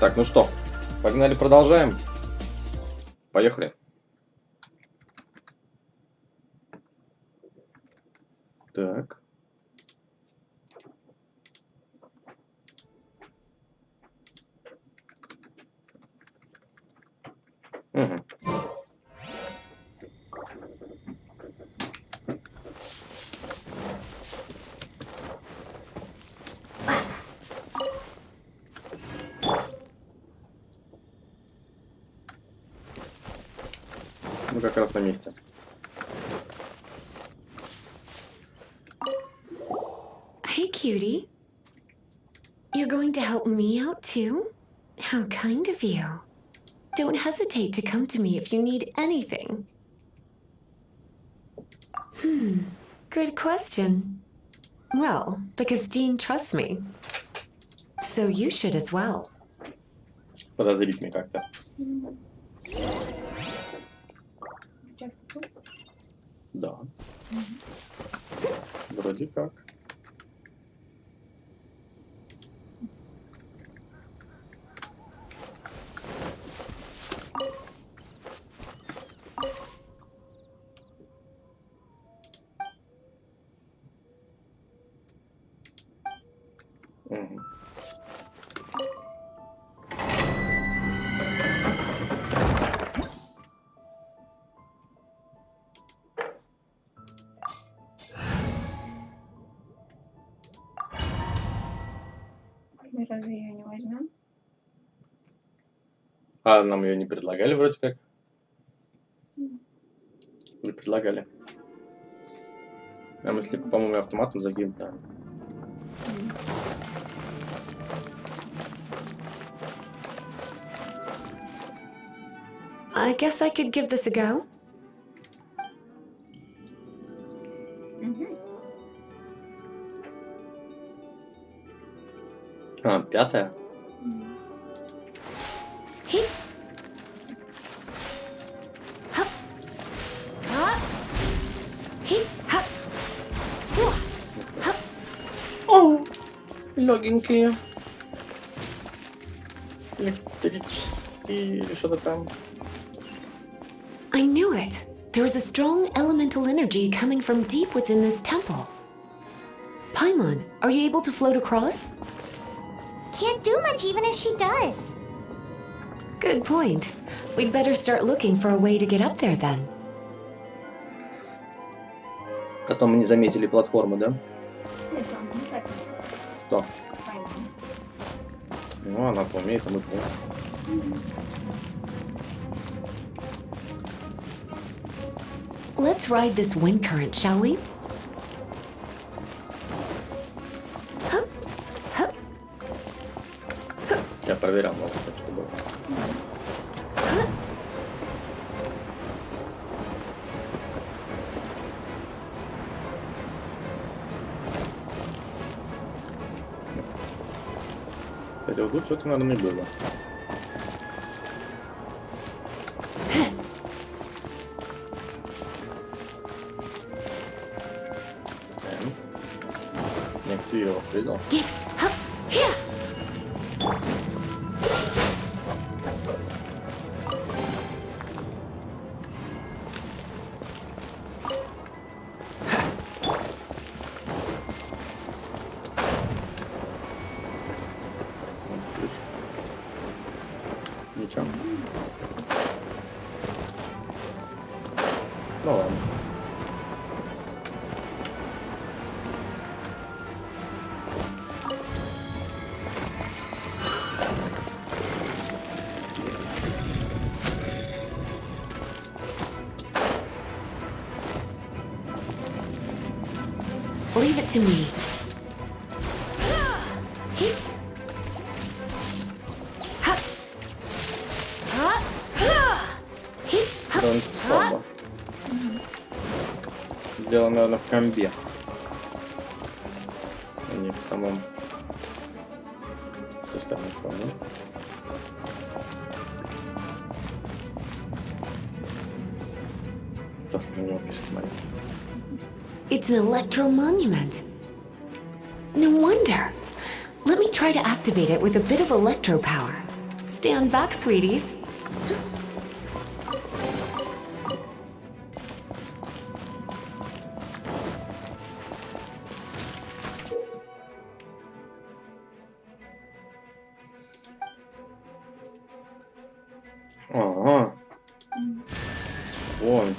Так, ну что, погнали, продолжаем. Поехали. Так. Угу. Мы как раз на месте. Hey, cutie. You're going to help me out too? How kind of you. Don't hesitate to come to me if you need anything. Good question. Well, because Jean trusts me. So you should as well. Подозрительно как-то. Сейчас тут. Да. Вроде как. Угу. Мы разве ее не возьмем? А нам ее не предлагали вроде как? Или предлагали? Нам если, по-моему, автоматом закинуть надо. I guess I could give this a go. А, пятая? Hey. Hup. Hup. Hey. Hup. Hup. О, легенькие. Электрические или что-то там. I knew it. There is a strong elemental energy coming from deep within this temple. Paimon, are you able to float across? Can't do much even if she does. Good point. We'd better start looking for a way to get up there then. Потом мы не заметили платформу, да? Нет, там не так. Что? Поймем. Ну, она умеет, а мы помним. Let's ride this wind current, shall we? Hup. Hup. Я проверял, может, что было. Кстати, вот тут что-то, наверное, не было. Не активировал, видел? Get up here. Ничего. Ну ладно. Leave it to me. Hip. Hup. Hup. Hip. Hup. Don't stop. Дело, наверное, в комбе. А не в самом... С той стороны, по-моему. Тоже на него пересмотреть. It's an electro monument. No wonder. Let me try to activate it with a bit of electro power. Stand back, sweeties. Ага. Вон.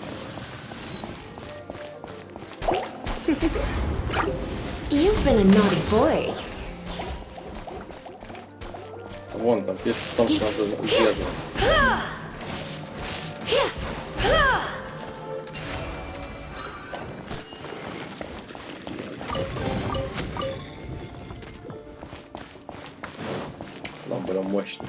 You've been a naughty boy. Вон там, пишет в том, что надо бегать. Там прям мощный.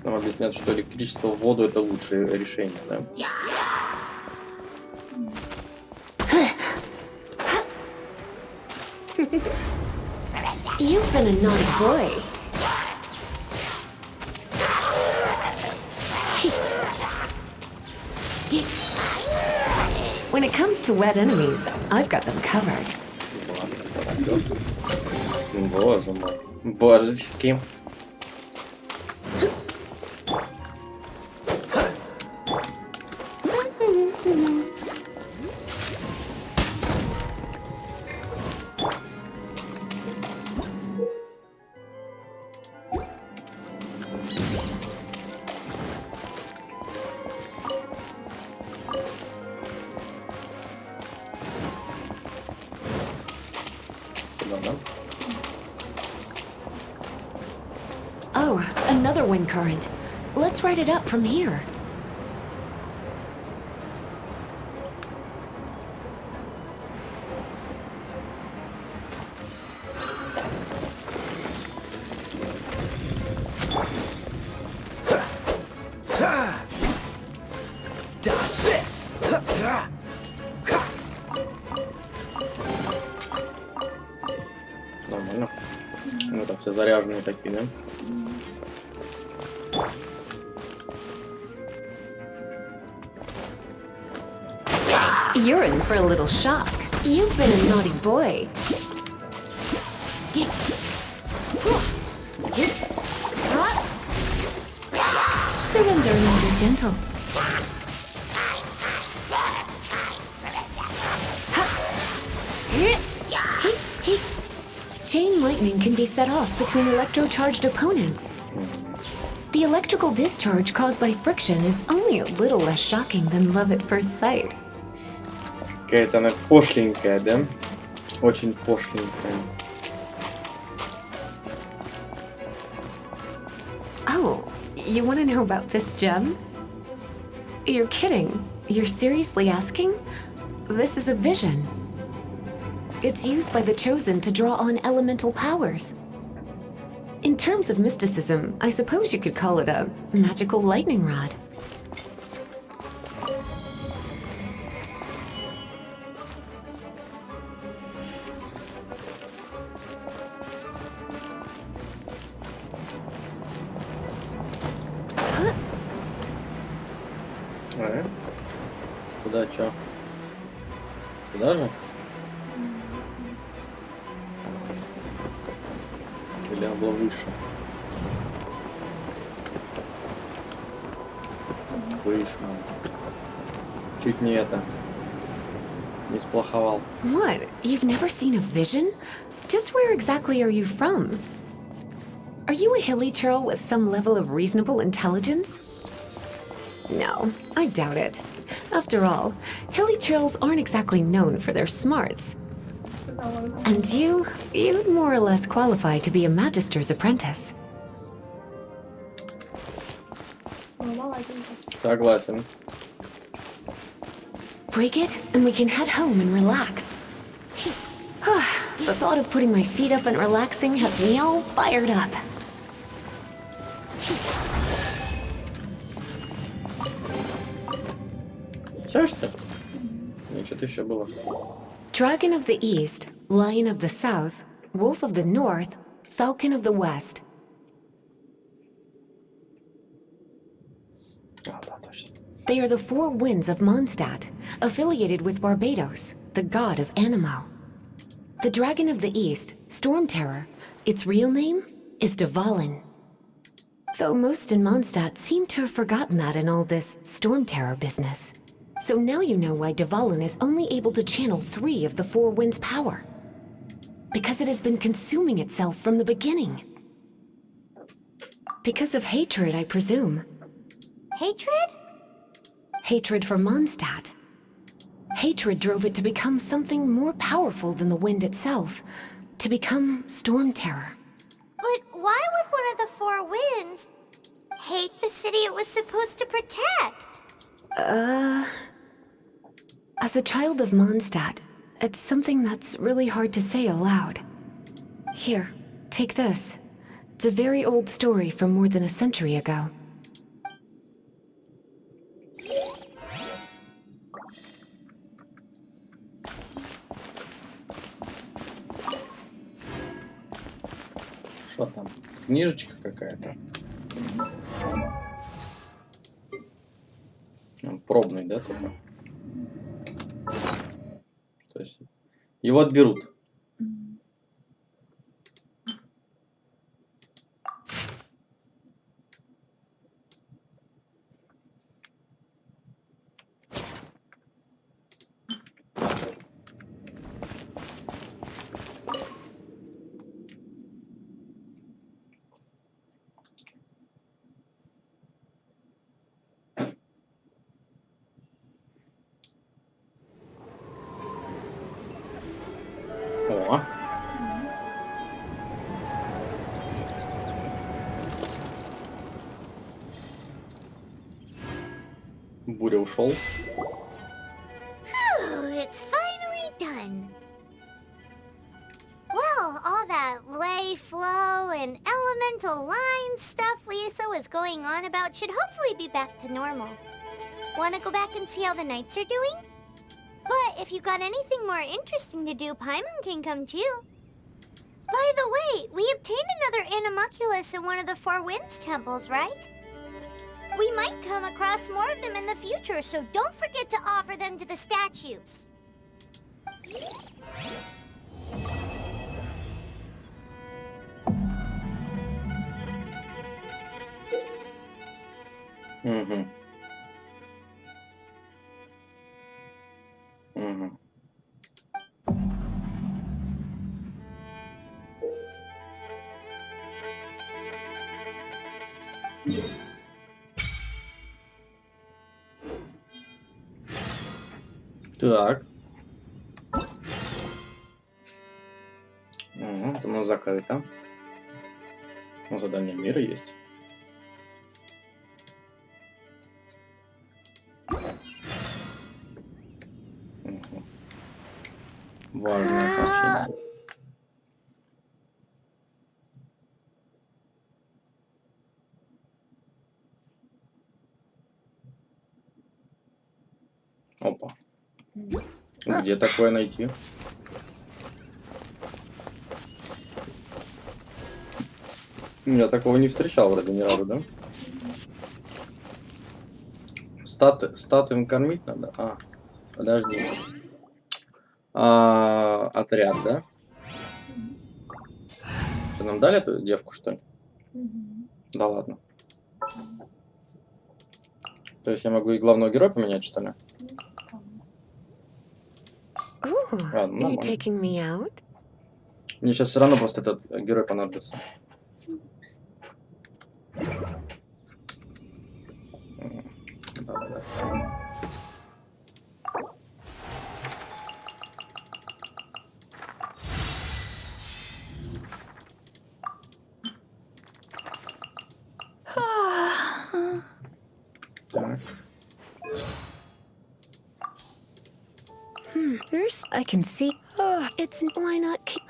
Нам объяснят, что электричество в воду это лучшее решение, да? You've been a naughty boy. When it comes to wet enemies, I've got them covered. Боже мой. Божечки. Oh, another wind current. Let's ride it up from here. Dodge this! Нормально. Ну, это все заряженные такие, да? You're in for a little shock. You've been a naughty boy. Surrender and be gentle. Chain lightning can be set off between electro-charged opponents. The electrical discharge caused by friction is only a little less shocking than love at first sight. Какая-то она пошленькая, да? Очень пошленькая. Oh, you want to know about this gem? You're kidding. You're seriously asking? This is a vision. It's used by the Chosen to draw on elemental powers. In terms of mysticism, I suppose you could call it a magical lightning rod. Куда, чё? Куда же? Или она была выше? Выше. Чуть не это. Не сплоховал. What? You've never seen a vision? Just where exactly are you from? Are you a hilly churl with some level of reasonable intelligence? No, I doubt it. After all, hilly churls aren't exactly known for their smarts. And you'd more or less qualify to be a magister's apprentice. Согласен. Break it, and we can head home and relax. The thought of putting my feet up and relaxing has me all fired up. Все что? Нет, что-то еще было. Dragon of the East, Lion of the South, Wolf of the North, Falcon of the West. А, да, точно. They are the four winds of Mondstadt, affiliated with Barbados, the god of Animo. The Dragon of the East, Storm Terror, its real name is Dvalin. Though most in Mondstadt seem to have forgotten that in all this Storm Terror business. So now you know why Dvalin is only able to channel 3 of the 4 winds' power. Because it has been consuming itself from the beginning. Because of hatred, I presume. Hatred? Hatred for Mondstadt. Hatred drove it to become something more powerful than the wind itself. To become Storm Terror. But why would one of the 4 winds hate the city it was supposed to protect? As a child of Mondstadt, it's something that's really hard to say aloud. Here, take this. It's a very old story from more than a century ago. Что там? Книжечка какая-то. Пробный, да, только? То есть его отберут. О. Буря ушел. Oh, it's finally done. Well, all that lay, flow, and elemental line stuff Lisa was going on about should hopefully be back to normal. Want to go back and see how the knights are doing? But if you got anything more interesting to do, Paimon can come too. By the way, we obtained another Animalculus in one of the 4 Winds temples, right? We might come across more of them in the future, so don't forget to offer them to the statues. Угу. Угу. Так. Угу, там оно закрыто. Ну, задание мира есть. Угу. Важное сообщение. Опа. Где такое найти? Я такого не встречал вроде ни разу, да? Статуем кормить надо? А, подожди. Отряд, да? Что, нам дали эту девку, что ли? Да ладно. То есть я могу и главного героя поменять, что ли? Ooh, Ладно, are you нормально. taking me out? Мне сейчас все равно просто этот герой понадобится. Да. Так. First, I can see. It's why not keep.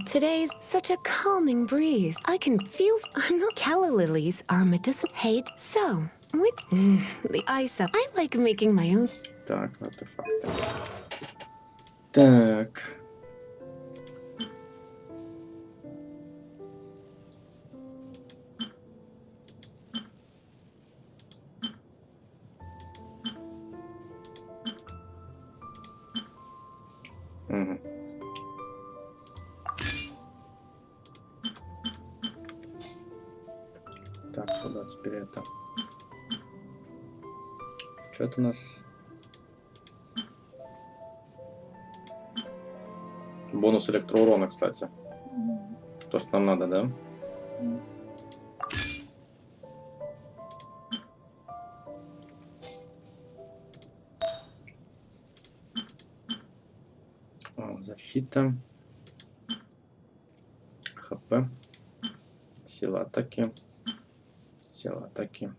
Today's such a calming breeze. I can feel. I'm not calla lilies are medicinal. Hate so. With the ice up. I like making my own. Так, артефакты. Так. Так, сюда теперь это. Что это у нас? Бонус электроурона, кстати. Мгм. То, что нам надо, да? Мгм. Защита. ХП. Сила атаки. Сила атаки.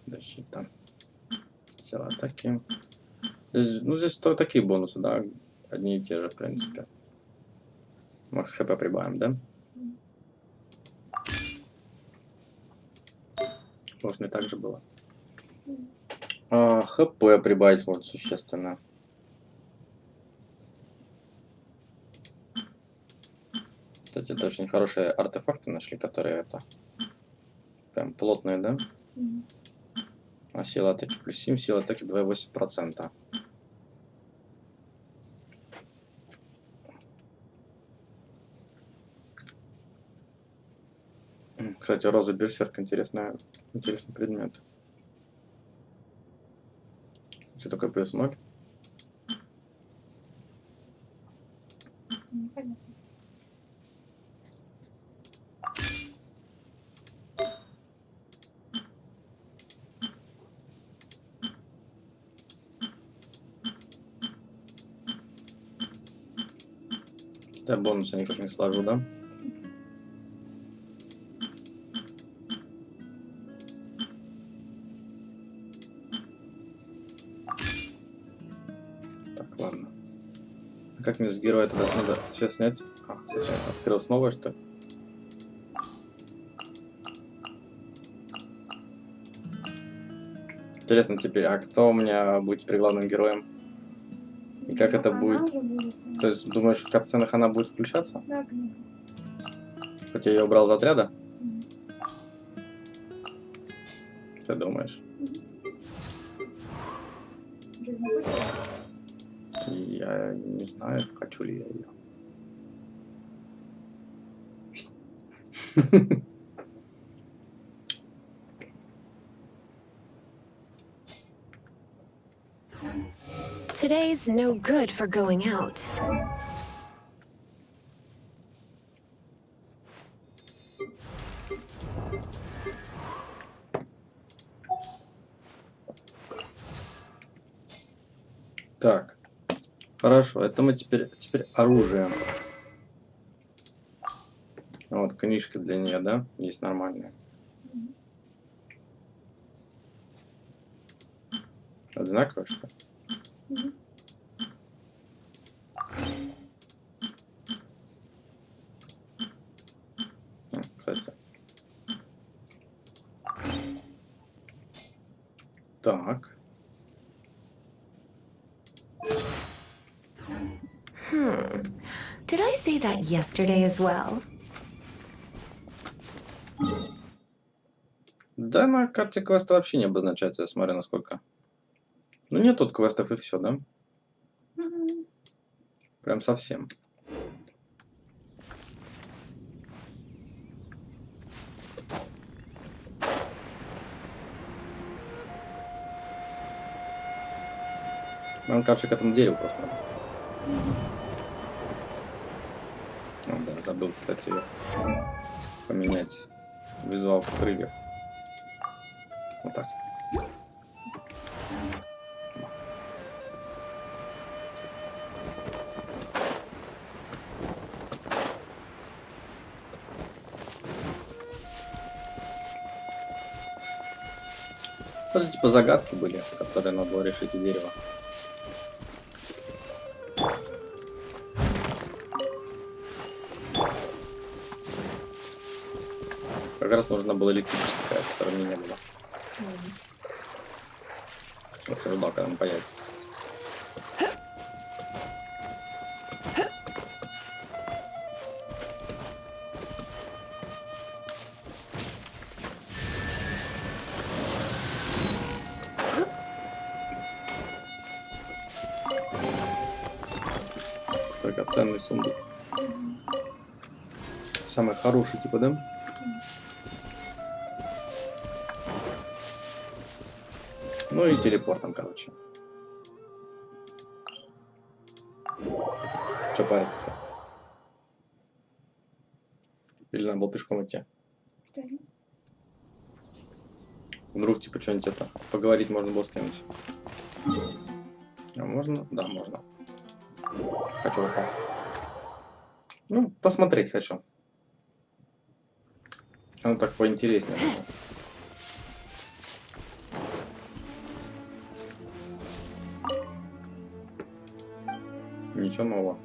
Защита. Сила атаки. Здесь, ну, здесь то такие бонусы, да? Одни и те же, в принципе. Макс ХП прибавим, да? Мгм. Может, не так же было. Мгм. ХП прибавить может существенно. Кстати, это очень хорошие артефакты нашли, которые это прям плотные, да? Мгм. А сила атаки плюс 7, сила атаки 2,8%. Кстати, роза берсерк интересный предмет. Что такое плюс 0? Понятно. Я бонусы никак не сложу, да? Так, ладно. А как мне с героя тогда надо все снять? Кстати, я открыл снова, что ли? Интересно теперь, а кто у меня будет теперь главным героем? И как это Она будет? уже будет. То есть, думаешь, в катсценах она будет включаться? Да, конечно. Хоть я ее убрал из отряда? Мгм. Ты думаешь? Жизнь хочет. Я не знаю, хочу ли я ее. Today's no good for going out. Так, хорошо, это мы теперь оружие. Вот, книжка для нее, да? Есть нормальная. Мгм. Одинаково, что ли? Мгм. Кстати. Так. Did I say that yesterday as well? Да, на карте квеста вообще не обозначается, я смотрю, насколько. Ну, нет тут квестов и все, да? Мгм. Прям совсем. Нам, короче, к этому дереву просто надо. О, да, забыл, кстати, поменять визуал крыльев. Вот так. Это типа загадки были, которые надо было решить у дерева. Как раз нужно было электрическое, которое у меня не было. Я все ждал, когда он появится. Драгоценный сундук. Самый хороший, типа, да? Ну и телепортом, короче. Что париться-то? Или надо было пешком идти? Что ли? Вдруг, типа, что-нибудь это... Поговорить можно было с кем-нибудь. А можно? Да, можно. Хочу вот так. Ну, посмотреть хочу. Оно так поинтереснее. Ничего нового.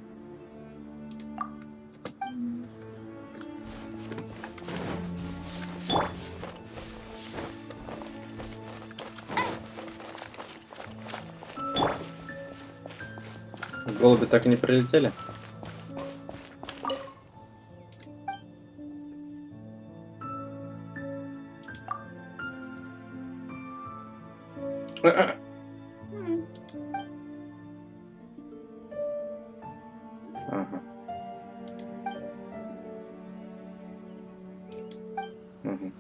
Голуби так и не прилетели? Ага. Угу.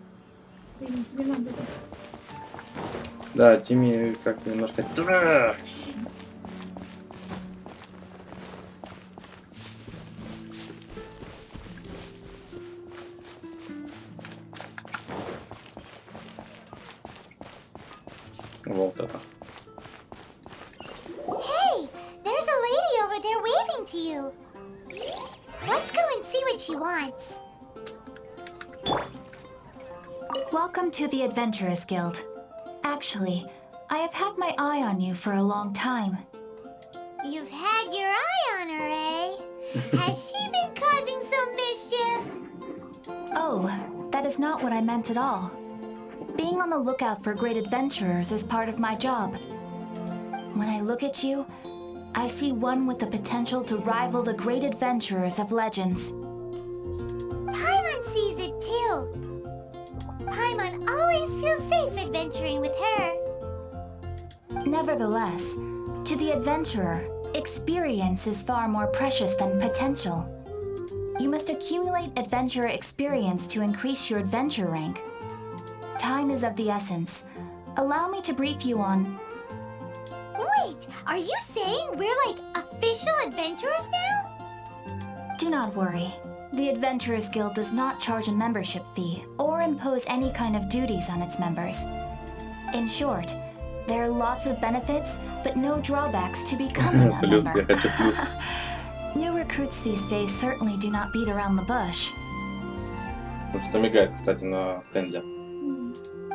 Тебе надо. Да, Тимми как-то немножко... Вот это. Hey, there's a lady over there waving to you. Let's go and see what she wants. Welcome to the Adventurers Guild. Actually, I have had my eye on you for a long time. You've had your eye on her, eh? Has she been causing some mischief? Oh, that is not what I meant at all. Being on the lookout for great adventurers is part of my job. When I look at you, I see one with the potential to rival the great adventurers of legends. Paimon sees it too. Paimon always feels safe adventuring with her. Nevertheless, to the adventurer, experience is far more precious than potential. You must accumulate adventurer experience to increase your adventure rank. Time is of the essence. Allow me to brief you on... Wait, are you saying we're like official adventurers now? Do not worry. The Adventurers Guild does not charge a membership fee or impose any kind of duties on its members. In short, there are lots of benefits, but no drawbacks to becoming a Плюс, я member. хочу плюс. New recruits these days certainly do not beat around the bush. Тут что мигает, кстати, на стенде.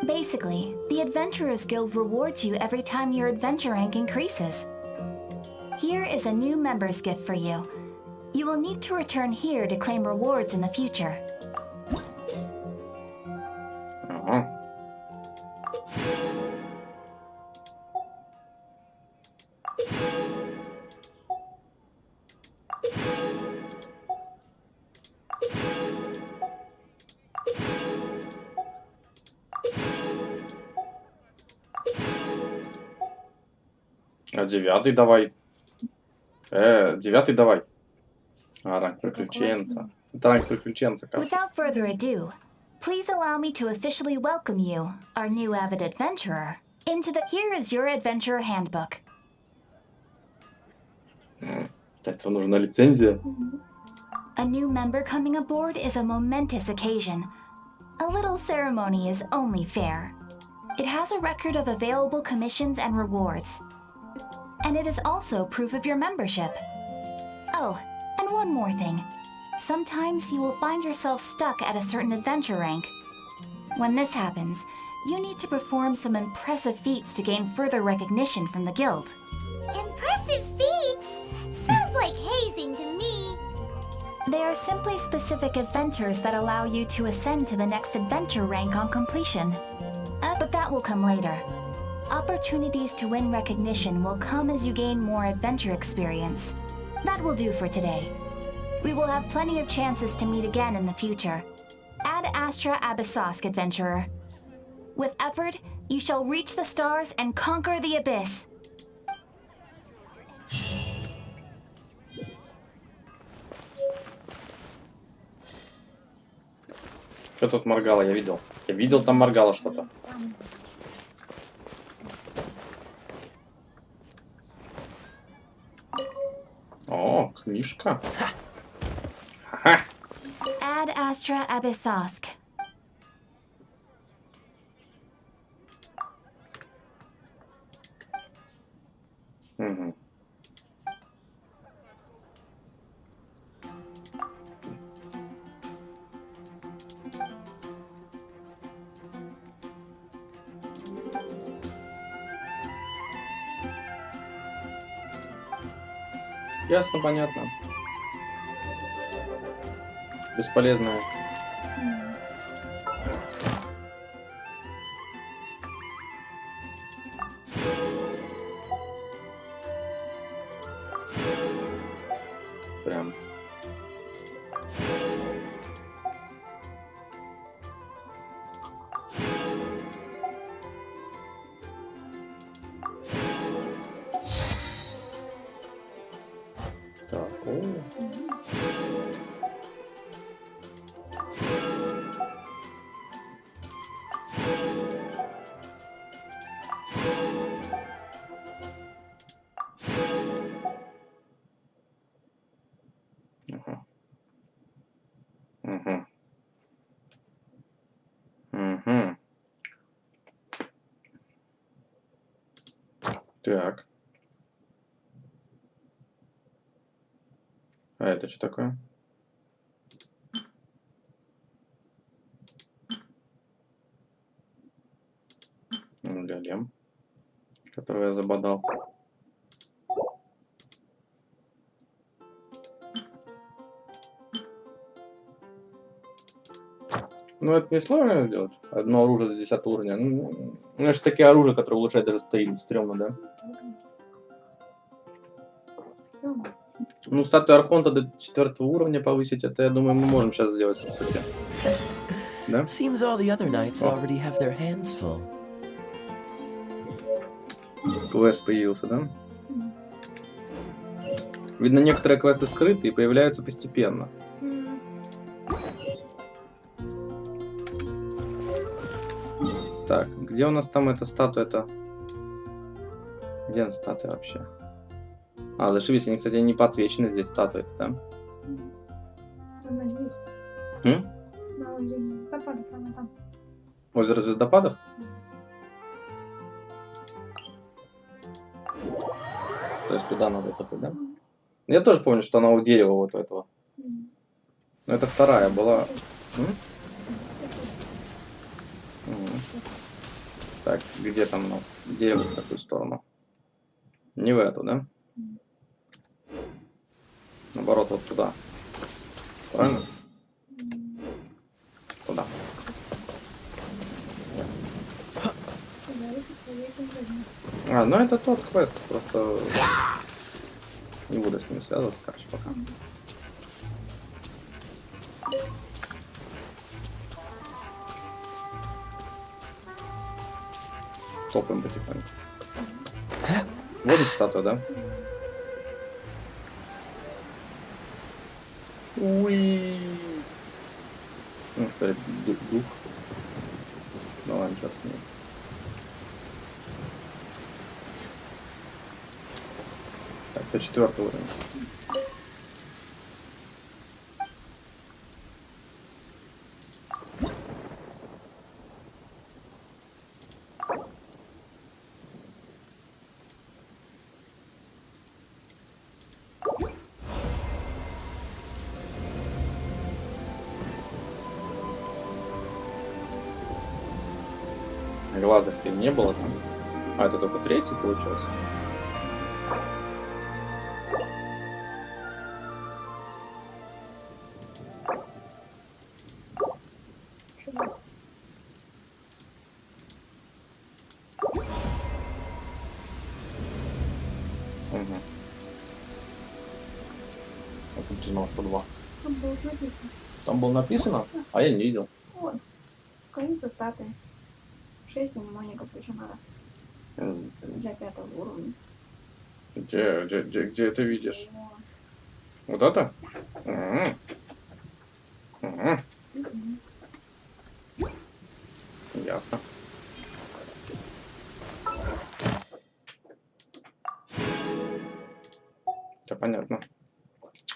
Basically, the Adventurers Guild rewards you every time your adventure rank increases. Here is a new member's gift for you. You will need to return here to claim rewards in the future. Ага. А 9 давай. 9 давай. А, ранг приключенца. Это ранг приключенца, кажется. Without further ado, please allow me to officially welcome you, our new avid adventurer, into the... Here is your adventurer handbook. Для этого нужна лицензия. A new member coming aboard is a momentous occasion. A little ceremony is only fair. It has a record of available commissions and rewards. And it is also proof of your membership. Oh, and one more thing. Sometimes you will find yourself stuck at a certain adventure rank. When this happens, you need to perform some impressive feats to gain further recognition from the guild. Impressive feats? Sounds like hazing to me. They are simply specific adventures that allow you to ascend to the next adventure rank on completion. But that will come later. Opportunities to win recognition will come as you gain more adventure experience. That will do for today. We will have plenty of chances to meet again in the future. Ad Astra Abyssosk, adventurer. With effort, you shall reach the stars and conquer the abyss. Что тут моргало, я видел. Я видел, там моргало что-то. Там. О, книжка. Ха-ха. Ad Astra Abyssosk. Угу. Ясно, понятно. Бесполезная. Прям. Так, о. Ага. Угу. Угу. Так. А это что такое? Голем, которого я забодал. Ну, это не сложно сделать. Одно оружие до 10 уровня. Ну, это же такие оружия, которые улучшают даже стрим. Стрёмно, да? Ну, статую Архонта до 4 уровня повысить, это, я думаю, мы можем сейчас сделать совсем. Да? Seems all the other knights Oh. already have their hands full. Квест появился, да? Видно, некоторые квесты скрыты и появляются постепенно. Так, где у нас там эта статуя-то? Где она статуя вообще? А, зашибись, они, кстати, не подсвечены здесь статуи-то, да? Она здесь. М? Да, вот здесь звездопад, прямо там. Озеро звездопадов? То есть туда надо топать, да? Я тоже помню, что она у дерева вот у этого. Но это вторая была. М? Мгм. Так, где там у нас? Дерево в какую сторону? Не в эту, да? Наоборот, вот туда. Правильно? Туда. А, ну это тот квест, просто не буду с ним связываться, короче, пока. Топаем потихоньку. Вот и статуя, да? Уи. Ну, что, дух. Ну ладно, сейчас нет. Так, это 4 уровень. Глазов-то не было там. А это только 3 получился. Угу. Я тут знал, что 2. Там было написано. Там было написано, а я не видел. Вот. Страница статуи. 6 анимоников еще надо. Для 5 уровня. Где ты видишь? Вот это? Угу. Угу. Ясно. Все понятно.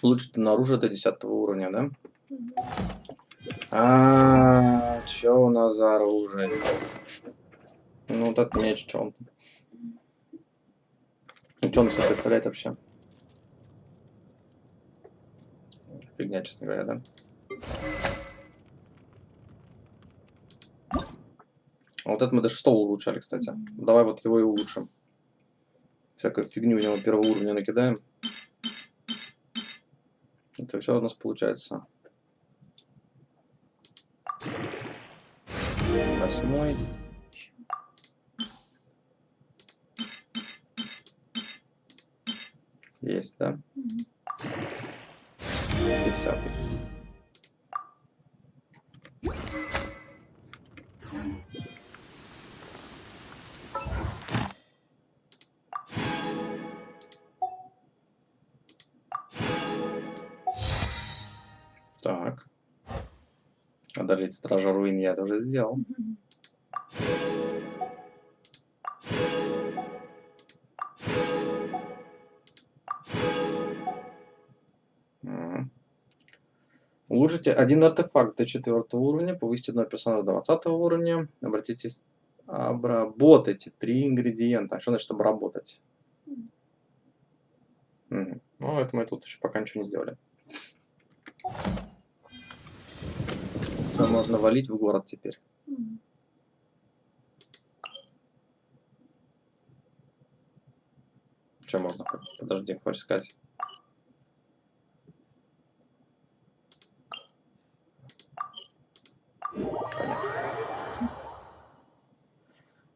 Улучшить оружие до 10 уровня, да? Мгм. Чё у нас за оружие? Ну, вот этот меч, чё он? Ну, чё он себе представляет вообще? Фигня, честно говоря, да? А вот это мы до 6 улучшали, кстати. Давай вот его и улучшим. Всякую фигню у него первого уровня накидаем. Это все у нас получается. 8. Есть, да? 10. Так. Одолеть стража руин я тоже сделал. Улучшите один артефакт до 4 уровня, повысите одного персонажа до 20 уровня, обработайте 3 ингредиента. А что значит обработать? Ну, это мы тут еще пока ничего не сделали. Все, можно валить в город теперь. Что можно? Подожди, хочешь сказать?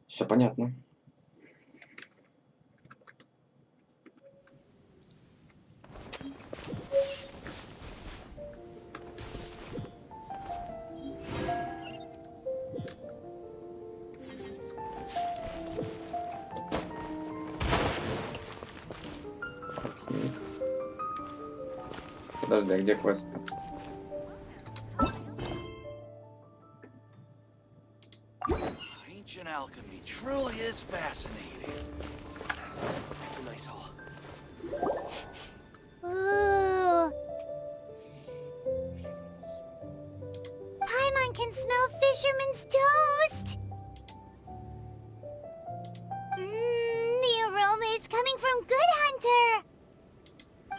Все понятно. Подожди, а где квест-то? Ancient alchemy truly is fascinating. It's a nice hall. Ooh. Paimon can smell fisherman's toast. The aroma is coming from Good Hunter.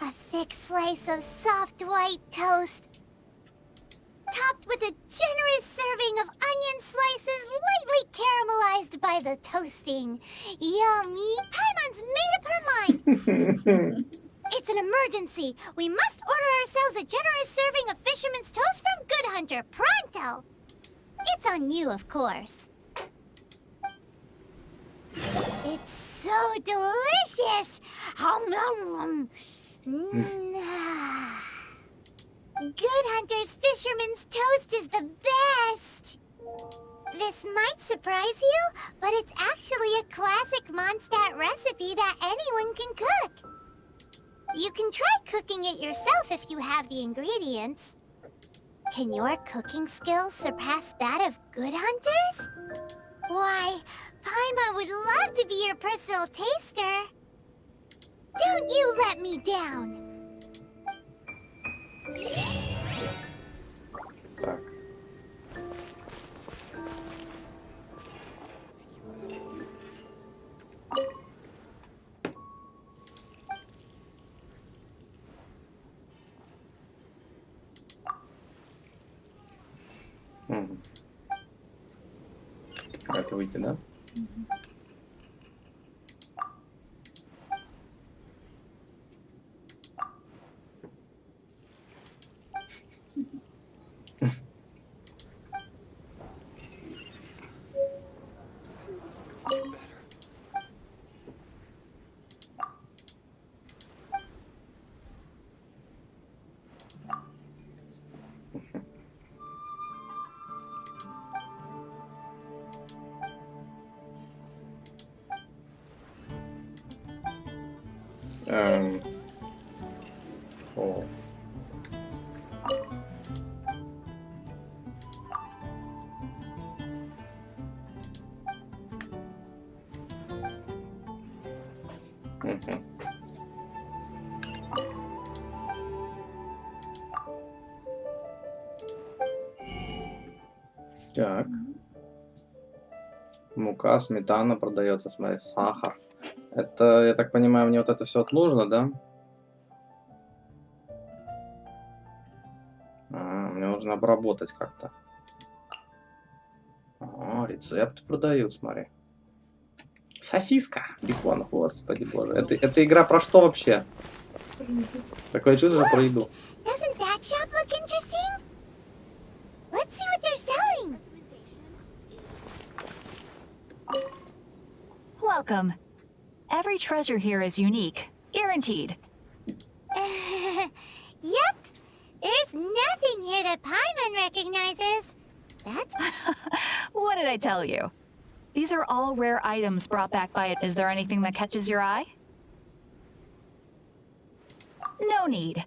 A thick slice of soft white toast, topped with a generous serving of onion slices lightly caramelized by the toasting. Yummy! Paimon's made up her mind. It's an emergency. We must order ourselves a generous serving of fisherman's toast from Good Hunter, pronto! It's on you, of course. It's so delicious! Hum, nom, nom. Good Hunter's fisherman's toast is the best! This might surprise you, but it's actually a classic Mondstadt recipe that anyone can cook. You can try cooking it yourself if you have the ingredients. Can your cooking skills surpass that of Good Hunter's? Why, Paimon would love to be your personal taster. Don't you let me down! Так. Это выйти, да? О. Так. Мука, сметана продается, смотри, сахар. Это, я так понимаю, мне вот это все нужно, да? Мне нужно обработать как-то. Рецепт продают, смотри. Сосиска, бекон, господи боже. Это игра про что вообще? Такое чувство, что про еду. Doesn't that shop look interesting? Let's see what they're selling. Welcome. Every treasure here is unique, guaranteed. Yep. There's nothing here that Paimon recognizes. That's What did I tell you? These are all rare items brought back by it. Is there anything that catches your eye? No need.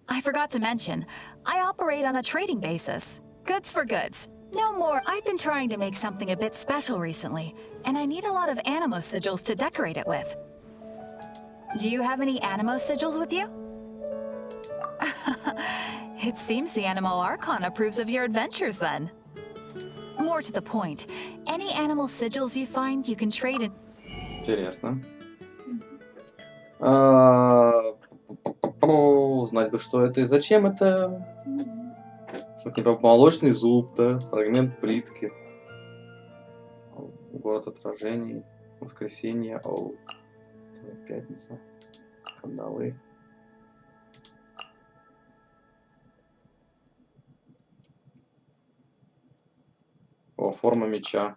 I forgot to mention, I operate on a trading basis. Goods for goods. No more. I've been trying to make something a bit special recently, and I need a lot of animo sigils to decorate it with. Do you have any animo sigils with you? It seems the Animo Archon approves of your adventures then. More to the point, any animal sigils you find, you can trade in. Интересно. Узнать бы, что это и зачем это. Вот не молочный зуб, да, фрагмент плитки. Город отражений. Воскресенье. Пятница. Кандалы. Форма меча.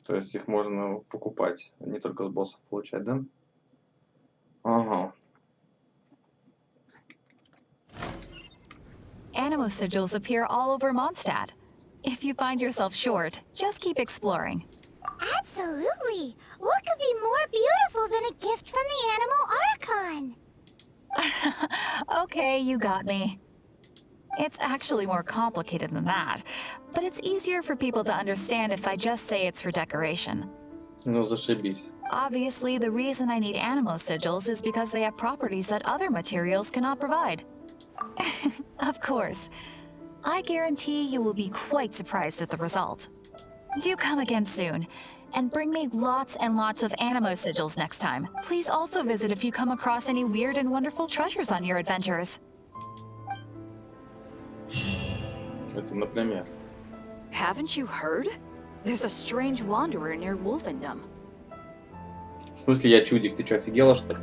То есть их можно покупать, не только с боссов получать, да? Ага. Animo sigils appear all over Mondstadt. If you find yourself short, just keep exploring. absolutely. What could be more beautiful than a gift from the Animal Archon? Okay, you got me. It's actually more complicated than that, but it's easier for people to understand if I just say it's for decoration. Ну, зашибись. Obviously, the reason I need animo sigils is because they have properties that other materials cannot provide. Of course. I guarantee you will be quite surprised at the result. Do come again soon, and bring me lots and lots of animo sigils next time. Please also visit if you come across any weird and wonderful treasures on your adventures. Это, например. Haven't you heard? There's a strange wanderer near Wolfendom. В смысле, я чудик? Ты что, офигела, что ли?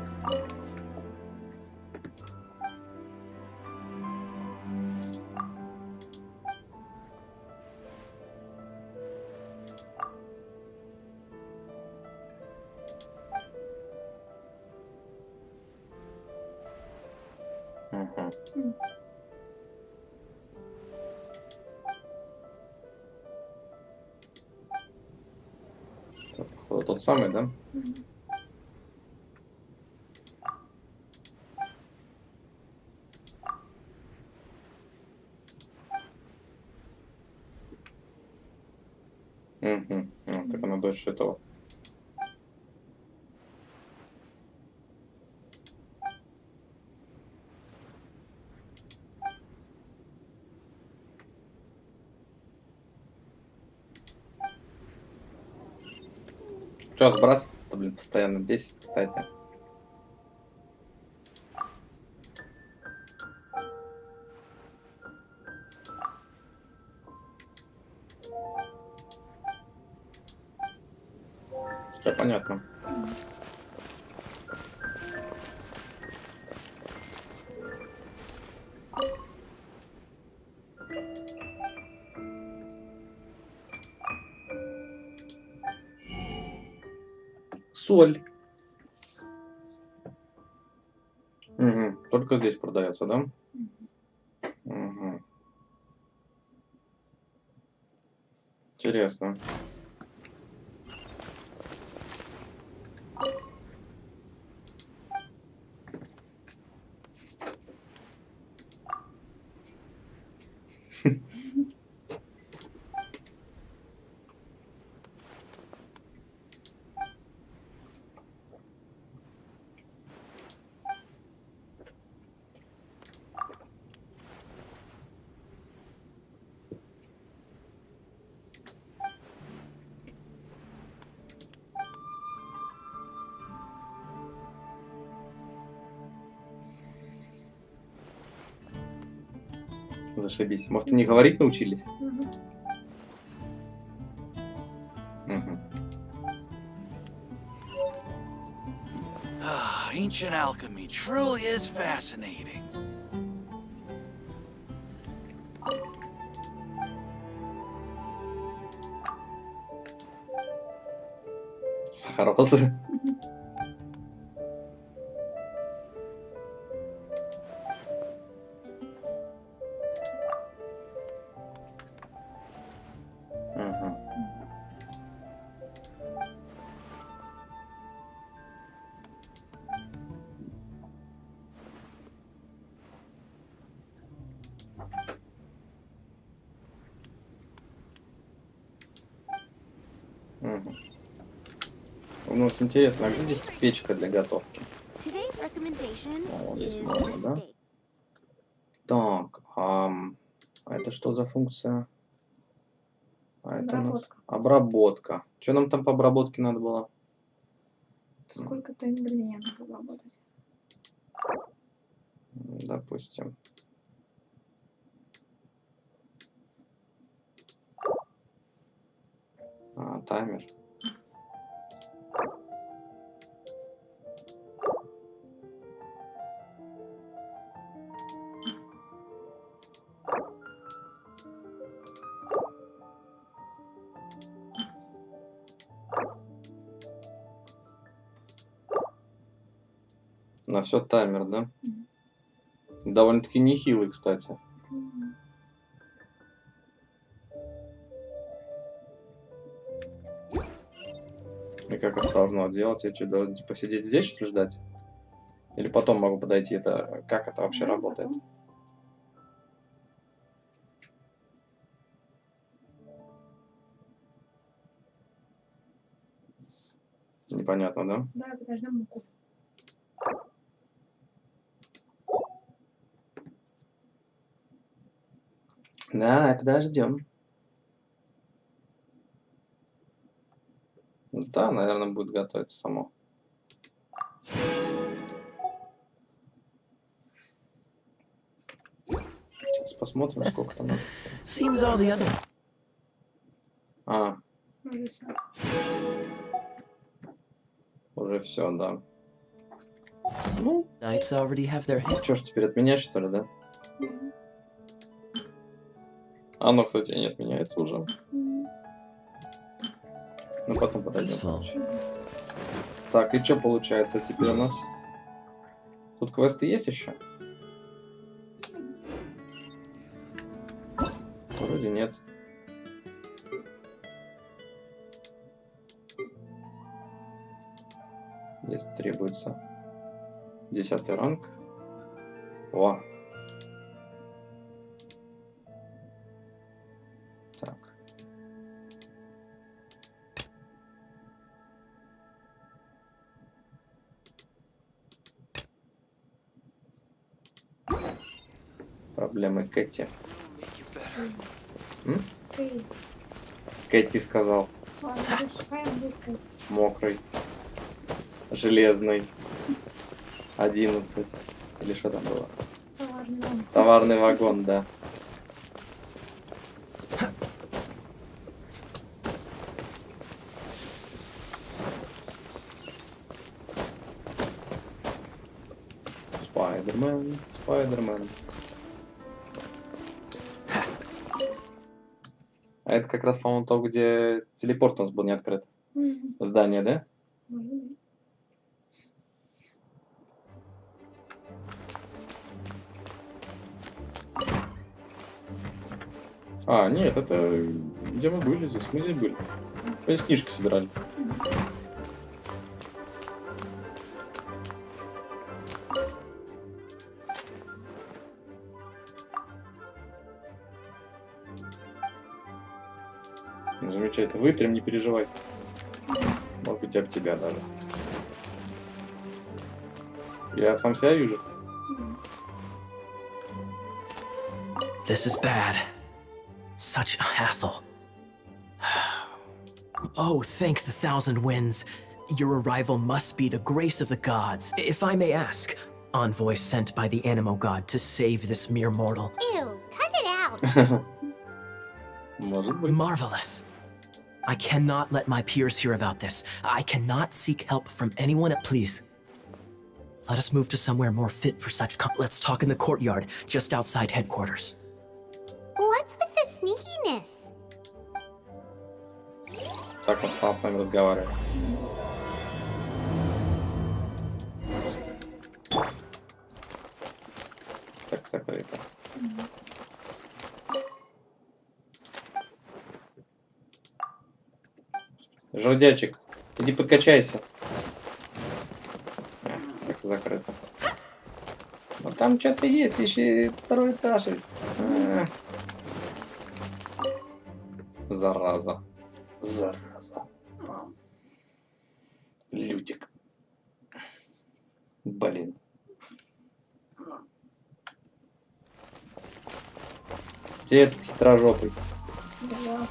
Угу. Походу, тот самый, да? Угу. Так она дочь этого. Че, сбрасывать-то, блин, постоянно бесит, кстати. Все понятно. Соль. Угу. Только здесь продается, да? Угу. Интересно. Зашибись. Может, они говорить научились? Мгм. Мгм. Ancient alchemy truly is fascinating. Сахарозы. Мгм. Мгм. Ну вот интересно, а где здесь печка для готовки? Today's recommendation О, вот здесь is можно, the да? steak. Так, а это что за функция? А это у нас Обработка. обработка. Что нам там по обработке надо было? Сколько-то ингредиентов обработать. Допустим. Таймер. На все таймер, да? Мгм. Довольно-таки нехилый, кстати. Мгм. И как это должно делать? Я что, должен типа сидеть здесь, что ли, ждать? Или потом могу подойти? Это как это вообще Ну, работает? потом. Непонятно, да? Да, подождем муку. Да, подождем. Да, наверное, будет готовиться само. Сейчас посмотрим, сколько там надо. Seems all the other Уже всё. Уже все, да. Ну, nights already have their hit. что ж, теперь отменять, что ли, да? Мгм. Оно, кстати, не отменяется уже. Мгм. Ну, потом It's подойдем. full. короче. Так, и что получается теперь у нас? Тут квесты есть еще? Вроде нет. Здесь требуется 10 ранг. О! Так. Проблемы Кэти. М? Эй, Кэти сказал. ладно, решаем быстро. Мокрый. Железный. 11. Или что там было? Товарный вагон. Товарный вагон, да. Спайдермен, Спайдермен. А это как раз, по-моему, то, где телепорт у нас был не открыт. Мгм. Здание, да? Может быть. Нет, это где мы были здесь? Мы здесь были. Мы здесь книжки собирали. Ну, замечательно. Вытрем, не переживай. Может быть, об тебя даже. Я сам себя вижу. Мгм. This is bad. Such a hassle. Oh, thank the thousand winds. Your arrival must be the grace of the gods. If I may ask, envoy sent by the Animo god to save this mere mortal. Ew, cut it Может быть. Marvelous. I cannot let my peers hear about this. I cannot seek help from anyone. Please. Let us move to somewhere more fit for such. Let's talk in the courtyard, just outside headquarters. What's with the sneakiness? Так он стал с нами разговаривать. Так, закрыто. Жердячик, иди подкачайся. Так, закрыто. Но там что-то есть, еще и второй этаж ведь. Зараза. Зараза. Лютик. Блин. Где этот хитрожопый? Да.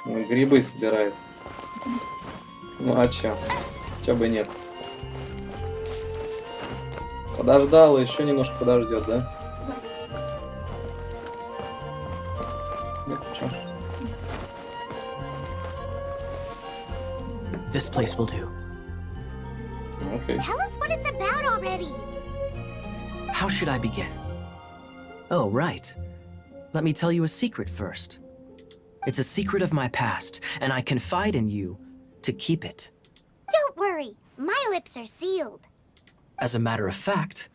Он грибы собирает. Ну а чё? Чё бы нет. Подождал, еще немножко подождет, да? Нет, чё? This place will do. Окей. Tell us what it's about already. How should I begin? Oh, right. Let me tell you a secret first. It's a secret of my past, and I confide in you to keep it. Don't worry, my lips are sealed. As a matter of fact,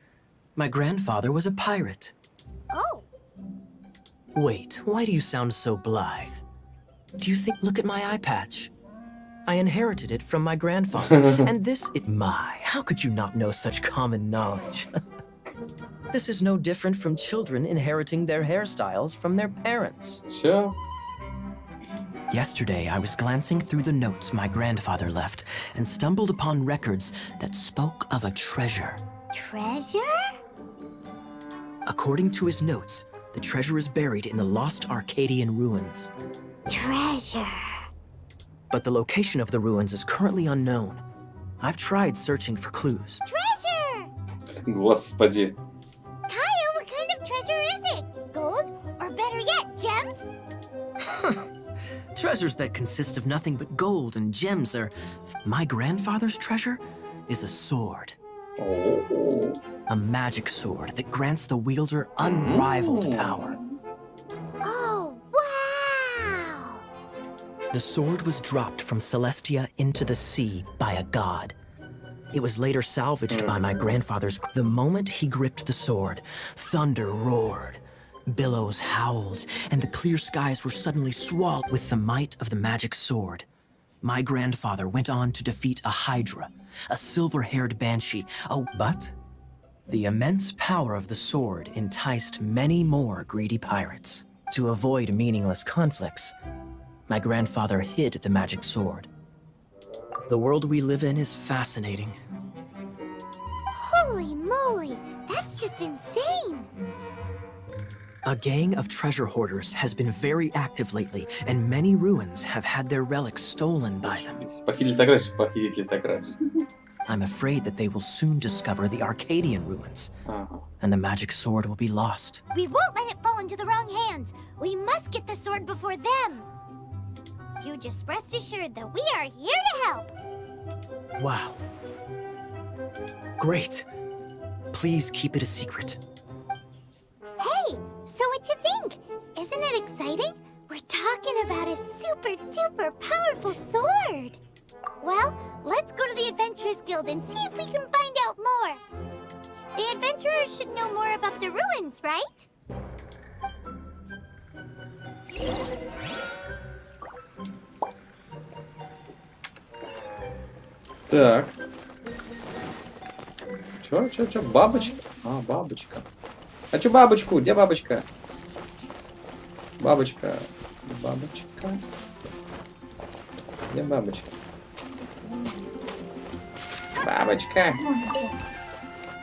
my grandfather was a pirate. Oh, Wait, why do you sound so blithe? Do you think... Look at my eye patch. I inherited it from my grandfather, and this... how could you not know such common knowledge? This is no different from children inheriting their hairstyles from their parents. Чё? Yesterday, I was glancing through the notes my grandfather left and stumbled upon records that spoke of a treasure. treasure? According to his notes, the treasure is buried in the lost Arcadian ruins. Treasure. But the location of the ruins is currently unknown. I've tried searching for clues. Treasure! Господи. Kyle, what kind of treasure is it? Gold? Or better yet, gems? Treasures that consist of nothing but gold and gems are... My grandfather's treasure is a sword. О-о-о. A magic sword that grants the wielder unrivaled power. Oh, wow! The sword was dropped from Celestia into the sea by a god. It was later salvaged by my grandfather's... The moment he gripped the sword, thunder roared, billows howled, and the clear skies were suddenly swallowed with the might of the magic sword. My grandfather went on to defeat a hydra, a silver-haired banshee. Oh, but the immense power of the sword enticed many more greedy pirates. To avoid meaningless conflicts, my grandfather hid the magic sword. The world we live in is fascinating. Holy moly, that's just insane! A gang of treasure hoarders has been very active lately, and many ruins have had their relics stolen by them. Похититель сокровищ, похититель сокровищ. I'm afraid that they will soon discover the Arcadian ruins, Ага. and the magic sword will be lost. We won't let it fall into the wrong hands. We must get the sword before them. You just rest assured that we are here to help. Wow. Great. Please keep it a secret. Hey, so what you think? Isn't it exciting? We're talking about a super duper powerful sword. Well, let's go to the Adventurers Guild and see if we can find out more. The adventurers should know more about the ruins, right? Так. Чё? Бабочка? А, бабочка. Хочу бабочку. Где бабочка? Бабочка. Бабочка. Где бабочка? Бабочка.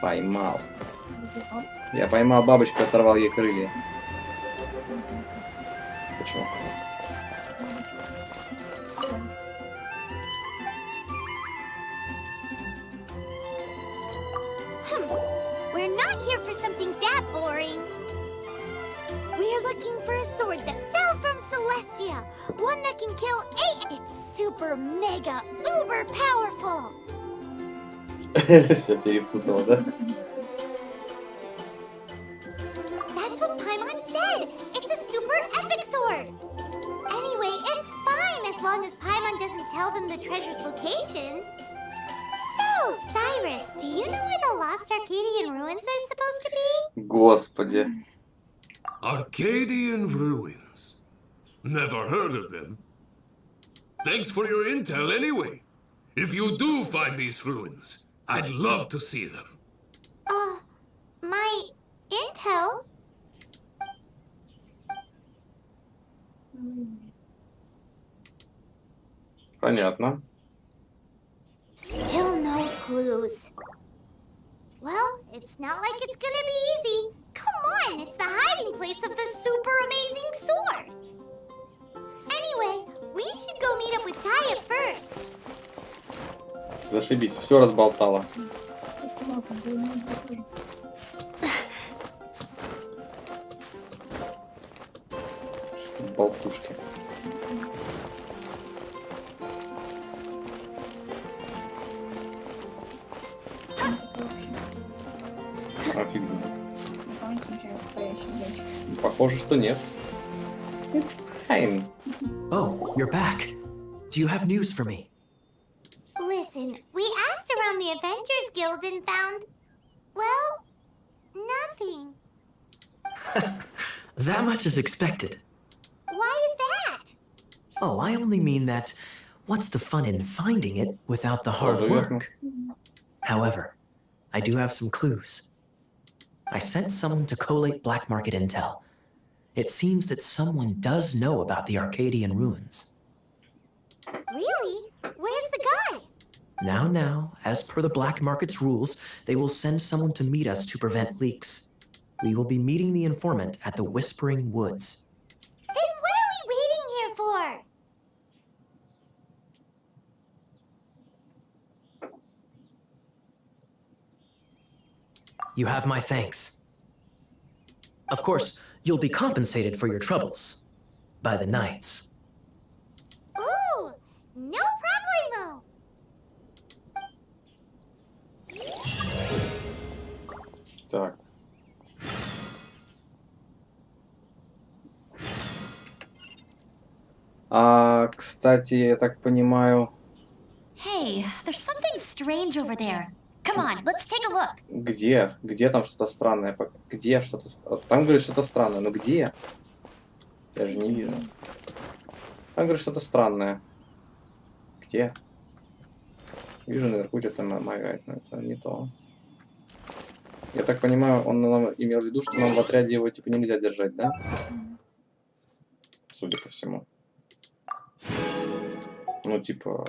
Поймал. Я поймал бабочку и оторвал ей крылья. Почему? We're not here for something that boring. We're looking for a sword that fell from Celestia. One that can kill 8. It's super mega uber powerful. Все перепутала, да? That's what Paimon said. It's a super epic sword. Anyway, it's fine as long as Paimon doesn't tell them the treasure's location. So, Cyrus, do you know where the lost Arcadian ruins are supposed to be? Господи. Arcadian ruins. Never heard of them. Thanks for your intel anyway. If you do find these ruins, I'd love to see them. My intel? Понятно. Still no clues. Well, it's not like it's gonna be easy. Come on, it's the hiding place of the super amazing sword. Anyway, we should go meet up with Gaia first. Зашибись, все разболтала. Болтушки. А фиг знает. Похоже, что нет. It's fine. Oh, you're back. Do you have news for me? Listen, we asked around the Avengers Guild and found, well, nothing. That much is expected. Why is that? Oh, I only mean that what's the fun in finding it without the hard work? However, I do have some clues. I sent someone to collate black market intel. It seems that someone does know about the Arcadian ruins. Really? Where's the guy? Now, as per the black market's rules, they will send someone to meet us to prevent leaks. We will be meeting the informant at the Whispering Woods. Then what are we waiting here for? You have my thanks. Of course, you'll be compensated for your troubles by the knights. Ooh, no problemo. Так. Кстати, я так понимаю, Hey, there's something strange over there. Come on, let's take a look. где? Где там что-то странное? Где что-то... Там, говорит, что-то странное. Но где? Я же не вижу. Там, говорит, что-то странное. Где? Вижу наверху что-то моргает, но это не то. Я так понимаю, он нам имел в виду, что нам в отряде его типа нельзя держать, да? Судя по всему. Ну, типа,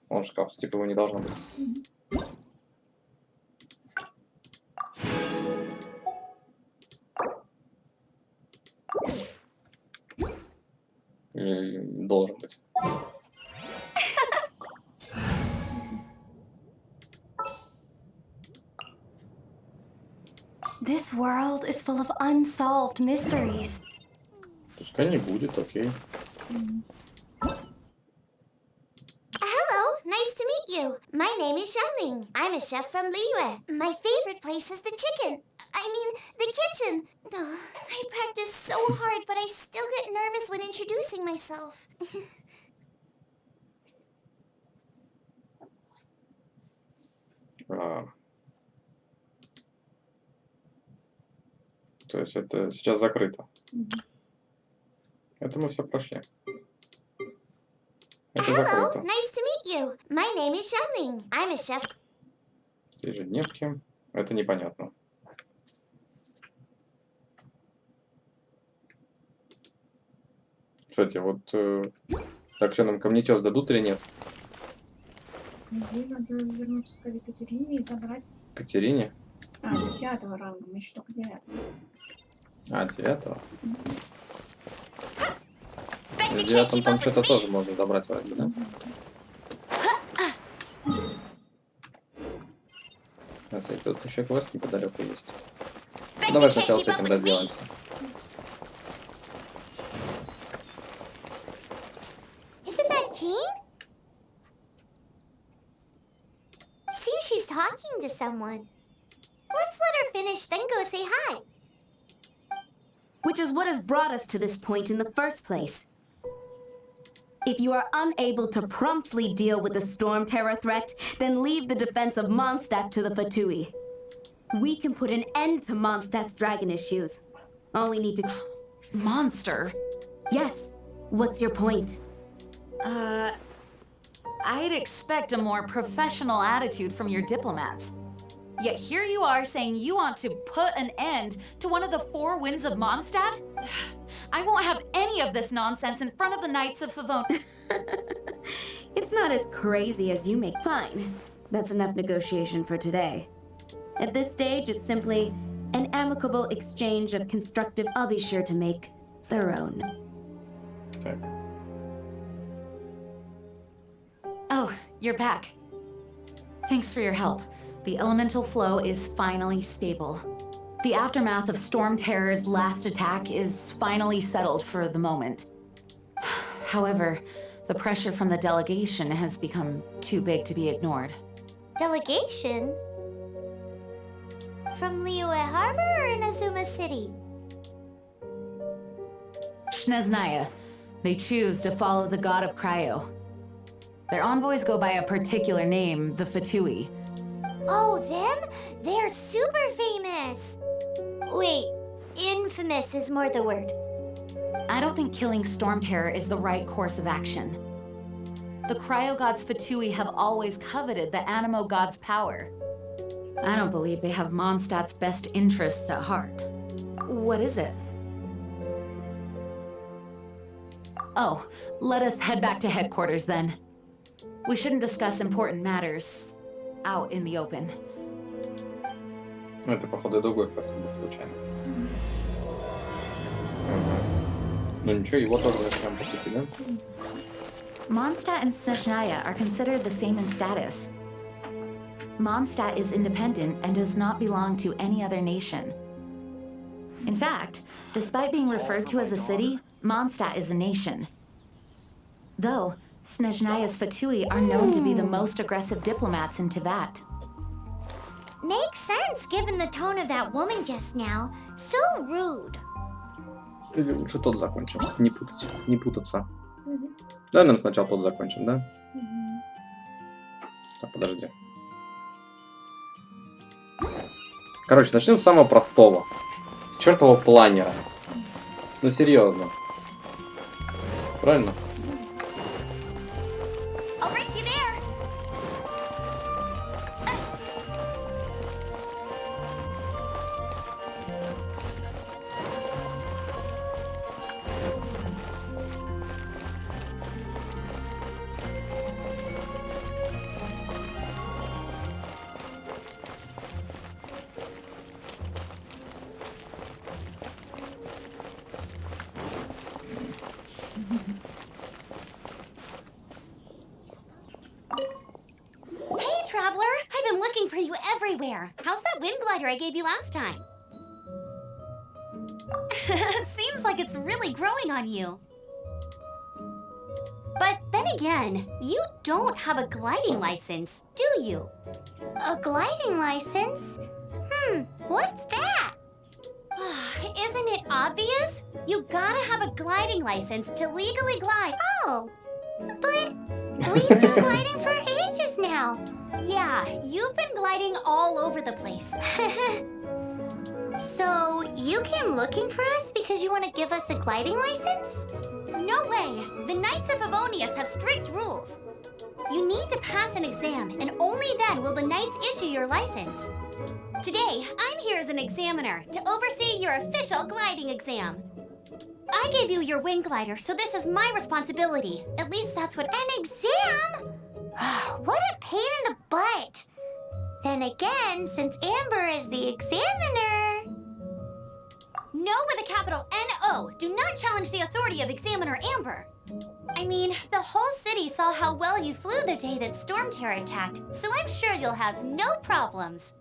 он шкаф, типа его не должно быть. Или должен быть. This world is full of unsolved mysteries. Пускай не будет, окей. Hello, nice to meet you. My name is Xiangling. I'm a chef from Liyue. My favorite place is the chicken. I mean, the kitchen. Oh, I practice so hard, but I still get nervous when introducing myself. То есть это сейчас закрыто. Это мы все прошли. Это Hello, закрыто. nice to meet you. My name is Xiangling. I'm a chef. Ежедневки. Это непонятно. Кстати, вот так что нам камнетёс дадут или нет? Надо вернуться к Екатерине и забрать. Катерине? А, 10-го ранга, мы еще только 9-го. А, 9-го? В 9-м там что-то тоже можно добрать вроде, да? Смотри, тут еще квест неподалеку есть. Давай сначала с этим разделаемся. Isn't that Jean? Seems she's talking to someone. Let's let her finish, then go say hi. Which is what has brought us to this point in the first place. If you are unable to promptly deal with the Storm Terror threat, then leave the defense of Mondstadt to the Fatui. We can put an end to Mondstadt's dragon issues. All we need to... Monster? Yes. What's your point? I'd expect a more professional attitude from your diplomats. Yet here you are saying you want to put an end to one of the 4 winds of Mondstadt? I won't have any of this nonsense in front of the Knights of Favon. It's not as crazy as you make. Fine. That's enough negotiation for today. At this stage, it's simply an amicable exchange of constructive... I'll be sure to make thorough. Так. Oh, you're back. Thanks for your help. The elemental flow is finally stable. The aftermath of Storm Terror's last attack is finally settled for the moment. However, the pressure from the delegation has become too big to be ignored. Delegation? From Liyue Harbor or Inazuma City? Shneznaya. They choose to follow the god of Cryo. Their envoys go by a particular name, the Fatui. Oh, them? They're super famous! Wait, infamous is more the word. I don't think killing Storm Terror is the right course of action. The Cryo God's Fatui have always coveted the Animo God's power. I don't believe they have Mondstadt's best interests at heart. What is it? Oh, let us head back to headquarters then. We shouldn't discuss important matters out in the open. Ну, это, походу, другой квест был случайно. Ну ничего, его тоже прям покупили. Mondstadt and Snezhnaya are considered the same in status. Mondstadt is independent and does not belong to any other nation. In fact, despite being referred to as a city, Mondstadt is a nation. Though, Snezhnaya's Fatui are known to be the most aggressive diplomats in Tibet. Makes sense given the tone of that woman just now. So rude. Или лучше тот закончим, не путать, не путаться. Давай, наверное, сначала тот закончим, да? Так, подожди. Короче, начнем с самого простого. С чертового планера. Ну, серьезно. Правильно? I'll race you there. Hey, Traveler! I've been looking for you everywhere. How's that wind glider I gave you last time? Seems like it's really growing on you. But then again, you don't have a gliding license, do you? A gliding license? What's that? Isn't it obvious? You gotta have a gliding license to legally glide. Oh, but we've been gliding for ages now. Yeah, you've been gliding all over the place. So, you came looking for us because you want to give us a gliding license? No way! The Knights of Favonius have strict rules. You need to pass an exam, and only then will the Knights issue your license. Today, I'm here as an examiner to oversee your official gliding exam. I gave you your wing glider, so this is my responsibility. At least that's what— An exam? What a pain in the butt. Then again, since Amber is the examiner... No with a capital N-O. Do not challenge the authority of Examiner Amber. I mean, the whole city saw how well you flew the day that Storm Terror attacked, so I'm sure you'll have no problems.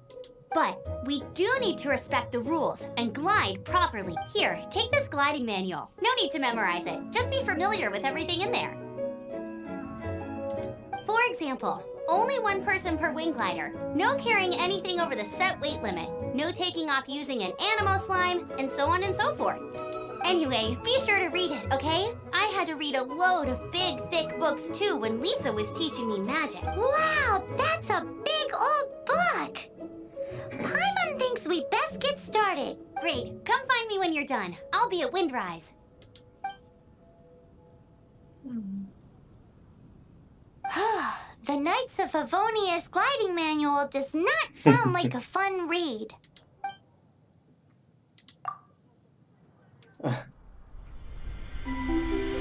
But we do need to respect the rules and glide properly. Here, take this gliding manual. No need to memorize it. Just be familiar with everything in there. For example, only one person per wing glider. No carrying anything over the set weight limit. No taking off using an animal slime, and so on and so forth. Anyway, be sure to read it, okay? I had to read a load of big, thick books too when Lisa was teaching me magic. Wow, that's a big old book! Paimon thinks we best get started. Great, come find me when you're done. I'll be at Windrise. The Knights of Favonius gliding manual does not sound like a fun read.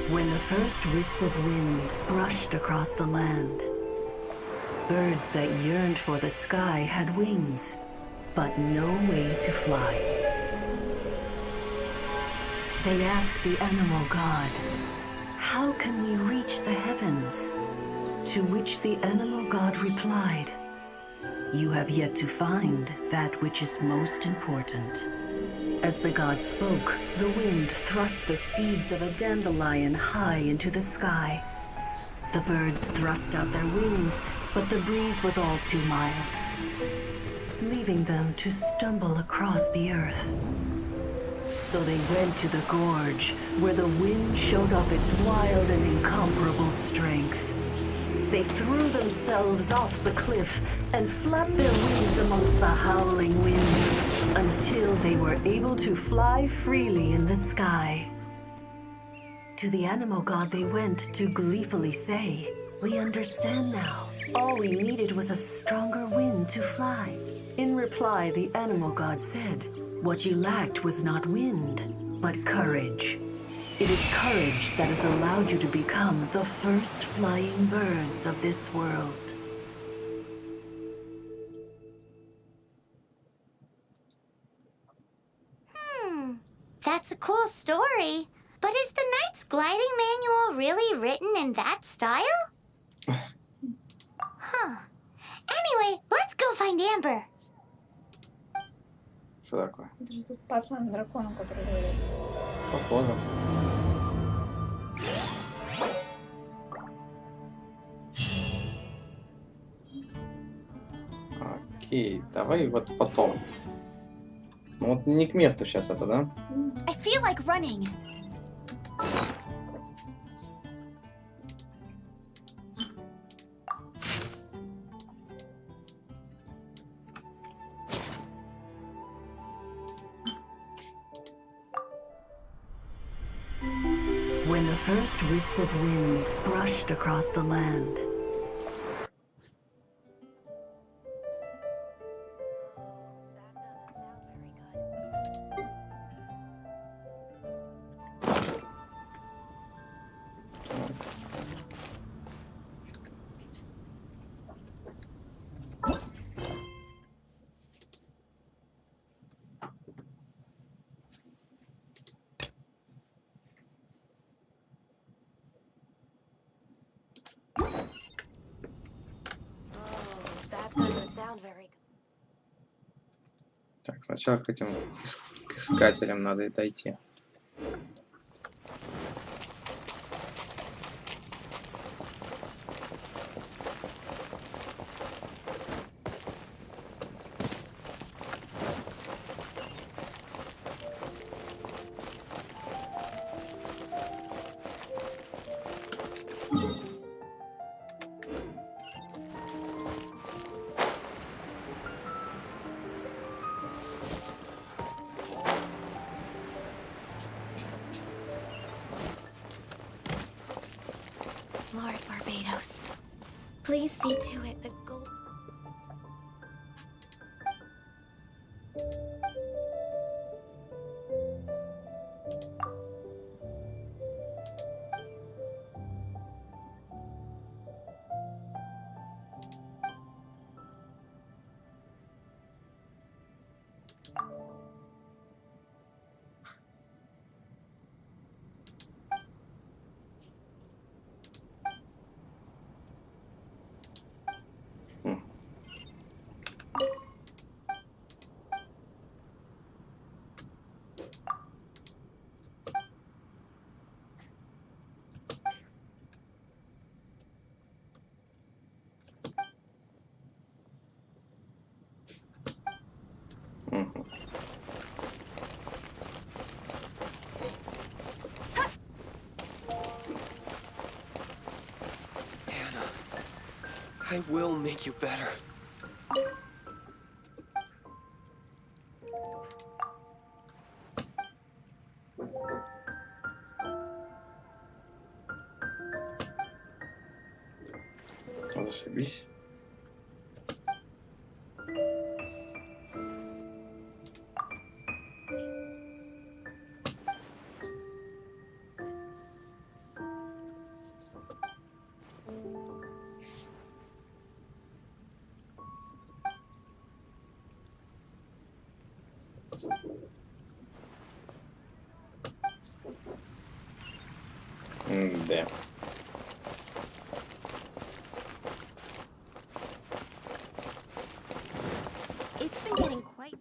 When the first wisp of wind brushed across the land, birds that yearned for the sky had wings, but no way to fly. They asked the animal god, "How can we reach the heavens?" To which the animal god replied, "You have yet to find that which is most important." As the god spoke, the wind thrust the seeds of a dandelion high into the sky. The birds thrust out their wings, but the breeze was all too mild, leaving them to stumble across the earth. So they went to the gorge, where the wind showed off its wild and incomparable strength. They threw themselves off the cliff and flapped their wings amongst the howling winds until they were able to fly freely in the sky. To the animal god they went to gleefully say, "We understand now. All we needed was a stronger wind to fly." In reply, the animal god said, "What you lacked was not wind, but courage. It is courage that has allowed you to become the first flying birds of this world." That's a cool story. But is the Knight's gliding manual really written in that style? Anyway, let's go find Amber. Что такое? Это же тут пацан с драконом, который говорит. Похоже. Окей, давай вот потом. Ну вот не к месту сейчас это, да? I feel like running. When the first wisp of wind brushed across the land, Так, сначала к этим к искателям надо дойти. Lord Barbados, please see to it that gold... I will make you better. Зашибись. Да. It's been getting quite...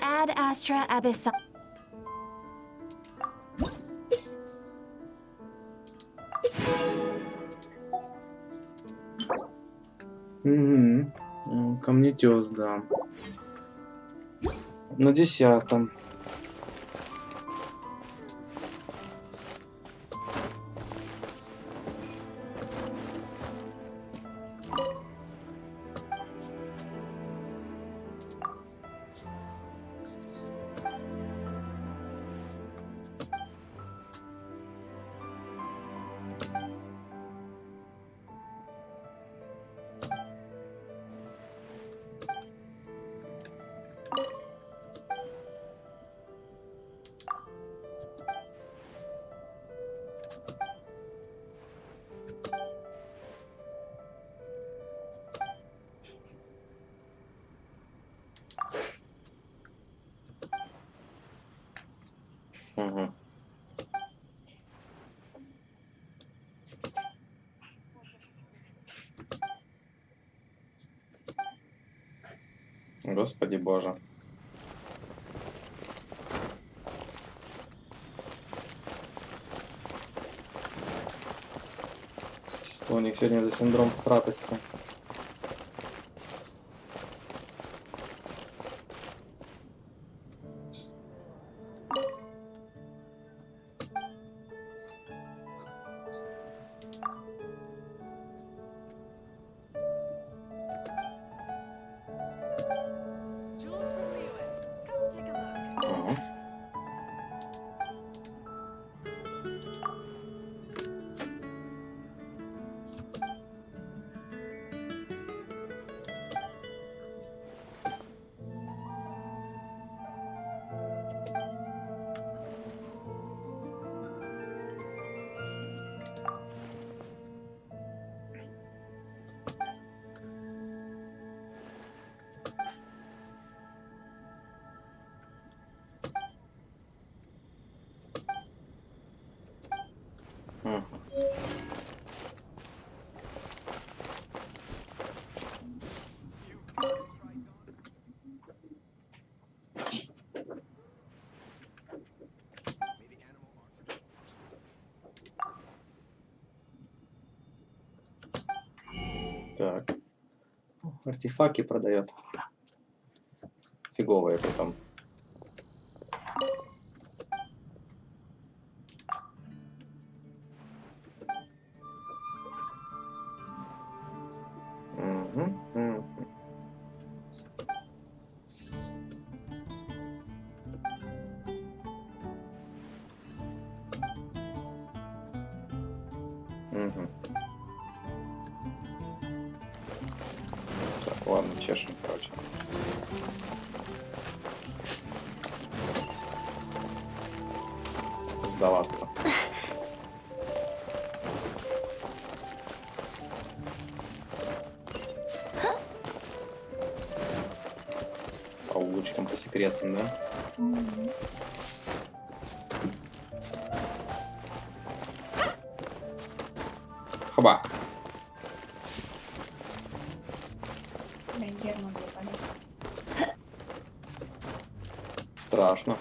Ad Astra Abyssal. Угу. Камнетёс, да. На 10-м. Угу. Господи боже. Что у них сегодня за синдром всратости? Ага. Мгм. Так. Артефакты продает. Фиговые потом. Мгм, мгм. Мгм. Так, ладно, чешем, короче. Сдаваться. По улочкам, по секретным, да? Хоба. Страшно.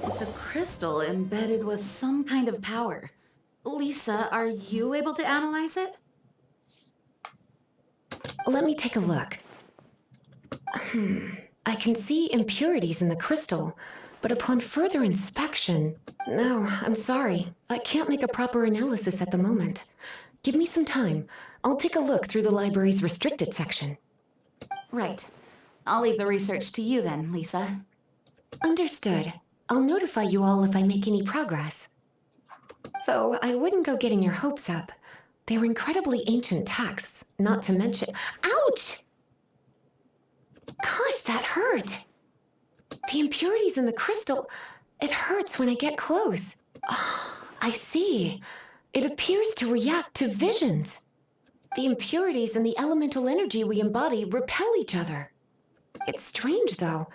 It's a crystal embedded with some kind of power. Lisa, are you able to analyze it? Let me take a look. I can see impurities in the crystal, but upon further inspection... No, I'm sorry. I can't make a proper analysis at the moment. Give me some time. I'll take a look through the library's restricted section. Right. I'll leave the research to you then, Lisa. Understood. I'll notify you all if I make any progress. Though I wouldn't go getting your hopes up. They were incredibly ancient texts, not to mention... Ouch! Gosh, that hurt! The impurities in the crystal... It hurts when I get close. Oh, I see. It appears to react to visions. The impurities and the elemental energy we embody repel each other. It's strange, though.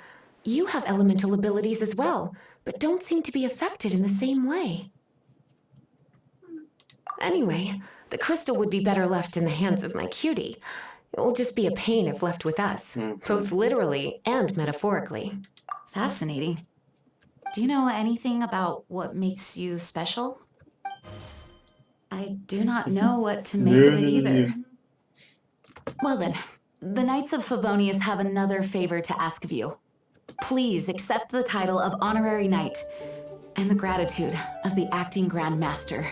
You have elemental abilities as well, but don't seem to be affected in the same way. Anyway, the crystal would be better left in the hands of my cutie. It will just be a pain if left with us, both literally and metaphorically. Fascinating. Do you know anything about what makes you special? I do not know what to make of it either. Well then, the Knights of Favonius have another favor to ask of you. Please accept the title of Honorary Knight and the gratitude of the Acting Grand Master.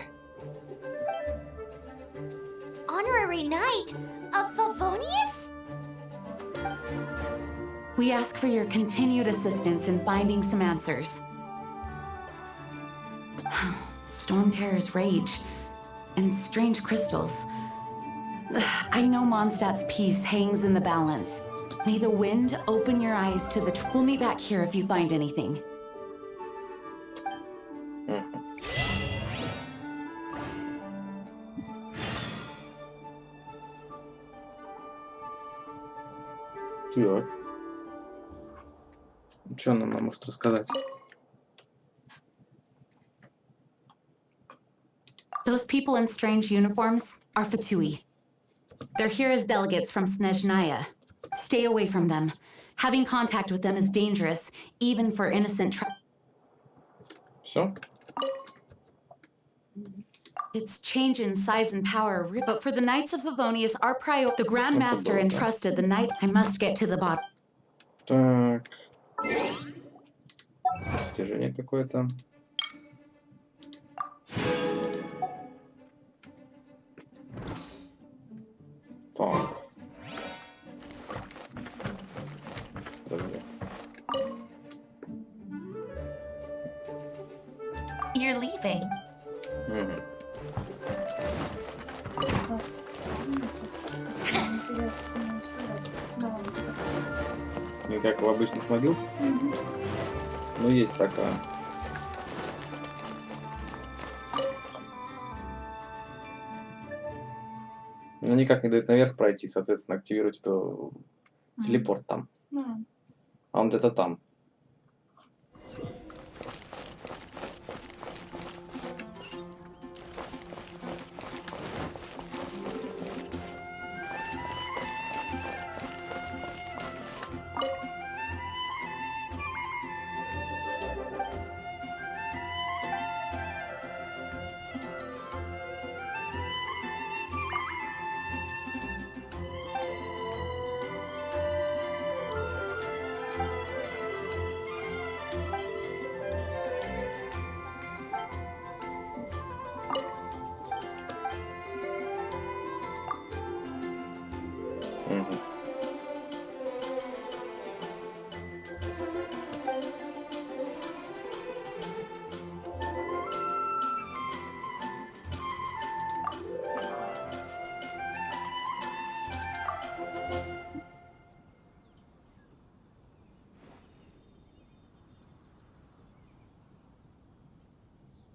Honorary Knight of Favonius? We ask for your continued assistance in finding some answers. Storm Terror's rage and strange crystals. I know Mondstadt's peace hangs in the balance. May the wind open your eyes to the We'll meet back here if you find anything. Так. Что она нам может рассказать? Those people in strange uniforms are Fatui. They're here as delegates from Snezhnaya. Stay away from them. Having contact with them is dangerous, even for innocent Все? Its change in size and power, but for the Knights of Favonius, our the Grand Master entrusted the Knight. I must get to the bottom. Так. Достижение какое-то. Так. Подожди. You're leaving. Мгм. Не как в обычных мобилках. Ну, есть такое. Ну, никак не дает наверх пройти, соответственно, активировать эту телепорт там. А он где-то там.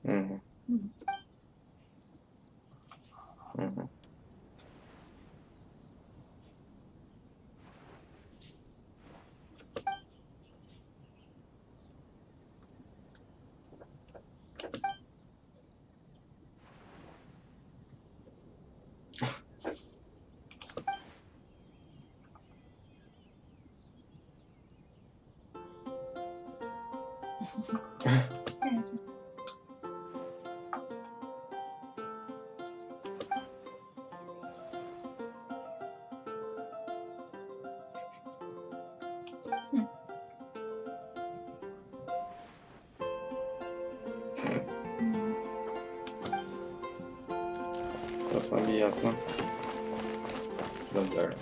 Мгм. Мгм. Мгм. Сейчас нам ясно. Да.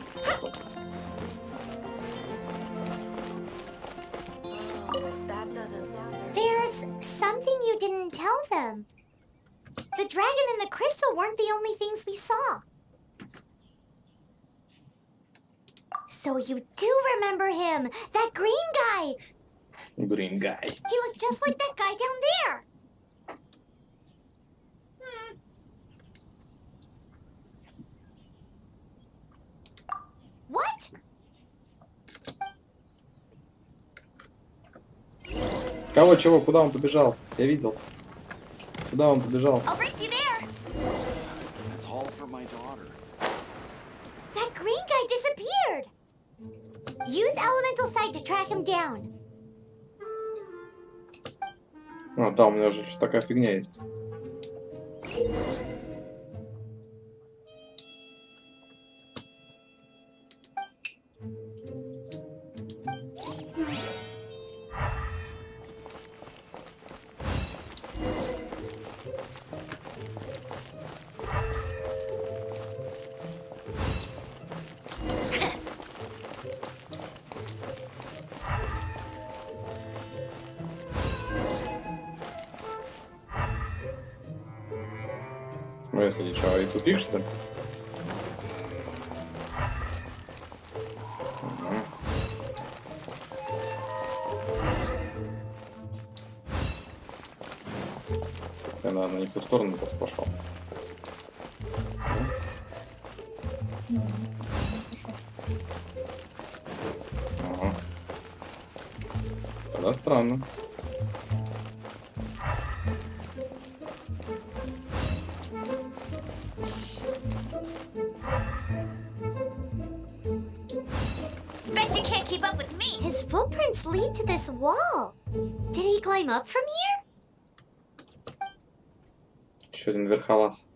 There's something you didn't tell them. The dragon and the crystal weren't the only things we saw. So you do remember him, that green guy. Green guy. He looked just like that guy down there. What? Кого, чего? Куда он побежал? Я видел. Куда он побежал? I'll brace you there. It's all for my daughter. That green guy disappeared. Use elemental sight to track him down. А, да, у меня же такая фигня есть. Ну, если ничего, и тупик, что ли? Я, наверное, не в ту сторону просто пошел. Ага. Тогда странно. Bet you can't keep up with me. His footprints lead to this wall. Did he climb up from here? Еще один верхолаз.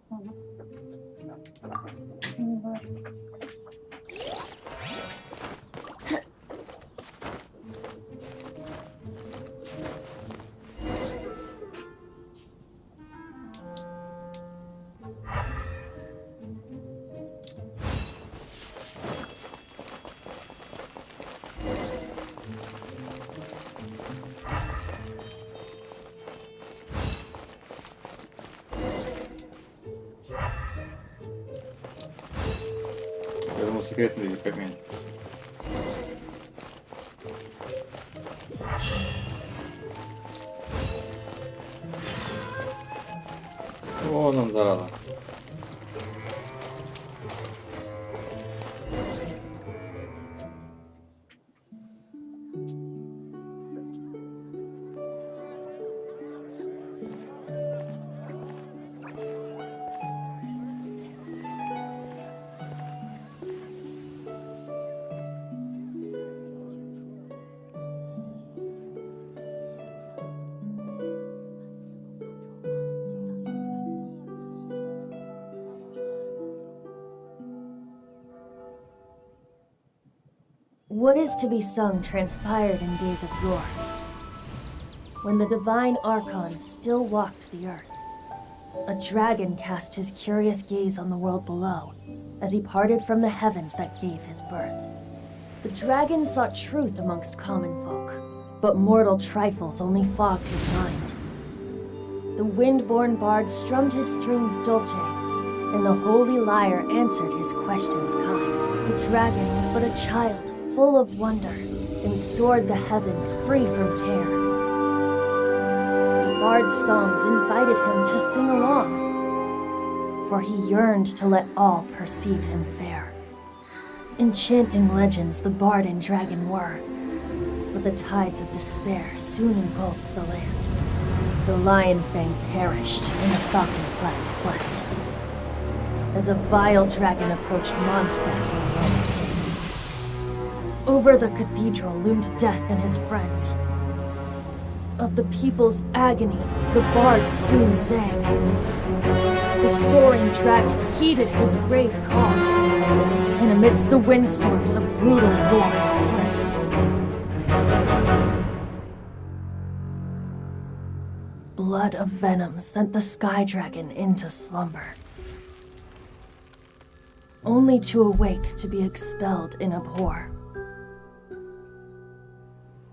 Я думал, секретный или как-нибудь. Вон он, зараза. What is to be sung transpired in days of yore, when the divine archons still walked the earth. A dragon cast his curious gaze on the world below, as he parted from the heavens that gave his birth. The dragon sought truth amongst common folk, but mortal trifles only fogged his mind. The wind-born bard strummed his strings dolce, and the holy lyre answered his questions kind. The dragon was but a child, full of wonder, and soared the heavens free from care. The bard's songs invited him to sing along, for he yearned to let all perceive him fair. Enchanting legends the bard and dragon were, but the tides of despair soon engulfed the land. The lion fang perished, and the falcon flag slept, as a vile dragon approached Mondstadt in the red state. Over the cathedral loomed death and his friends. of the people's agony, the bard soon sang. The soaring dragon heeded his grave cause, and amidst the windstorms a brutal war spread. Blood of venom sent the sky dragon into slumber, only to awake to be expelled in abhor.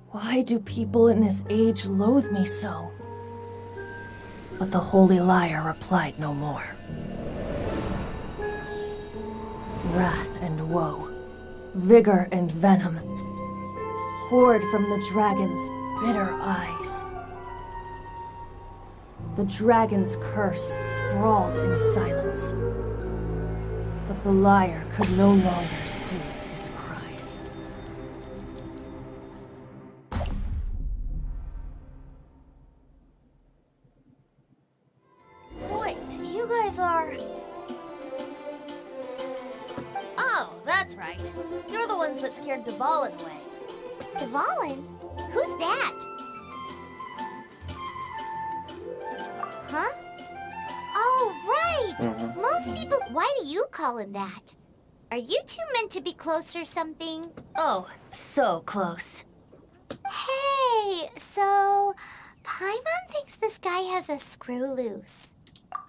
Why do people in this age loathe me so? But the holy liar replied no more. Wrath and woe, vigor and venom, poured from the dragon's bitter eyes. The dragon's curse sprawled in silence, but the liar could no longer soothe his cries. Wait, you guys are... Oh, that's right. You're the ones that scared Dvalin away. Dvalin? Who's that? Huh? Oh, right! Most people... Why do you call him that? Are you two meant to be close or something? Oh, so close. Hey, so... Paimon thinks this guy has a screw loose.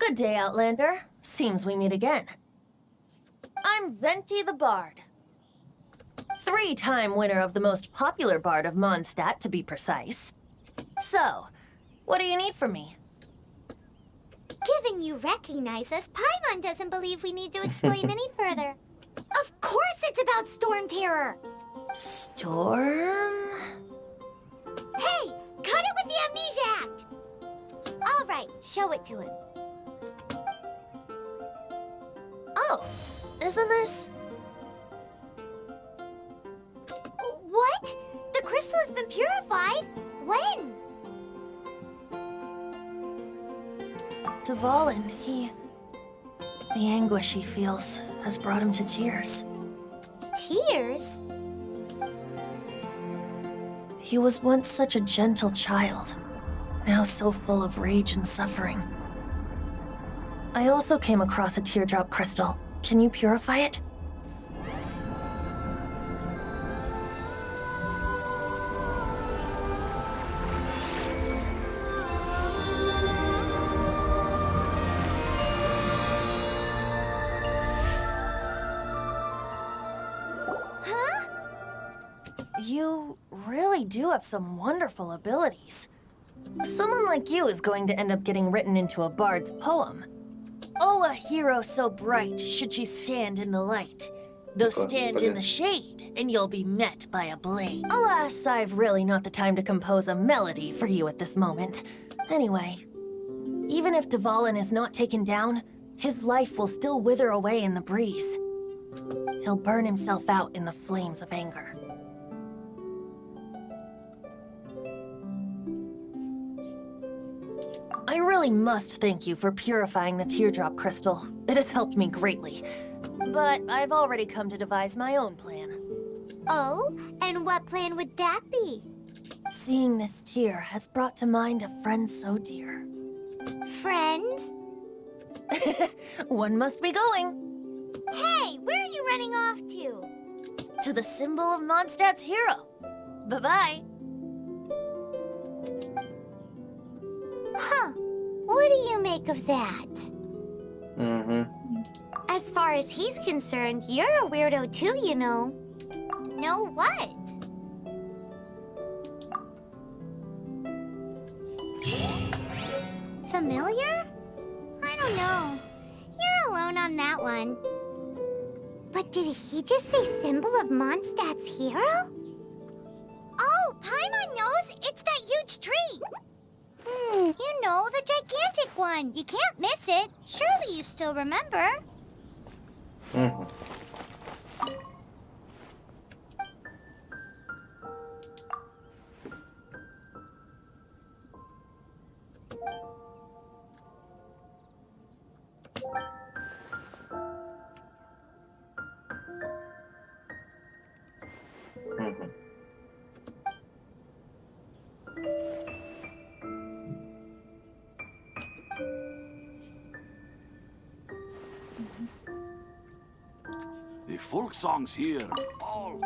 Good day, Outlander. Seems we meet again. I'm Venti the Bard. 3-time winner of the most popular bard of Mondstadt, to be precise. So, what do you need from me? Given you recognize us, Paimon doesn't believe we need to explain any further. Of course it's about Storm Terror! Storm? Hey! Cut it with the Amnesia Act! Alright, show it to him. Oh, isn't this... What? The crystal has been purified? When? Dvalin, the anguish he feels has brought him to tears. Tears? He was once such a gentle child, now so full of rage and suffering. I also came across a teardrop crystal. Can you purify it? You really do have some wonderful abilities. Someone like you is going to end up getting written into a bard's poem. Oh, a hero so bright should she stand in the light. Though stand in the shade, and you'll be met by a blade. Alas, I've really not the time to compose a melody for you at this moment. Anyway, even if Dvalin is not taken down, his life will still wither away in the breeze. He'll burn himself out in the flames of anger. I really must thank you for purifying the teardrop crystal. It has helped me greatly. But I've already come to devise my own plan. Oh? And what plan would that be? Seeing this tear has brought to mind a friend so dear. Friend? One must be going. Hey, where are you running off to? To the symbol of Mondstadt's hero. Bye-bye. Huh. What do you make of that? As far as he's concerned, you're a weirdo too, you know. Know what? Familiar? I don't know. You're alone on that one. But did he just say symbol of Mondstadt's hero? Oh, Paimon knows! It's that huge tree! You know, the gigantic one. You can't miss it. Surely you still remember. The folk songs here all.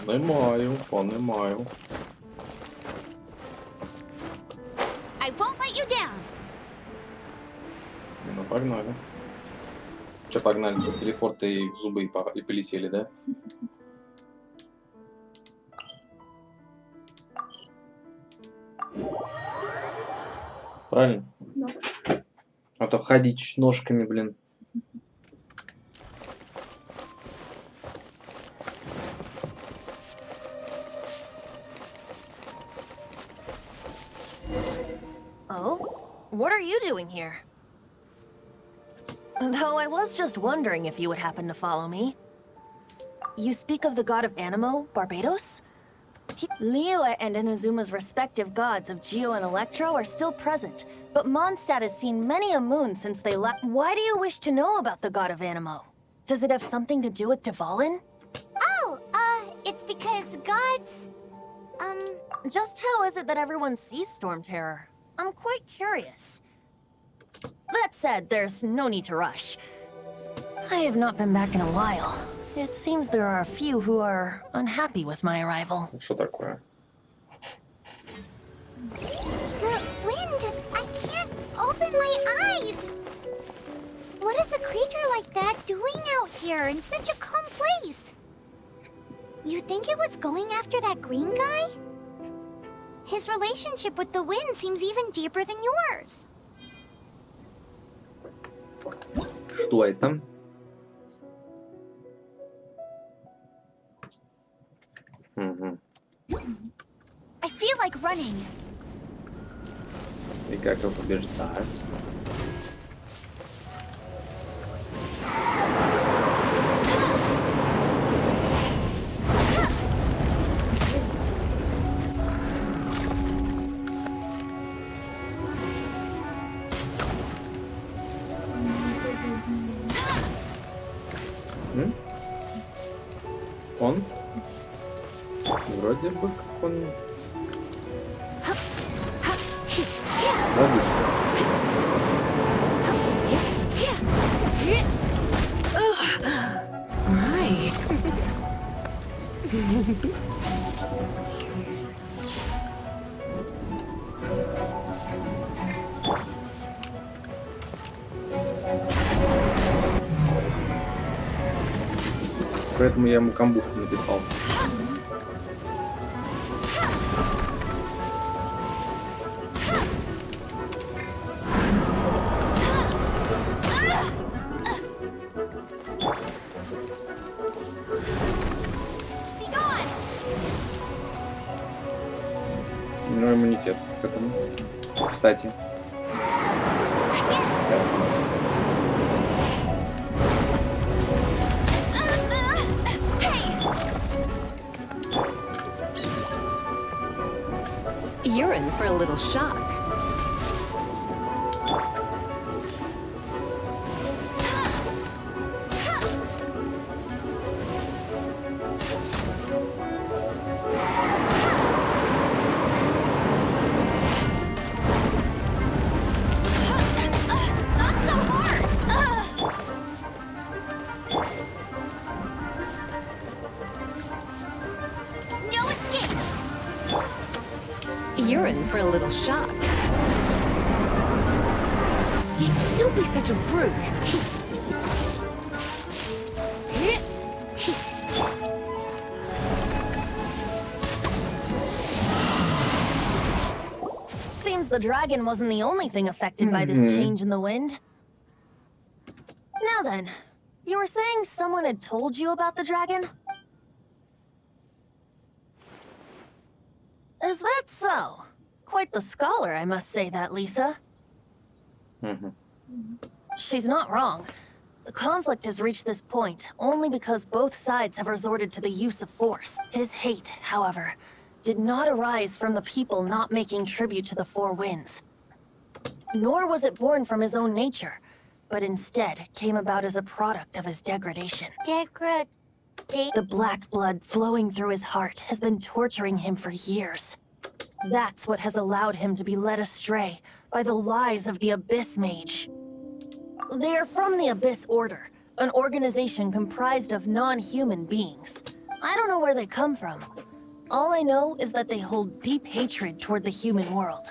Понимаю. I won't let you down. Ну, погнали. Че, погнали-то? Телепорты и в зубы и полетели, да? Правильно? Да. А то ходить ножками, блин. Oh? What are you doing here? Though I was just wondering if you would happen to follow me. You speak of the god of Animo, Barbados? Liyue and Inazuma's respective gods of Geo and Electro are still present, but Mondstadt has seen many a moon since they left. Why do you wish to know about the god of Animo? Does it have something to do with Dvalin? Oh, it's because gods... Just how is it that everyone sees Storm Terror? I'm quite curious. That said, there's no need to rush. I have not been back in a while. It seems there are a few who are unhappy with my arrival. Что такое? The wind! I can't open my eyes! What is a creature like that doing out here in such a calm place? You think it was going after that green guy? His relationship with the wind seems even deeper than yours. Что это? Угу. I feel like running. И как его побеждать? Он? Вроде бы как он... Логично. My. Поэтому я ему камбушку написал. Ну, иммунитет к этому. Кстати. You're in for a little shock. You're in for a little shock. Don't be such a brute. Seems the dragon wasn't the only thing affected by this change in the wind. Now then, you were saying someone had told you about the dragon? Is that so? Quite the scholar, I must say that, Lisa. She's not wrong. The conflict has reached this point only because both sides have resorted to the use of force. His hate, however, did not arise from the people not making tribute to the Four Winds. Nor was it born from his own nature, but instead came about as a product of his degradation. The black blood flowing through his heart has been torturing him for years. That's what has allowed him to be led astray by the lies of the Abyss Mage. They are from the Abyss Order, an organization comprised of non-human beings. I don't know where they come from. All I know is that they hold deep hatred toward the human world.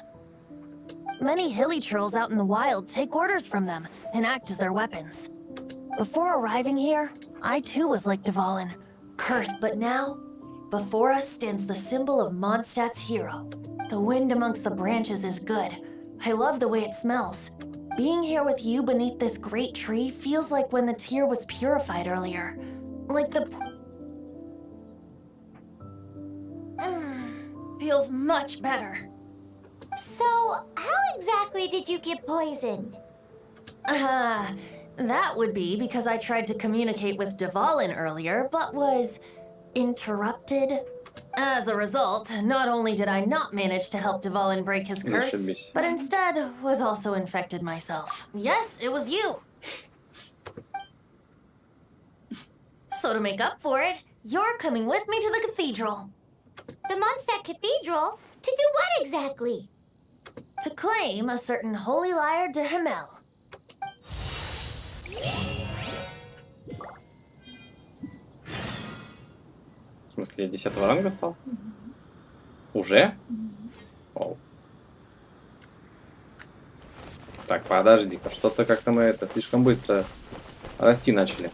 Many hilly trolls out in the wild take orders from them and act as their weapons. Before arriving here, I too was like Dvalin, cursed, but now, before us stands the symbol of Mondstadt's hero. The wind amongst the branches is good. I love the way it smells. Being here with you beneath this great tree feels like when the tear was purified earlier. Like the... feels much better. So, how exactly did you get poisoned? That would be because I tried to communicate with Dvalin earlier, but was interrupted. As a result, not only did I not manage to help Dvalin break his curse, but instead was also infected myself. Yes, it was you. So to make up for it, you're coming with me to the cathedral. The Mondstadt Cathedral? To do what exactly? To claim a certain holy lyre de Himmel. В смысле, я 10-го ранга стал? Уже? Оу. Так, подожди-ка, что-то как-то мы это слишком быстро расти начали.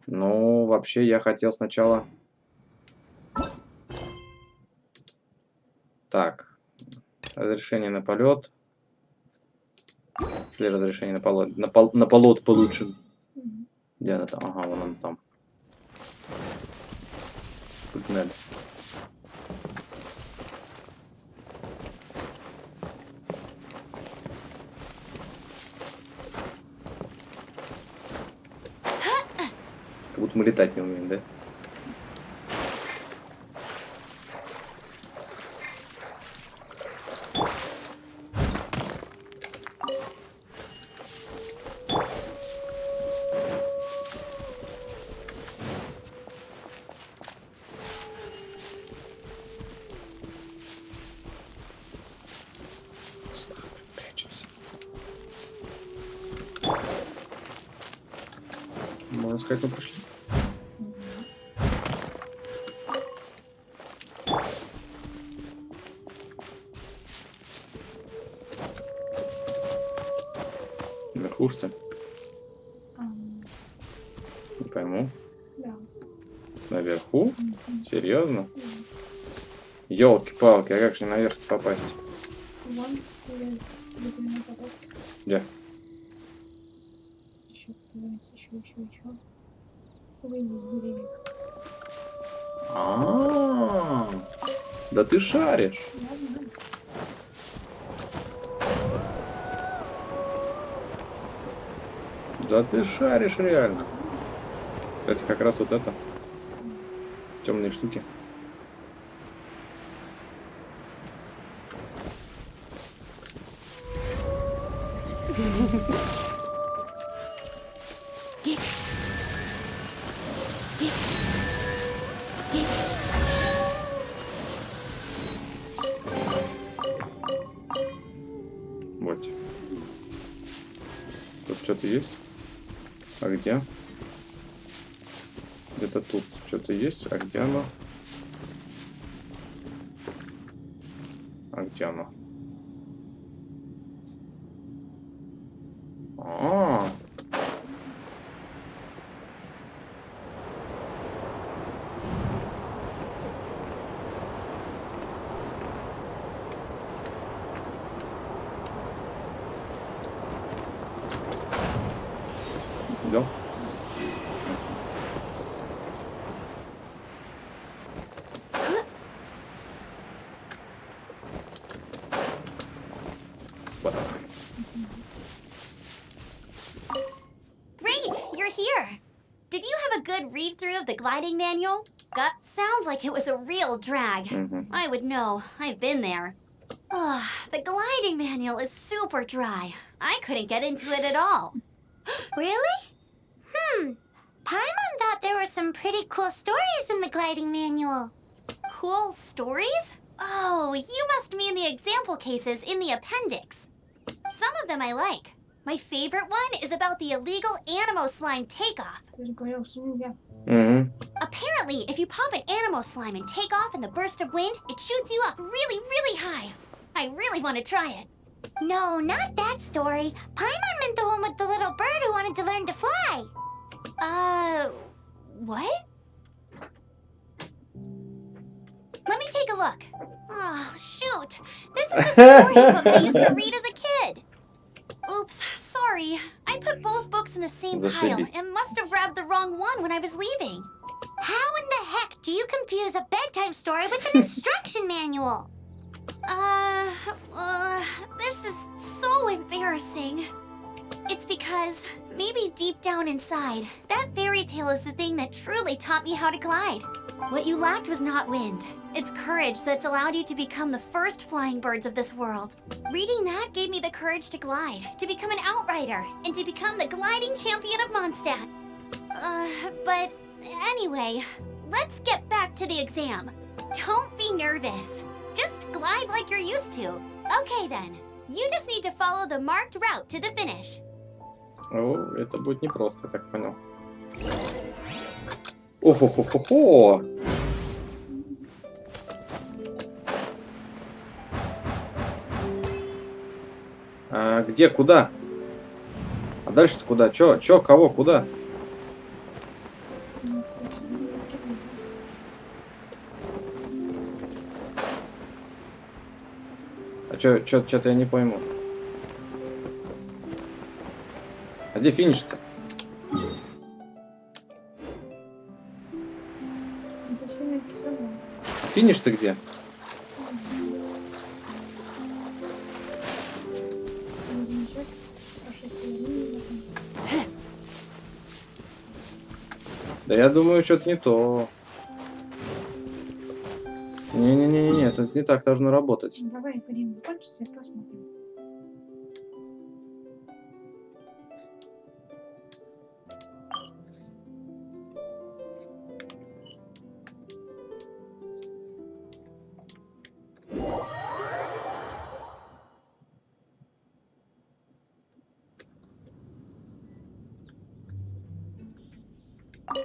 Ну, вообще, я хотел сначала... Так, разрешение на полет. Или разрешение на полет, на полет получен. Где она там? Ага, вон она там. Погнали. Как будто мы летать не умеем, да? Можно сказать, мы прошли. Наверху, что ли? Не пойму. Да. Наверху? Серьезно? Ёлки-палки, а как же наверх попасть? Вон, ветряной поток. Где? Еще. Выйди с деревьев. Да ты шаришь. Да, знаю. Да ты шаришь реально. Это как раз вот это. Темные штуки. Вот. Тут что-то есть? А где? Где-то тут что-то есть, а где оно? А где оно? А-а-а. Взял? Вот он. Great, you're here. Did you have a good read-through of the gliding manual? Sounds like it was a real drag. I would know. I've been there. The gliding manual is super dry. I couldn't get into it at all. Really? Paimon thought there were some pretty cool stories in the gliding manual. Cool stories? Oh, you must mean the example cases in the appendix. Some of them I like. My favorite one is about the illegal Animo slime takeoff. Ты же говорил, что нельзя. Apparently, if you pop an Animo slime and take off in the burst of wind, it shoots you up really, really high. I really want to try it. No, not that story. Paimon meant the one with the little bird who wanted to learn to fly. What? Let me take a look. Oh, shoot. This is the storybook I used to read as a kid. Oops, sorry. I put both books in the same pile and must have grabbed the wrong one when I was leaving. How in the heck do you confuse a bedtime story with an instruction manual? This is so embarrassing. It's because, maybe deep down inside, that fairy tale is the thing that truly taught me how to glide. What you lacked was not wind. It's courage that's allowed you to become the first flying birds of this world. Reading that gave me the courage to glide, to become an outrider, and to become the gliding champion of Mondstadt. But anyway, let's get back to the exam. Don't be nervous. Just glide like you're used to. Okay then. You just need to follow the marked route to the finish. О, это будет непросто, я так понял. О-хо-хо-хо-хо! А где, куда? А дальше-то куда? Чё, кого, куда? А чё-то я не пойму. А где финиш-то? Это все метки собой. Финиш-то где? Сейчас прошествие. Да я думаю, что-то не то. Не-не-не-не, это не так должно работать. Давай время кончится и посмотрим.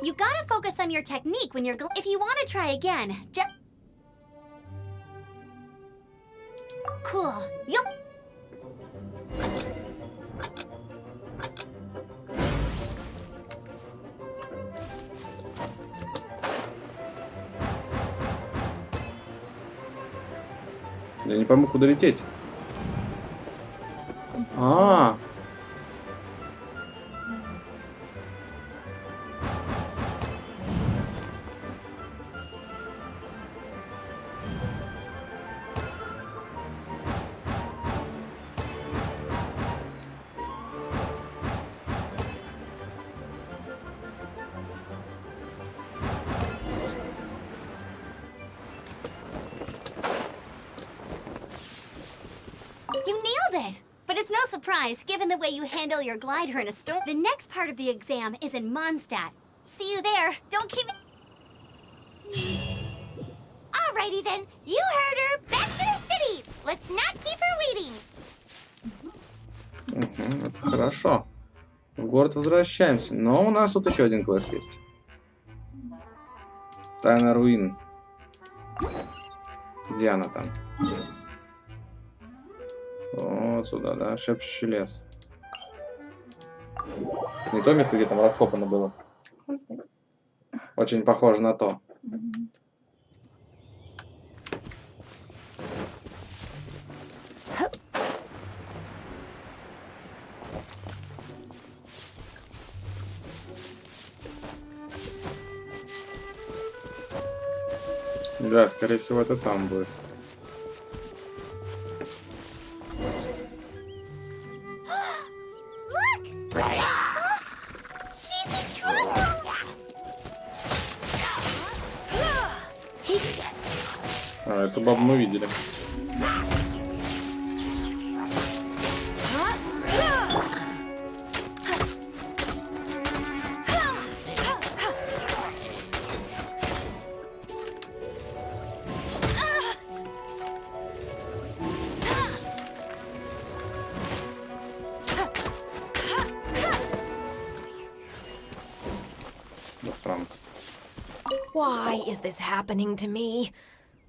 You gotta focus on your technique when you're if you want to try again, Cool. Yup. Я не пойму, куда лететь. А. You nailed it! But it's no surprise, given the way you handle your glider in a storm. The next part of the exam is in Mondstadt. See you there. Don't keep me... Alrighty then, you heard her. Back to the city. Let's not keep her waiting. Это хорошо. В город возвращаемся. Но у нас тут еще один квест есть. Тайна руин. Где она там? Вот сюда, да? Шепчущий лес. Не то место, где там раскопано было. Очень похоже на то. Да, скорее всего, это там будет. She's in trouble! А, эту бабу мы видели. Засранцы. Why is this happening to me?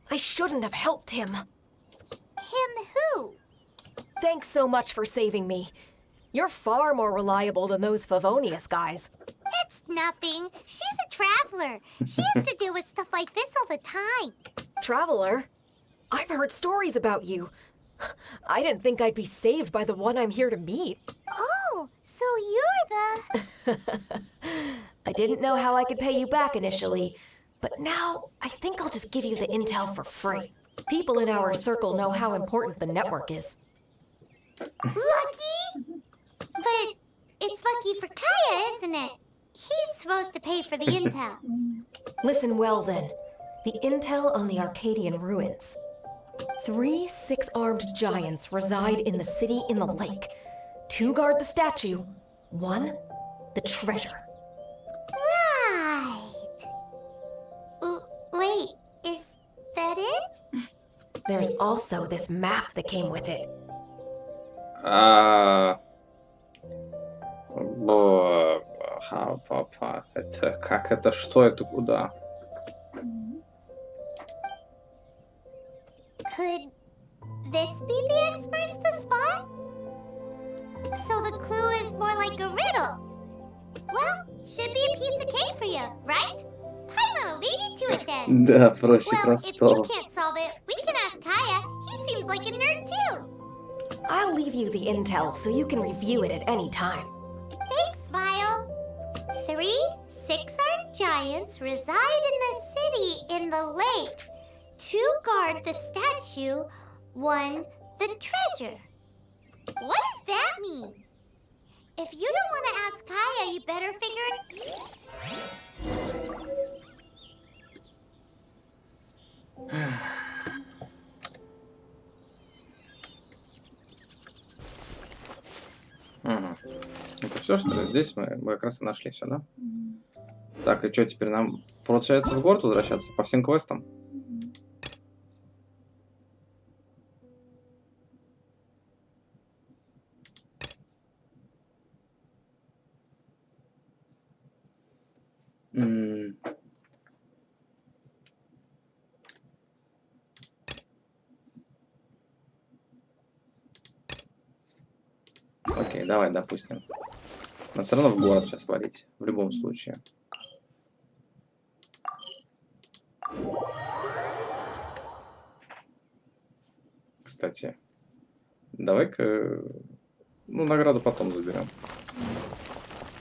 I shouldn't have helped him. Him who? Thanks so much for saving me. You're far more reliable than those Favonius guys. It's nothing. She's a traveler. She has to deal with stuff like this all the time. Traveler? I've heard stories about you. I didn't think I'd be saved by the one I'm here to meet. Oh, so you're the... I didn't know how I could pay you back initially, but now I think I'll just give you the intel for free. People in our circle know how important the network is. Lucky? But it's lucky for Kaya, isn't it? He's supposed to pay for the intel. Listen well then. The intel on the Arcadian ruins. 3 6-armed giants reside in the city in the lake. 2 guard the statue, 1 the treasure. Right. Wait, is that it? There's also this map that came with it. Папа, это как это, что это, куда? Could this be the experts the spot? So the clue is more like a riddle. Well, should be a piece of cake for you, right? I'll leave you to it then. Да, проще Well, if you простого. can't solve it, we can ask Kaya. He seems like a nerd too. I'll leave you the intel so you can review it at any time. Thanks, Vile. 3 6-armed giants reside in the city in the lake. 2 guard the statue, 1 the treasure. What does that mean? If you don't want to ask Kaya, you better figure it... Ага. Это все, что ли? Здесь мы как раз и нашли все, да? Так, и что теперь нам получается в город возвращаться по всем квестам? Окей, давай, допустим. Но все равно в город сейчас валить, в любом случае. Кстати, давай-ка, ну, награду потом заберем.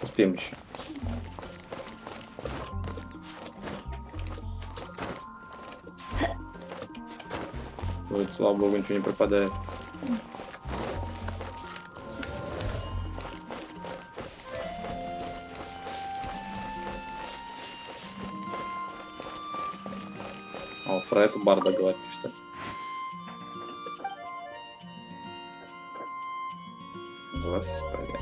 Успеем еще. Вот, слава богу, ничего не пропадает. О, про эту барда говорили, что ли? Господи.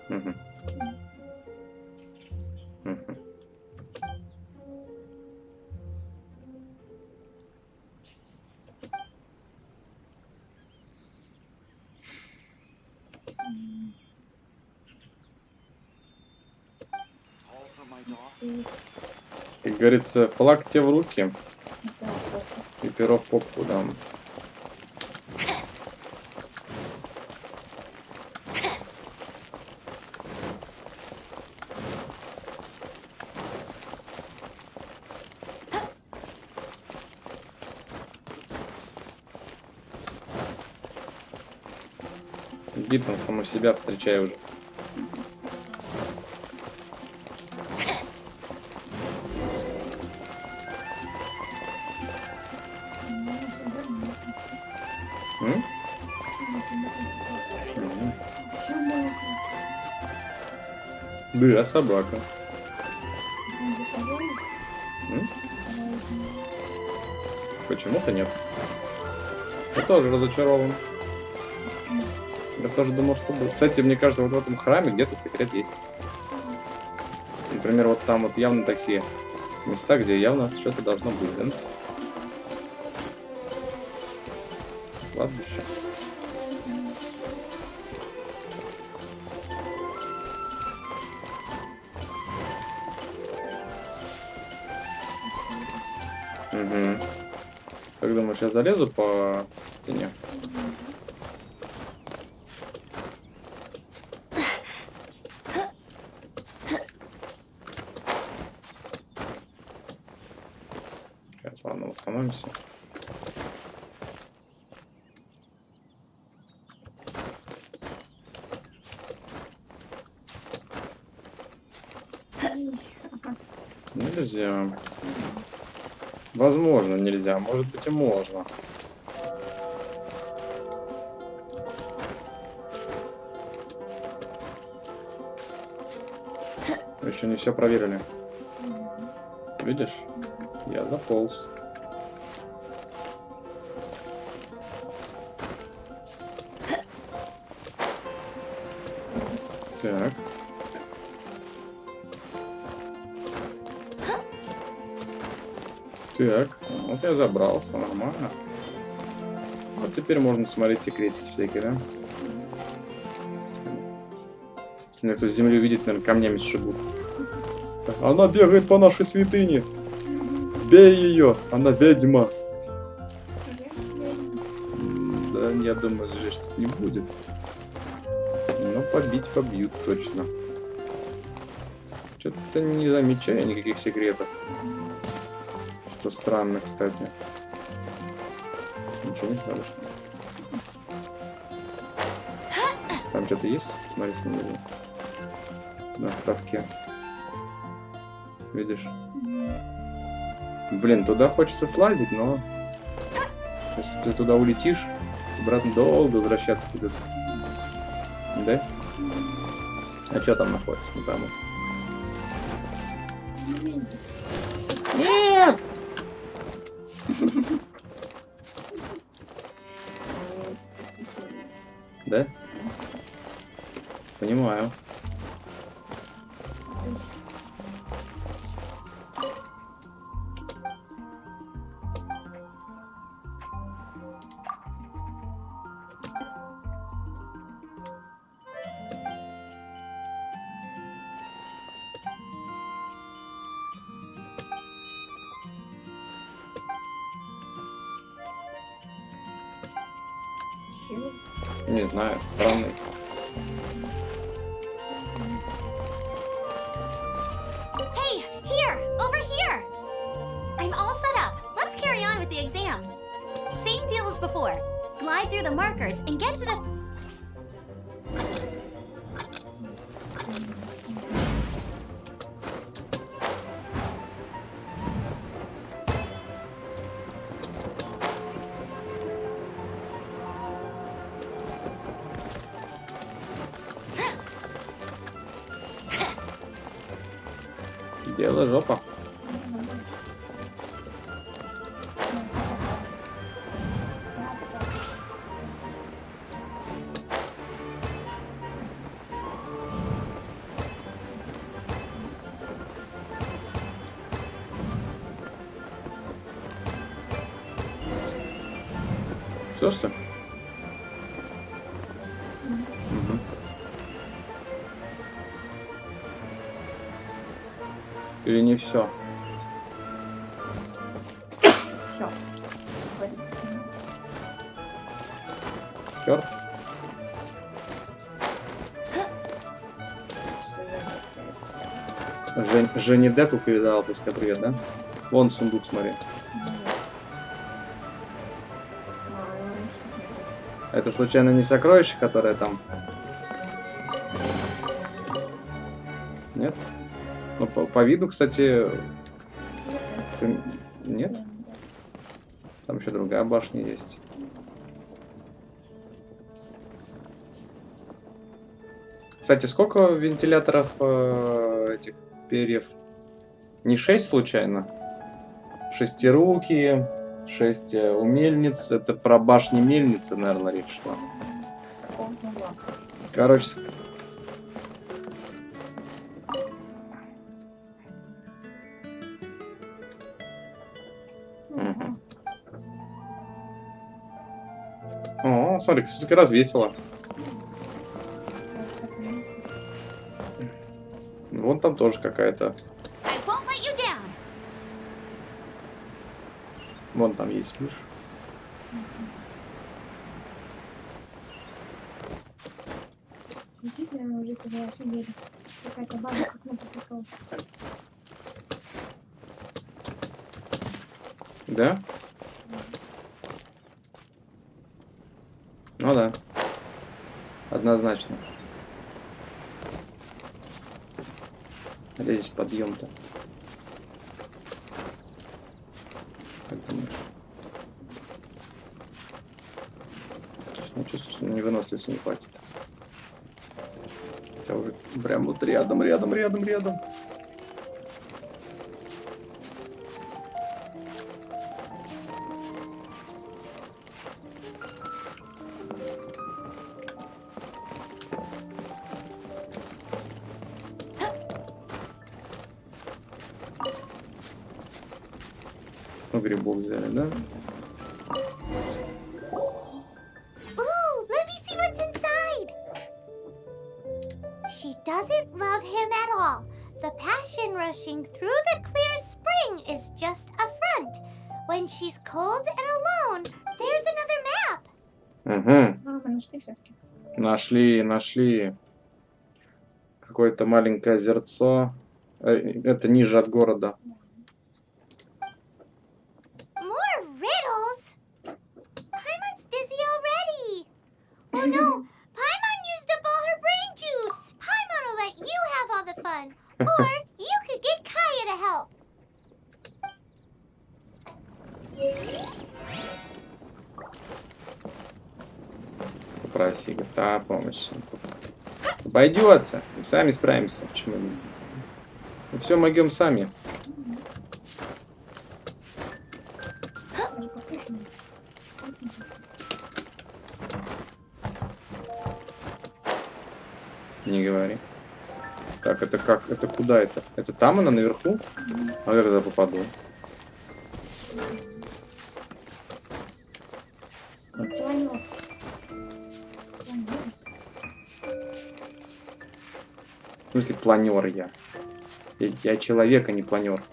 Мгм. Мгм. Как говорится, флаг тебе в руки и перо в попку дам. Иди там саму себя встречай уже. М? Да, собака. М? Почему-то нет. Я тоже разочарован. Я тоже думал, что будет. Кстати, мне кажется, вот в этом храме где-то секрет есть. Например, вот там вот явно такие места, где явно что-то должно быть, да? Кладбище. Угу. Как думаешь, я залезу по стене? Сейчас, ладно, восстановимся. Нельзя. Возможно, нельзя. Может быть, и можно. Еще не все проверили. Видишь? Я заполз. Так. Так, вот я забрался, нормально. Вот теперь можно смотреть секретики всякие, да? Если меня кто с земли увидит, наверное, камнями сшибут. Она бегает по нашей святыне. Бей ее, она ведьма. Да, я думаю, сжечь тут не будет. Но побить побьют точно. Что-то не замечаю никаких секретов. Что странно, кстати. Ничего не слышно. Там что-то есть? Смотри, снизу. На ставке. Видишь? Блин, туда хочется слазить, но... Если ты туда улетишь, обратно долго возвращаться придется. Да? А что там находится? Ну там. Нет! Да? Понимаю. Не знаю, странный. Hey, here! Over here! I'm all set up. Let's carry on with the exam. Same deal as before. Glide through the markers and get to the... Дело жопа. Все, что ли? Угу. Или не все? Все. Черт. Жене Депу передал, пускай привет, да? Вон сундук, смотри. Это случайно не сокровище, которое там? Нет? Ну, по виду, кстати... Нет? Там еще другая башня есть. Кстати, сколько вентиляторов этих перьев? Не 6 случайно? Шестирукие, 6 у мельниц. Это про башни мельницы, наверное, речь шла. Короче... Угу. О, смотри, все-таки развесило. Вон там тоже какая-то. Вон там есть, видишь? Действительно, уже тебя офигели. Какая-то баба как на пососала. Да? Ну да. Однозначно. Где здесь подъем-то? Как думаешь? Я чувствую, что на невыносливости не хватит. Хотя уже прям вот рядом. Ну, грибов взяли, да? Ooh, let me see what's inside. She doesn't love him at all. The passion rushing through the clear spring is just a front. When she's cold and alone, there's another map. Угу. Ага, нашли все-таки. Нашли. Какое-то маленькое озерцо. Это ниже от города. More riddles? Paimon's dizzy already. Oh no, Paimon used up all her brain juice. Paimon will let you have all the fun. Or you could get Kaya to help. Попроси, говорит, о помощи. Обойдется. Сами справимся. Почему? Мы все могем сами. Не говори. Так, это как? Это куда это? Это там она наверху? А как я туда попаду? В смысле планер я? Я человек, а не планер.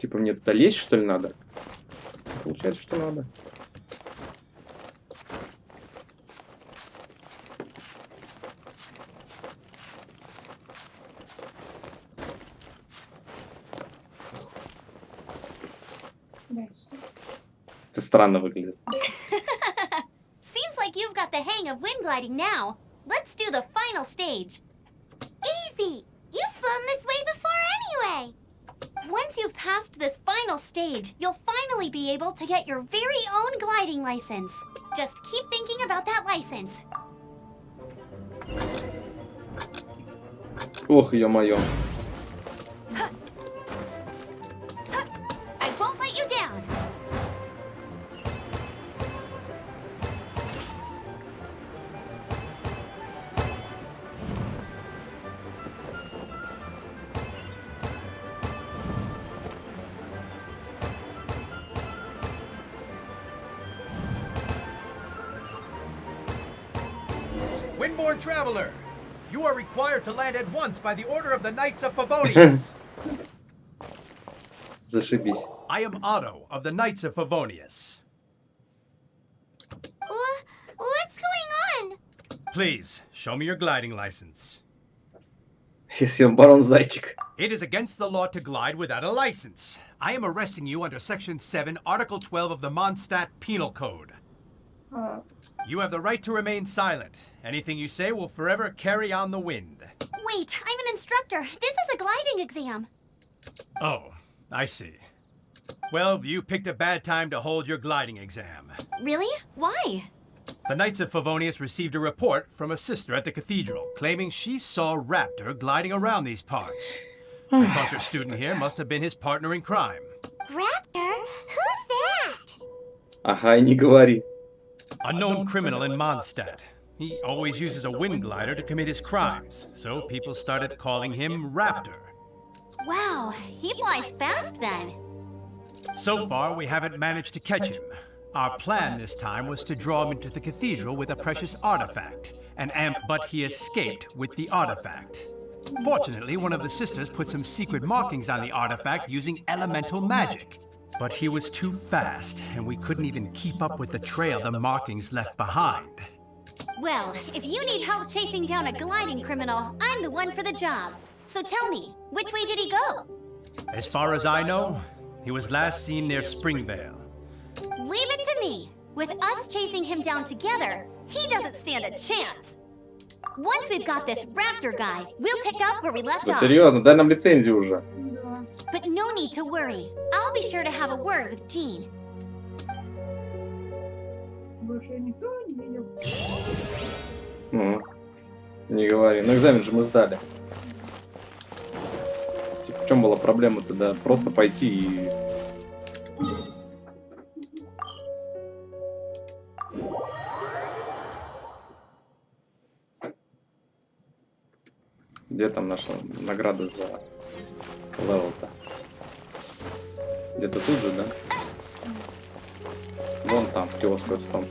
Типа мне туда лезть, что ли, надо? Получается, что надо. Это странно выглядит. Seems like you've got the hang of wind gliding now. Let's do the final stage. Easy. You've flown this way before anyway. Once you've passed this final stage, you'll finally be able to get your very own gliding license. Just keep thinking about that license. Ох, ё-моё. I won't let you down. Windborne Traveler, you are required to land at once by the order of the Knights of Favonius. Зашибись. I am Otto of the Knights of Favonius. What's going on? Please, show me your gliding license. Если он барон Зайчик. It is against the law to glide without a license. I am arresting you under Section 7, Article 12 of the Mondstadt Penal Code. You have the right to remain silent. Anything you say will forever carry on the wind. Wait, I'm an instructor. This is a gliding exam. Oh, I see. Well, you picked a bad time to hold your gliding exam. Really? Why? The Knights of Favonius received a report from a sister at the cathedral claiming she saw Raptor gliding around these parts. I thought your student here must have been his partner in crime. Raptor? Who's that? Ага, и не говори. Unknown criminal in Mondstadt. He always uses a wind glider to commit his crimes, so people started calling him Raptor. Wow, he flies fast then. So far, we haven't managed to catch him. Our plan this time was to draw him into the cathedral with a precious artifact, but he escaped with the artifact. Fortunately, one of the sisters put some secret markings on the artifact using elemental magic. But he was too fast, and we couldn't even keep up with the trail the markings left behind. Well, if you need help chasing down a gliding criminal, I'm the one for the job. So tell me, which way did he go? As far as I know, he was last seen near Springvale. Leave it to me. With us chasing him down together, he doesn't stand a chance. Once we've got this Raptor guy, we'll pick up where we left Да off. серьезно, дай нам лицензию уже. But no need to worry. I'll be sure to have a word with Jean. Больше никто не видел. Ну, не говори. Ну, экзамен же мы сдали. Типа, в чем была проблема-то, да? Просто пойти и... Где там наша награда за левел-то? Где-то тут же, да? Вон там, киоск вот в том.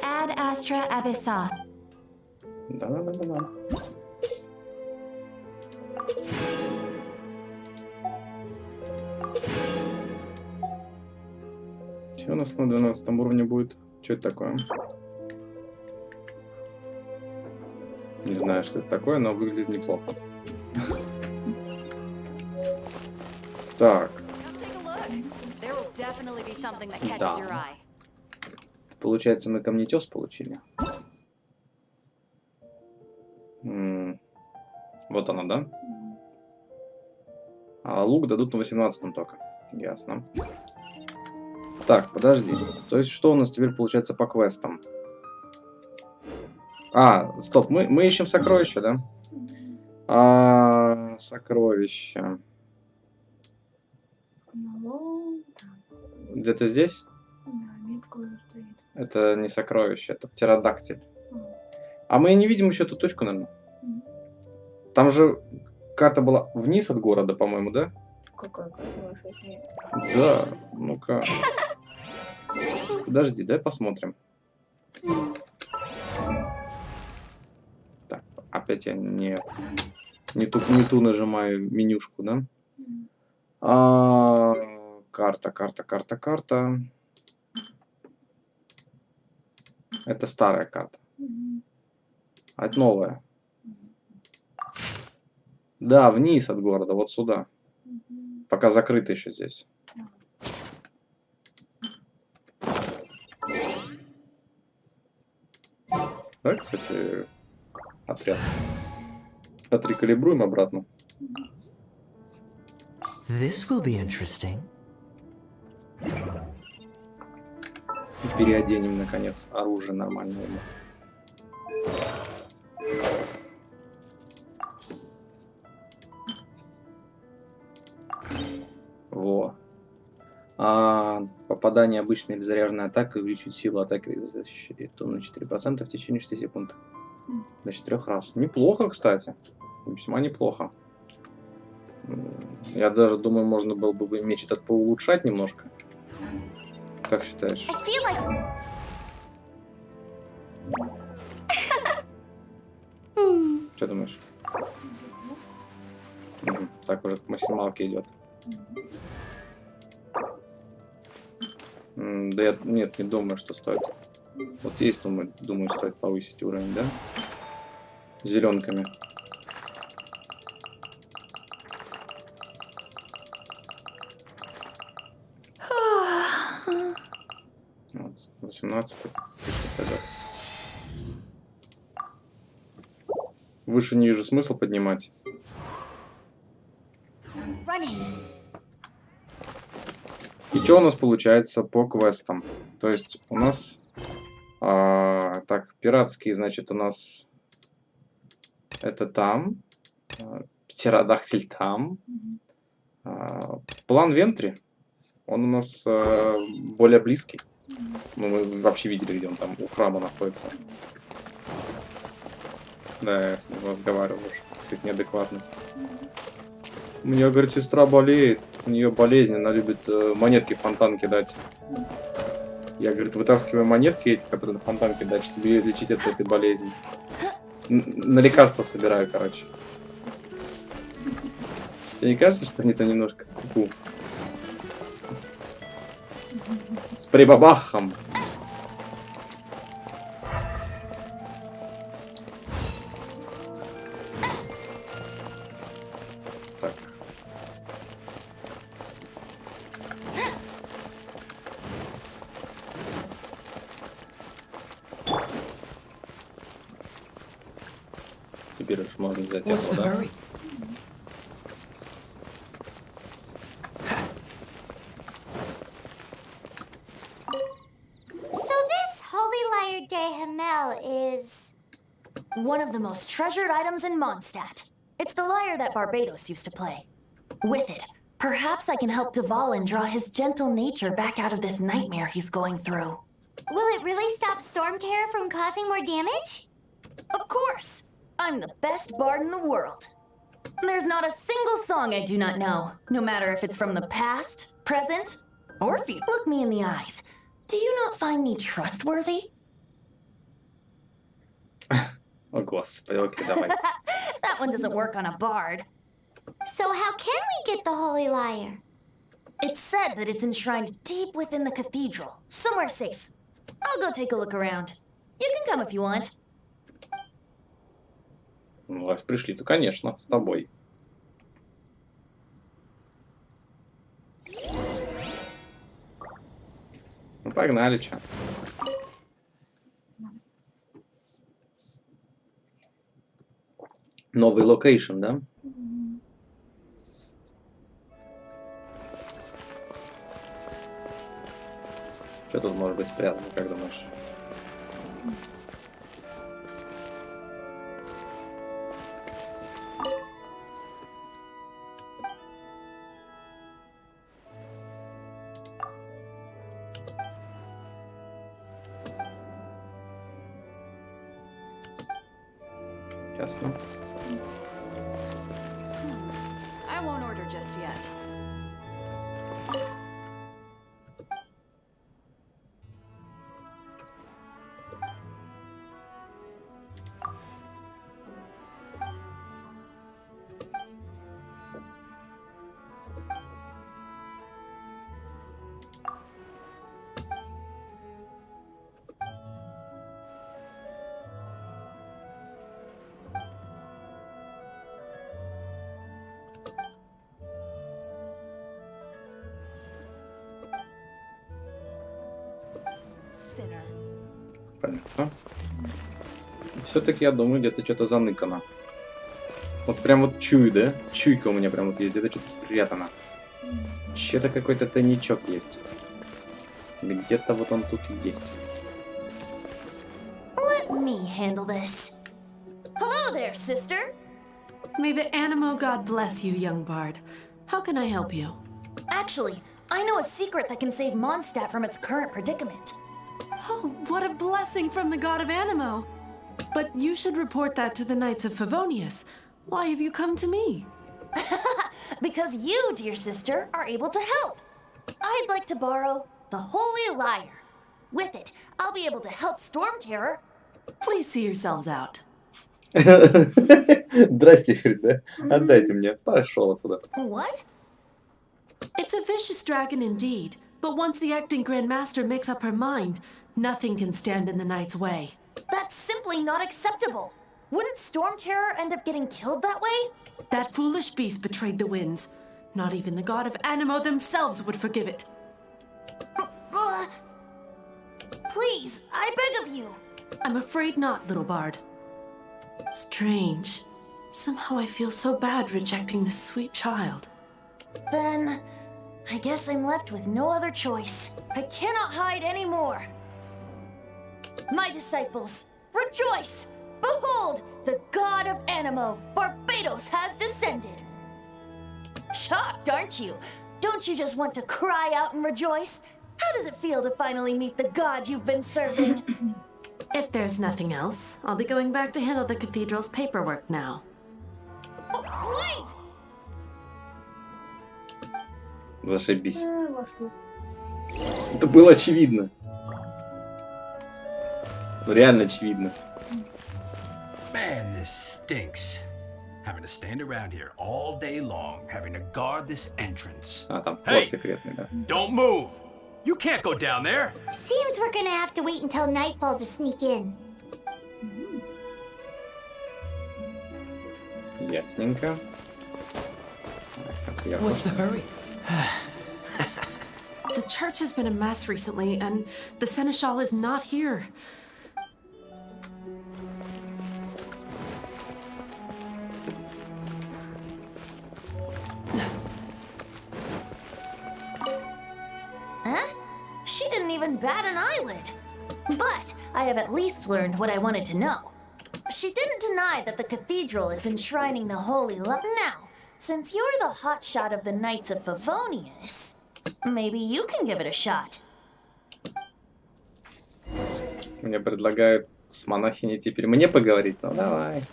Ad Astra Abyssath. Да. Что у нас на 12 уровне будет? Что это такое? Не знаю, что это такое, но выглядит неплохо. Так. Да. Получается, мы камнетес получили. Вот оно, да? А лук дадут на 18-м только. Ясно. Так, подожди. То есть, что у нас теперь получается по квестам? А, стоп, мы ищем сокровища, да? Сокровища. Где-то здесь? Да, метка уже стоит. Это не сокровище, это птеродактиль. А мы не видим еще эту точку, наверное. Там же карта была вниз от города, по-моему, да? Какая карта? Да, ну-ка. Подожди, дай посмотрим. Так, опять я не ту нажимаю менюшку, да? Карта. Это старая карта. А это новая. Да, вниз от города, вот сюда. Пока закрыто еще здесь. Да, кстати, отряд. Отрекалибруем обратно. This will be interesting. И переоденем, наконец, оружие нормальное ему. Во. Попадание обычной или заряженной атакой увеличивает силу атаки на 4% в течение 6 секунд. До 4 раз. Неплохо, кстати. Весьма неплохо. Я даже думаю, можно было бы меч этот поулучшать немножко. Как считаешь? Что думаешь? Так уже к максималке идет. Да я не думаю, что стоит Вот здесь, думаю, стоит повысить уровень, да? Зеленками. Вот, 18. Выше не вижу смысла поднимать. И что у нас получается по квестам? То есть у нас... так, пиратские, значит, у нас... Это там. Птеродактиль там. План Вентри. Он у нас более близкий. Ну, мы вообще видели, где он там у храма находится. Да, я с ним разговаривал уже. Как неадекватно. У меня, говорит, сестра болеет. У нее болезнь, она любит монетки в фонтан кидать. Я, говорит, вытаскиваю монетки эти, которые на фонтан кидать, чтобы ее излечить от этой болезни. На лекарства собираю, короче. Тебе не кажется, что они там немножко ку-ку? С прибабахом. Так. Теперь уж можно взять его, да? One of the most treasured items in Mondstadt. It's the lyre that Barbados used to play. With it, perhaps I can help Dvalin draw his gentle nature back out of this nightmare he's going through. Will it really stop Storm Terror from causing more damage? Of course! I'm the best bard in the world. There's not a single song I do not know, no matter if it's from the past, present, or future. Look me in the eyes. Do you not find me trustworthy? О, господи, окей, давай. That one doesn't work on a bard. So how can we get the holy lyre? It's said that it's enshrined deep within the cathedral, somewhere safe. I'll go take a look around. You can come if you want. Ну, раз пришли, то, конечно, с тобой. Ну, погнали, чё. Новый локейшн, да? Что тут может быть спрятано, как думаешь? Ясно. I won't order just yet. Понятно. Все-таки я думаю, где-то что-то заныкано. Вот прям вот чую, да? Чуйка у меня прям вот есть, где-то что-то спрятано. Че-то какой-то тайничок есть. Где-то вот он тут есть. Let me handle this. Hello there, sister. May the Animo God bless you, young bard. How can I help you? Actually, I know a secret that can save Mondstadt from its current predicament. Oh, what a blessing from the god of Animo! But you should report that to the Knights of Favonius. Why have you come to me? Because you, dear sister, are able to help. I'd like to borrow the Holy Lyre. With it, I'll be able to help Storm Terror. Please see yourselves out. Здрасте, говорит, да? Отдайте мне. Пошел отсюда. What? It's a vicious dragon indeed, But once the acting Grand Master makes up her mind, nothing can stand in the Knight's way. That's simply not acceptable. Wouldn't Storm Terror end up getting killed that way? That foolish beast betrayed the winds. Not even the god of Animo themselves would forgive it. Please, I beg of you. I'm afraid not, little bard. Strange. Somehow I feel so bad rejecting this sweet child. Then, I guess I'm left with no other choice. I cannot hide anymore. My disciples, rejoice! Behold, the god of Animo, Barbados, has descended. Shocked, aren't you? Don't you just want to cry out and rejoice? How does it feel to finally meet the god you've been serving? If there's nothing else, I'll be going back to handle the cathedral's paperwork now. Wait! Зашибись. Это было очевидно. Ну, реально очевидно. Man, this stinks. Having to stand around here all day long, having to guard this entrance. А, там Hey! вход секретный, да. Don't move! You can't go down there! Seems we're gonna have to wait until nightfall to sneak in. Ясненько. What's the hurry? The church has been a mess recently, and the Seneschal is not here. Huh? She didn't even bat an eyelid. But I have at least learned what I wanted to know. She didn't deny that the cathedral is enshrining the holy love. Now, since you're the hotshot of the Knights of Favonius, maybe you can give it a shot. Мне предлагают с монахиней теперь мне поговорить. Ну, давай.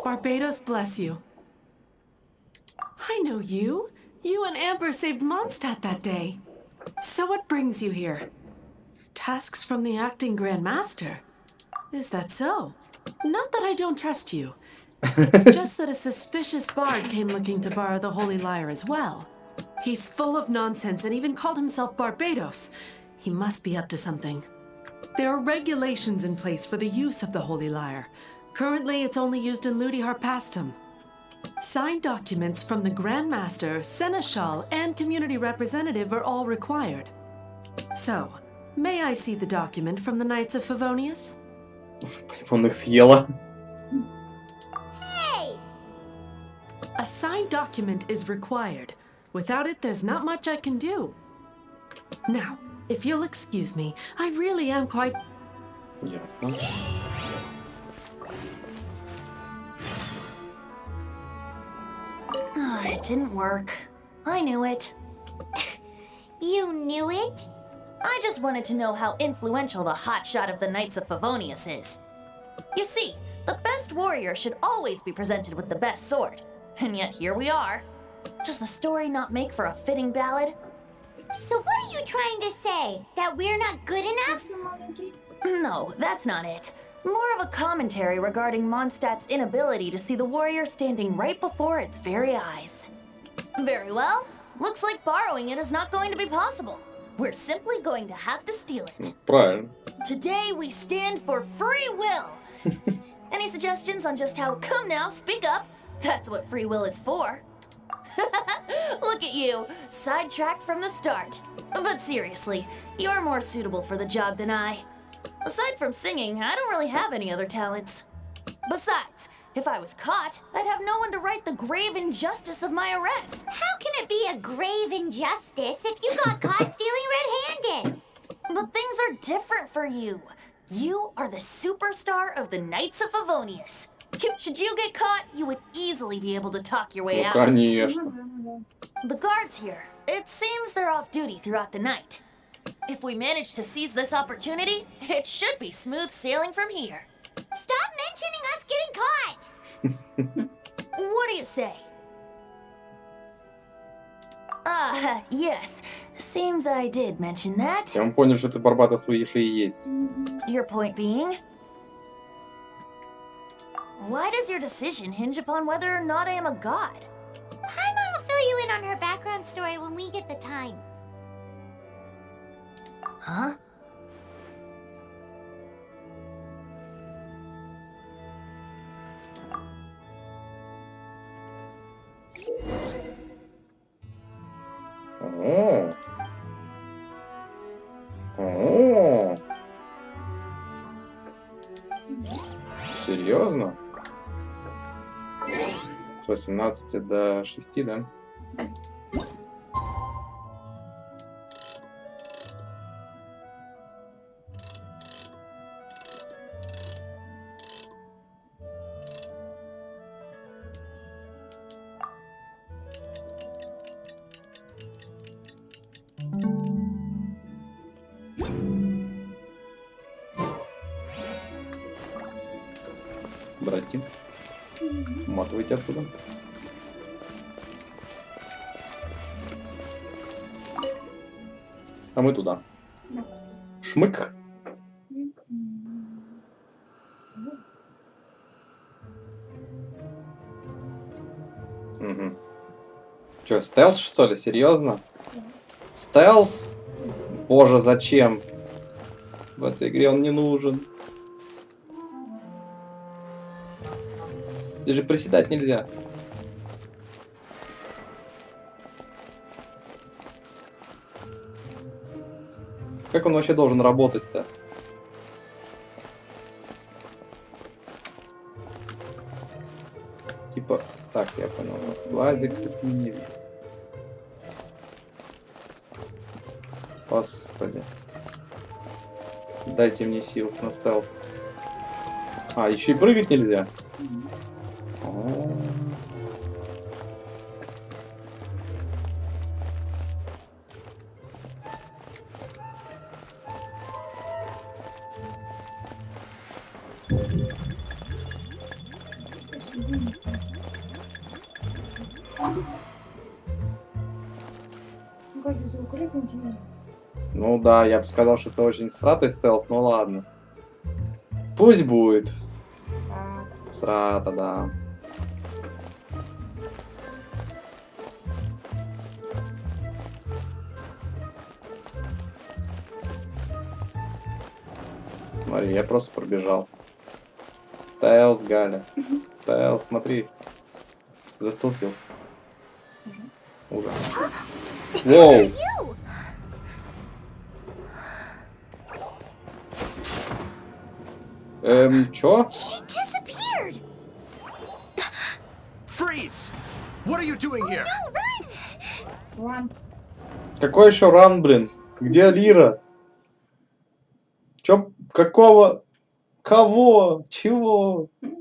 Barbados bless you. I know you. You and Amber saved Mondstadt that day. So what brings you here? Tasks from the acting Grand Master? Is that so? Not that I don't trust you. It's just that a suspicious bard came looking to borrow the Holy Lyre as well. He's full of nonsense and even called himself Barbados. He must be up to something. There are regulations in place for the use of the Holy Lyre. Currently, it's only used in Ludi Harpastum. Signed documents from the Grand Master, Seneschal, and community representative are all required. So, may I see the document from the Knights of Favonius? Он их съела. Hey! A signed document is required. Without it, there's not much I can do. Now, if you'll excuse me, I really am quite... Ясно. It didn't work. I knew it. You knew it? I just wanted to know how influential the hotshot of the Knights of Favonius is. You see, the best warrior should always be presented with the best sword. And yet here we are. Does the story not make for a fitting ballad? So what are you trying to say? That we're not good enough? No, that's not it. More of a commentary regarding Mondstadt's inability to see the warrior standing right before its very eyes. Very well. Looks like borrowing it is not going to be possible. We're simply going to have to steal it. Правильно. Today we stand for free will. Any suggestions on just how? Come now, speak up. That's what free will is for. Look at you, sidetracked from the start. But seriously, you're more suitable for the job than I. Aside from singing, I don't really have any other talents. Besides, if I was caught, I'd have no one to right the grave injustice of my arrest. How can it be a grave injustice if you got caught stealing red-handed? But things are different for you. You are the superstar of the Knights of Favonius. Should you get caught, you would easily be able to talk your way Ну, out. конечно. The guards here, it seems they're off duty throughout the night. If we manage to seize this opportunity, it should be smooth sailing from here. Stop mentioning us getting caught! What do you say? Yes. Seems I did mention that. Я понял, что ты Барбатос свои и есть. Your point being? Why does your decision hinge upon whether or not I am a god? Paimon will fill you in on her background story when we get the time. Huh? О. О. Серьезно? С 18 до 6, да? Братик, уматывайте отсюда. А мы туда. Шмык. Угу. Че, стелс, что ли? Серьезно? Стелс? Боже, зачем? В этой игре он не нужен. Здесь же приседать нельзя. Как он вообще должен работать-то? Типа, так, я понял. Глазик это не видно. Господи. Дайте мне сил на стелс. А, еще и прыгать нельзя. Ну да, я бы сказал, что это очень сратый стелс, но ладно. Пусть будет. Срата, да. Смотри, я просто пробежал. Стелс, Галя. Стелс, смотри. Застелсил. Уже. Воу! Чё? She disappeared. Freeze! What are you doing here? Run. Какой еще ран, блин? Где Лира? Чё? Какого? Кого? Чего? Oh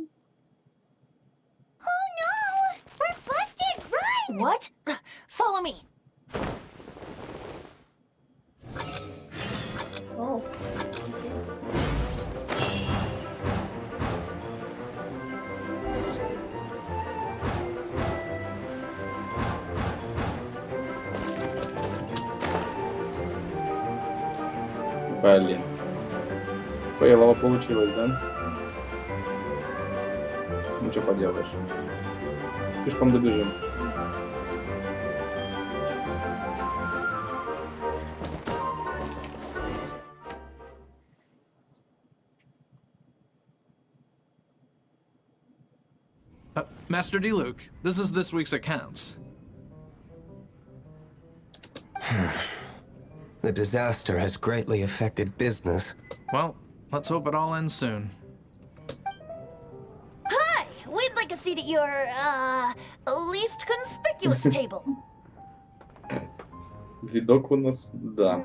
no! We're busted! Run! What? Follow me. Oh. Блин. Фейлово получилось, да? Ну что поделаешь. Слишком добежим. Master D. Luke, this is this week's accounts. The disaster has greatly affected business. Well, let's hope it all ends soon. Hi! We'd like a seat at your, least conspicuous table. Видок у нас, да.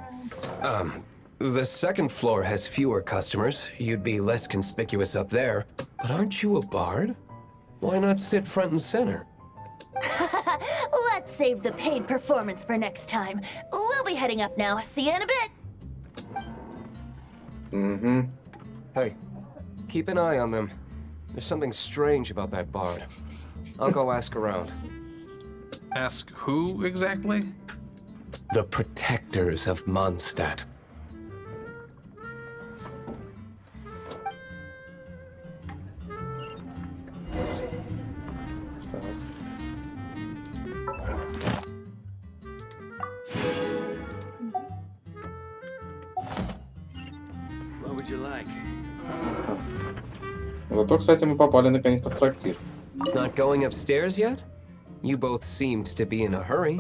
The second floor has fewer customers. You'd be less conspicuous up there. But aren't you a bard? Why not sit front and center? Let's save the paid performance for next time. We'll be heading up now. See you in a bit. Mm-hmm. Hey, keep an eye on them. There's something strange about that bard. I'll go ask around. Ask who exactly? The protectors of Mondstadt. like. Зато, кстати, мы попали наконец-то в трактир. Not going upstairs yet? You both seemed to be in a hurry.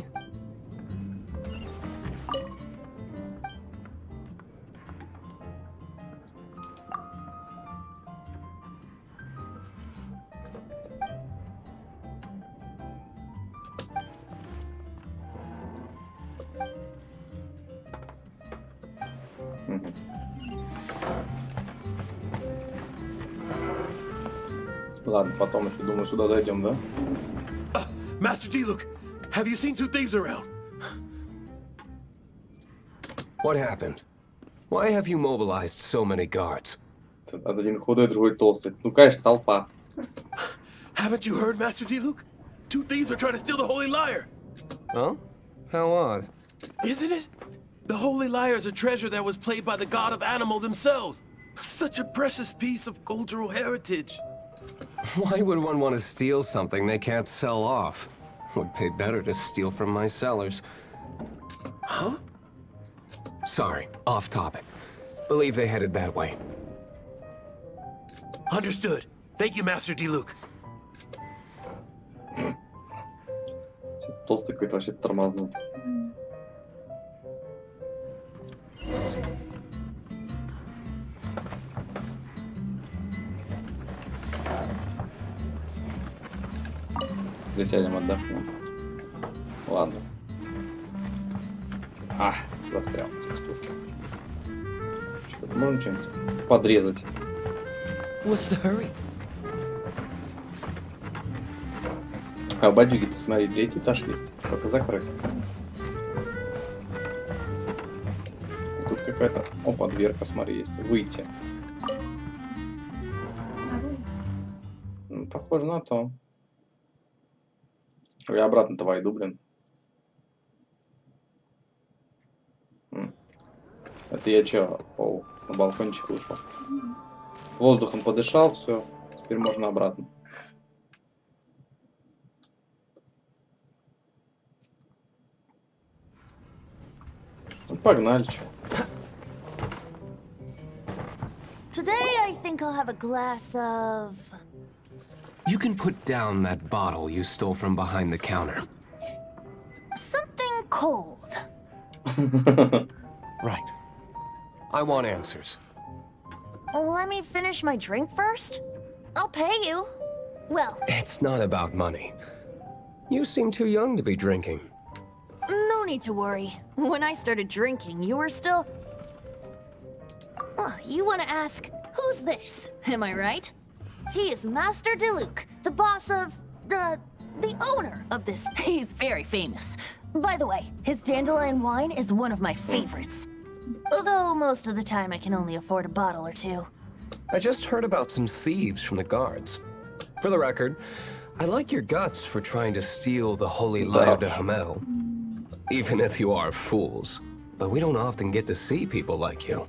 Ладно, потом еще, думаю, сюда зайдем, да? Master Diluc, have you seen two thieves around? What happened? Why have you mobilized so many guards? Один худой, другой толстый. Ну, конечно, толпа. Haven't you heard, Master Diluc? Two thieves are trying to steal the Holy Lyre. Oh? How odd. Isn't it? The Holy Lyre is a treasure that was played by the god of animal themselves. Such a precious piece of cultural heritage. Why would one want to steal something they can't sell off? Would pay better to steal from my sellers. Huh? Sorry, off topic. Believe they headed that way. Understood. Thank you, Master Diluc. Толстый какой-то вообще тормознул. Присядем, отдохнем. Ладно. Застрял в текстурке. Можно что-нибудь подрезать? What's the hurry? А в бадюге-то, смотри, третий этаж есть. Только закрыт. И тут какая-то... Опа, дверка, смотри, есть. Выйти. Ну, похоже на то. Я обратно-то войду, блин. Это я чё? Оу, на балкончик вышел. Воздухом подышал, все. Теперь можно обратно. Ну, погнали, чё. Today, I think I'll have a glass of... You can put down that bottle you stole from behind the counter. something cold. Right. I want answers. Let me finish my drink first. I'll pay you. Well, It's not about money. You seem too young to be drinking. no need to worry. When I started drinking, you were still... you want to ask, who's this? Am I right? He is Master Diluc, the boss of... the owner of this. He's very famous. By the way, his dandelion wine is one of my favorites. Although most of the time I can only afford a bottle or two. I just heard about some thieves from the guards. For the record, I like your guts for trying to steal the Holy Lyre de Hamel. Even if you are fools. But we don't often get to see people like you.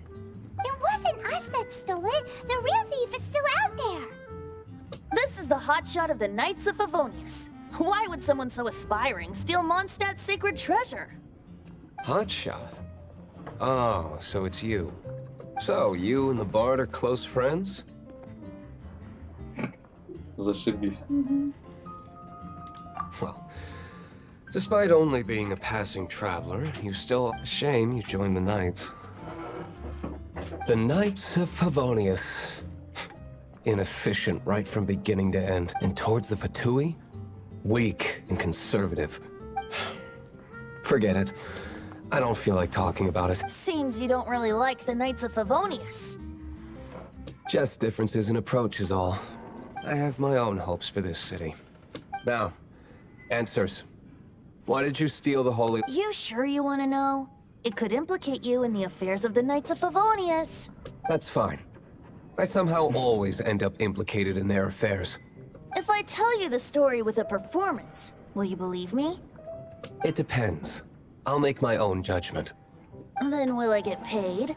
It wasn't us that stole it. The real thief is still out there. This is the hotshot of the Knights of Favonius. Why would someone so aspiring steal Mondstadt's sacred treasure? Hotshot? Oh, so it's you. So, you and the Bard are close friends? Зашибись. Well, despite only being a passing traveler, you still... Shame you joined the Knights. The Knights of Favonius. Inefficient right from beginning to end. And towards the Fatui? Weak and conservative. Forget it. I don't feel like talking about it. Seems you don't really like the Knights of Favonius. Just differences in approach is all. I have my own hopes for this city. Now, answers. Why did you steal the Holy... You sure you want to know? It could implicate you in the affairs of the Knights of Favonius. That's fine. I somehow always end up implicated in their affairs. If I tell you the story with a performance, will you believe me? It depends. I'll make my own judgment. Then will I get paid?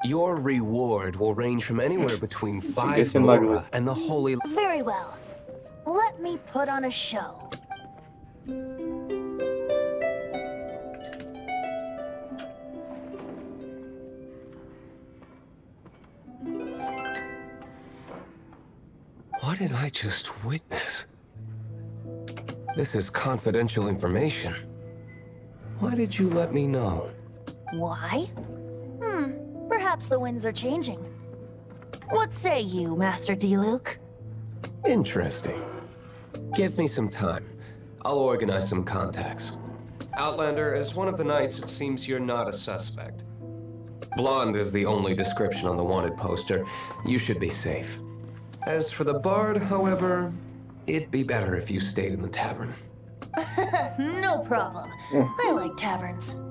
Your reward will range from anywhere between 5 in Mora and the Holy... Very well. Let me put on a show. What did I just witness? This is confidential information. Why did you let me know? Why? Perhaps the winds are changing. What say you, Master Diluc? Interesting. Give me some time. I'll organize some contacts. Outlander, as one of the knights, it seems you're not a suspect. Blonde is the only description on the wanted poster. You should be safe. As for the bard, however, it'd be better if you stayed in the tavern. No problem. I like taverns.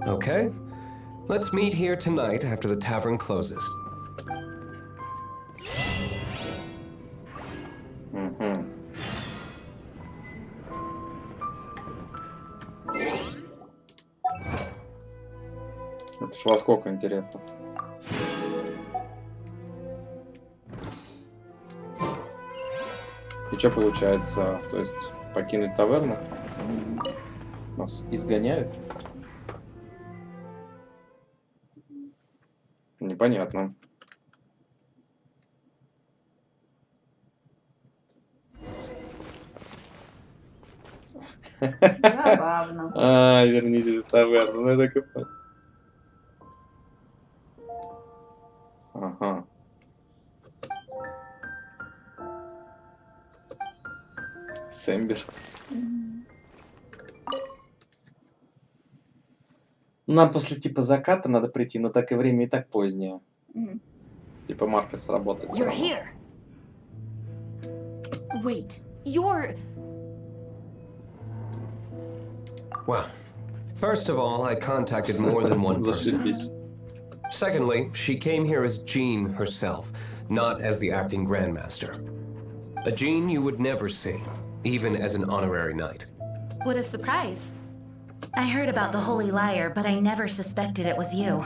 Okay. Let's meet here tonight after the tavern closes. Это ж во сколько, интересно? И что получается? То есть покинуть таверну? Нас изгоняют? Непонятно. Забавно. Вернитесь в таверну. Ну это как... Ага. Сэмбер. Нам после типа заката надо прийти, но так и время и так позднее. Типа маркер сработает. You're here. Wait, you're... Well, first of all, I contacted more than one person. Secondly, she came here as Jean herself, not as the acting Grandmaster. A Jean you would never see, even as an honorary knight. What a surprise. I heard about the Holy Lyre, but I never suspected it was you.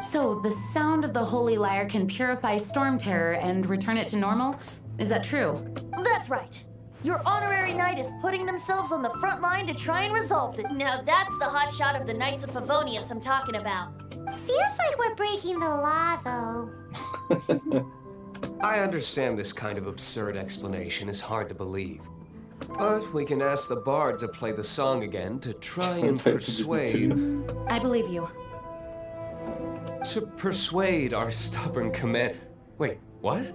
So, the sound of the Holy Lyre can purify Storm Terror and return it to normal? Is that true? That's right. Your honorary knight is putting themselves on the front line to try and resolve it. Now that's the hot shot of the Knights of Favonius I'm talking about. Feels like we're breaking the law, though. I understand this kind of absurd explanation is hard to believe. But we can ask the bard to play the song again to try and persuade... I believe you. To persuade our stubborn command... Wait, what?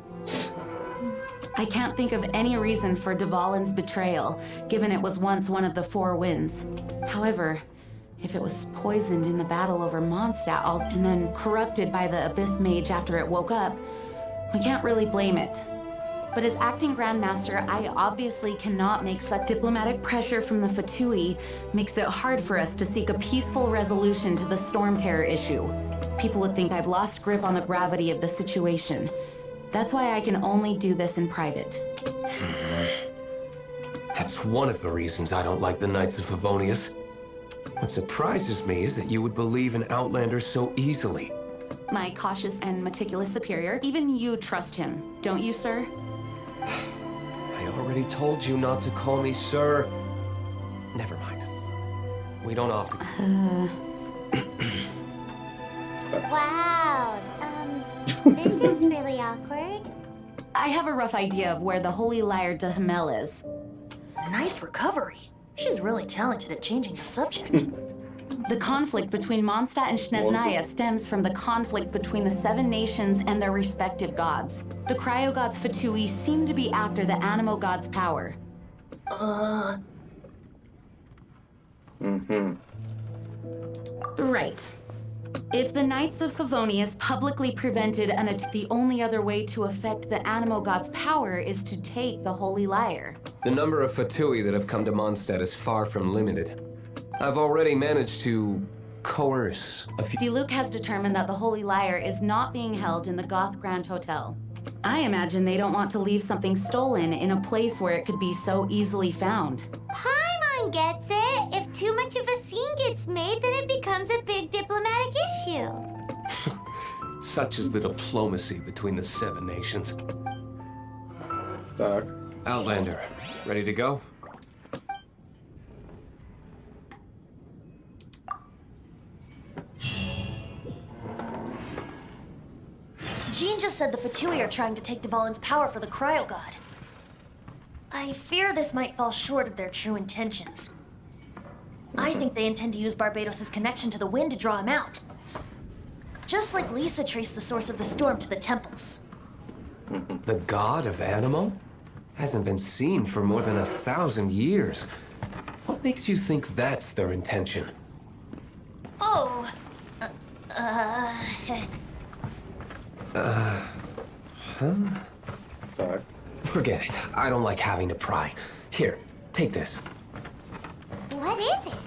I can't think of any reason for Dvalin's betrayal, given it was once one of the Four Winds. However, if it was poisoned in the battle over Mondstadt and then corrupted by the Abyss Mage after it woke up, we can't really blame it. But as acting Grandmaster, I obviously cannot make such diplomatic pressure from the Fatui makes it hard for us to seek a peaceful resolution to the Storm Terror issue. People would think I've lost grip on the gravity of the situation. That's why I can only do this in private. That's one of the reasons I don't like the Knights of Favonius. What surprises me is that you would believe an Outlander so easily. My cautious and meticulous superior, even you trust him, don't you, sir? I already told you not to call me sir. Never mind. We don't often... Wow, this is really awkward. I have a rough idea of where the Holy Lyre de Himmel is. Nice recovery. She's really talented at changing the subject. The conflict between Mondstadt and Snezhnaya stems from the conflict between the Seven Nations and their respective gods. The Cryogods Fatui seem to be after the Animo God's power. Right. If the Knights of Favonius publicly prevented an attack, the only other way to affect the Animo God's power is to take the Holy Lyre. The number of Fatui that have come to Mondstadt is far from limited. I've already managed to coerce a few... Diluc has determined that the Holy Lyre is not being held in the Goth Grand Hotel. I imagine they don't want to leave something stolen in a place where it could be so easily found. Paimon gets it. If too much of a scene gets made, then it becomes a big diplomatic issue. Such is the diplomacy between the Seven Nations. Так. Outlander, ready to go? Jean just said the Fatui are trying to take Dvalin's power for the Cryo God. I fear this might fall short of their true intentions. I think they intend to use Barbados' connection to the wind to draw him out. Just like Lisa traced the source of the storm to the temples. The god of Animal? Hasn't been seen for more than 1,000 years. What makes you think that's their intention? Oh, Huh? Так. Forget it. I don't like having to pry. Here, take this. What is it?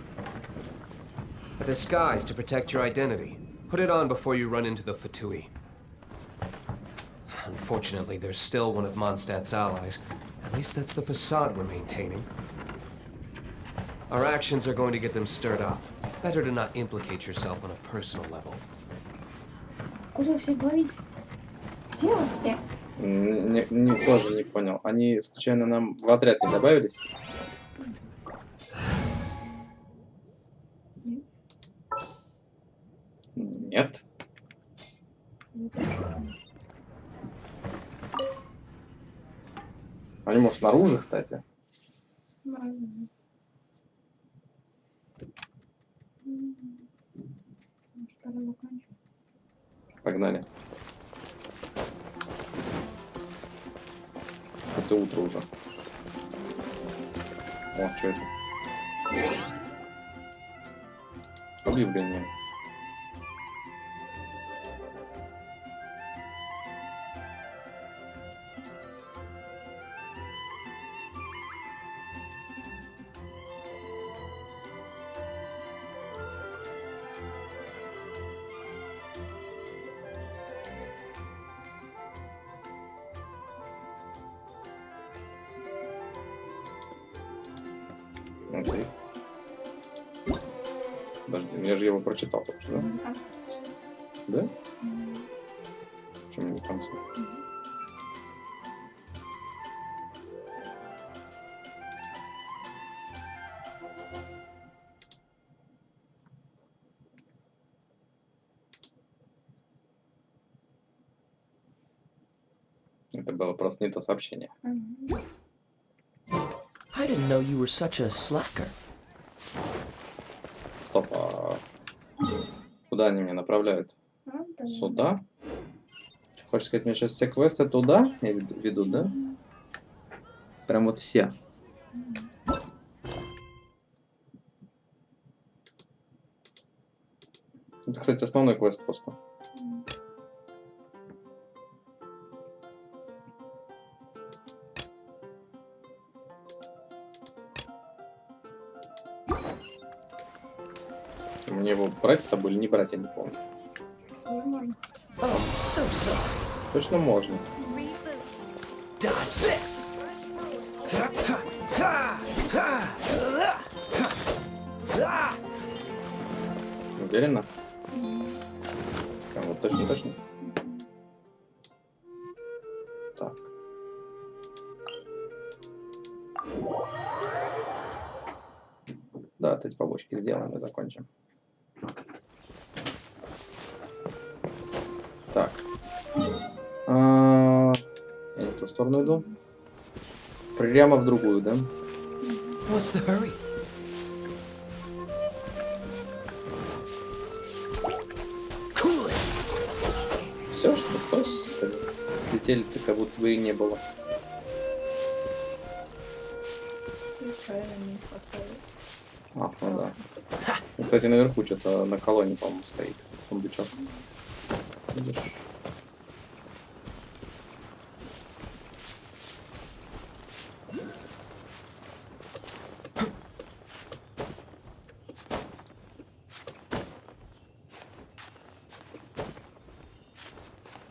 A disguise to protect your identity. Put it on before you run into the Fatui. Unfortunately, there's still one of Mondstadt's allies. At least that's the facade we're maintaining. Our actions are going to get them stirred up. Better to not implicate yourself on a personal level. Откуда все говорите? Где вы все? Тоже не понял. Они случайно нам в отряд не добавились? Нет. Они, может, снаружи, кстати? Погнали. Это утро уже. О, что это? Объявление. Окей. Подожди, я же его прочитал только что, да? Да? Почему не в конце? Это было просто не то сообщение. I didn't know you were such a slacker. Стоп, а куда они меня направляют? Сюда? Хочешь сказать, мне сейчас все квесты туда ведут, да? Прям вот все. Это, кстати, основной квест просто. Мне его брать с собой или не брать, я не помню. Точно можно. Уверена? Прям вот точно. Так. Да, эти побочки сделаем и закончим. Так. Я не в ту сторону иду. Прямо в другую, да? What's the hurry? Все, что слетели-то как будто бы и не было. А, ну да. Кстати, наверху что-то на колонне, по-моему, стоит сундучок. Видишь?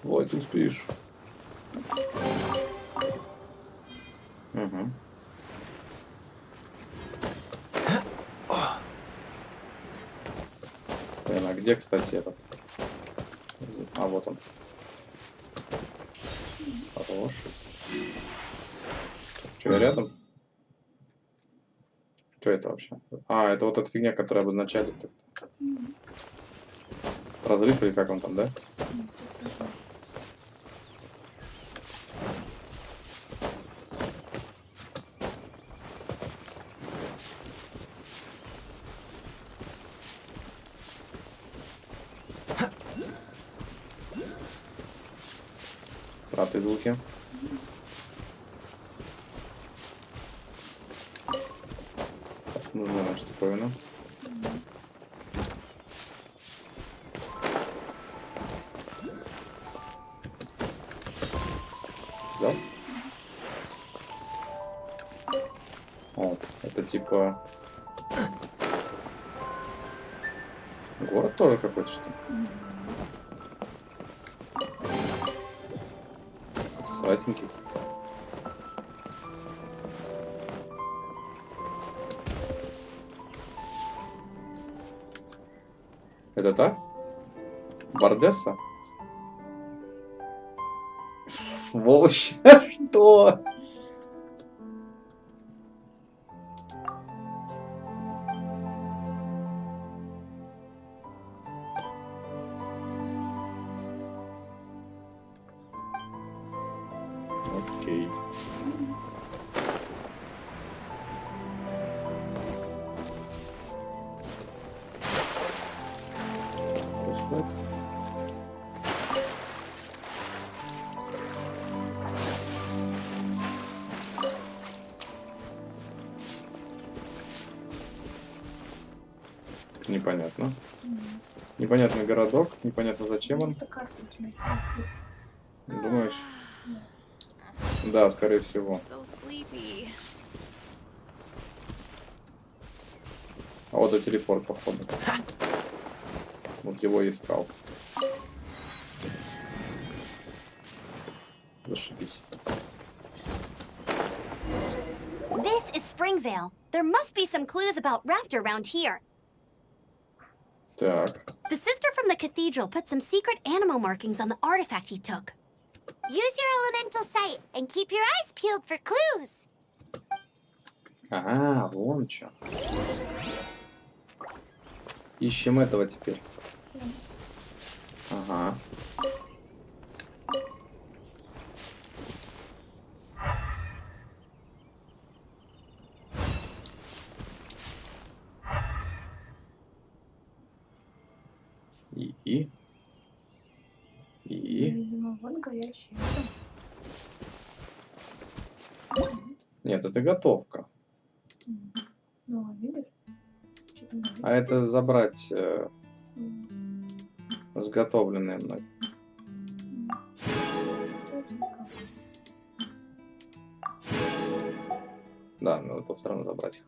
Ой, ты успеешь. Угу. Блин, а где, кстати, этот? А, вот он. Хорош. Че, я рядом? Что это вообще? А, это вот эта фигня, которая обозначались так-то. Разрыв или как он там, да? Сратые звуки. Нужна наша штуковина. Да? О, это типа... Город тоже какой-то, что ли? Сратенький. Это та? Бардесса? Сволочь. Что? Окей. Происходит? Непонятно. Непонятный городок, непонятно зачем он. Думаешь? Да, скорее всего. А вот и телепорт, походу. Вот его и искал. Зашибись. This is Springvale. There must be some clues about Raptor around here. Так. The sister from the cathedral put some secret animal markings on the artifact he took. Use your elemental sight and keep your eyes peeled for clues. Ага, вон чё. Ищем этого теперь. Ага. И? Видимо, вон горячий. Нет, это готовка. Ну, видишь? А это забрать сготовленные мной. Да, надо все равно забрать их.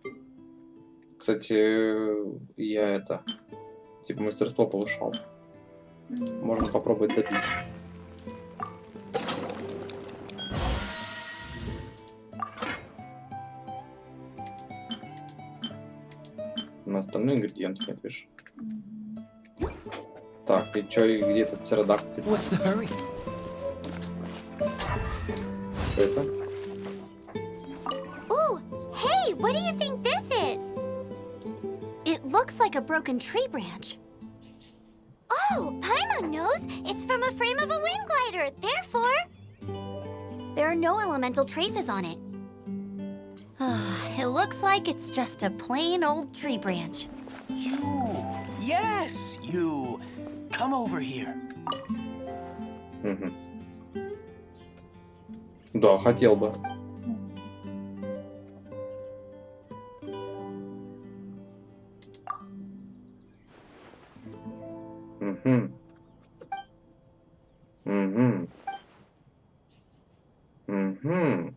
Кстати, я это... Типа мастерство повышал. Можно попробовать добить. На остальные ингредиенты нет, видишь? Так, и чё, и где этот птеродактиль? What's the hurry? Что это? Ooh, hey, what do you think this is? It looks like a broken tree branch. Oh, Paimon knows. It's from a frame of a wind glider. Therefore, There are no elemental traces on it. It looks like it's just a plain old tree branch. You! Yes, you! Come over here. Угу. Да, хотел бы. Угу. Угу. Угу.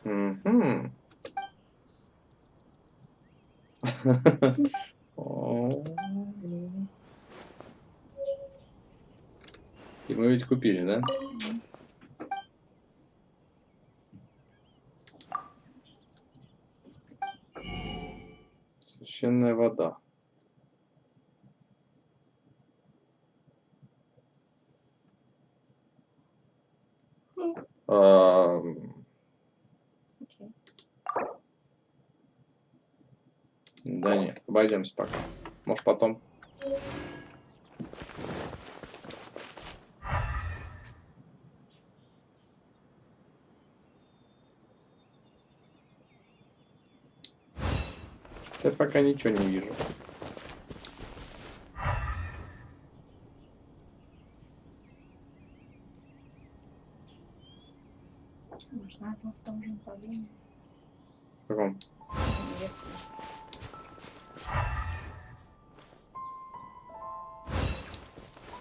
Угу. И мы ведь купили, да? Священная вода. Да нет, обойдемся пока. Может потом. Я пока ничего не вижу.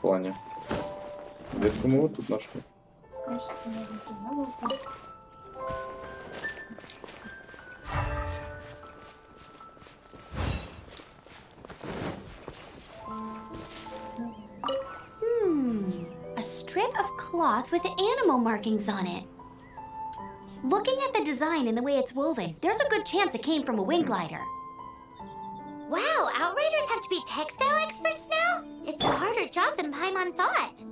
плане. Ветку мы вот тут нашли. Качественное материал. A strip of cloth with animal markings on it. Looking at the design and the way it's woven, there's a good chance it came from a wing glider. Wow, Outriders have to be textile experts now? It's a harder job than Paimon thought.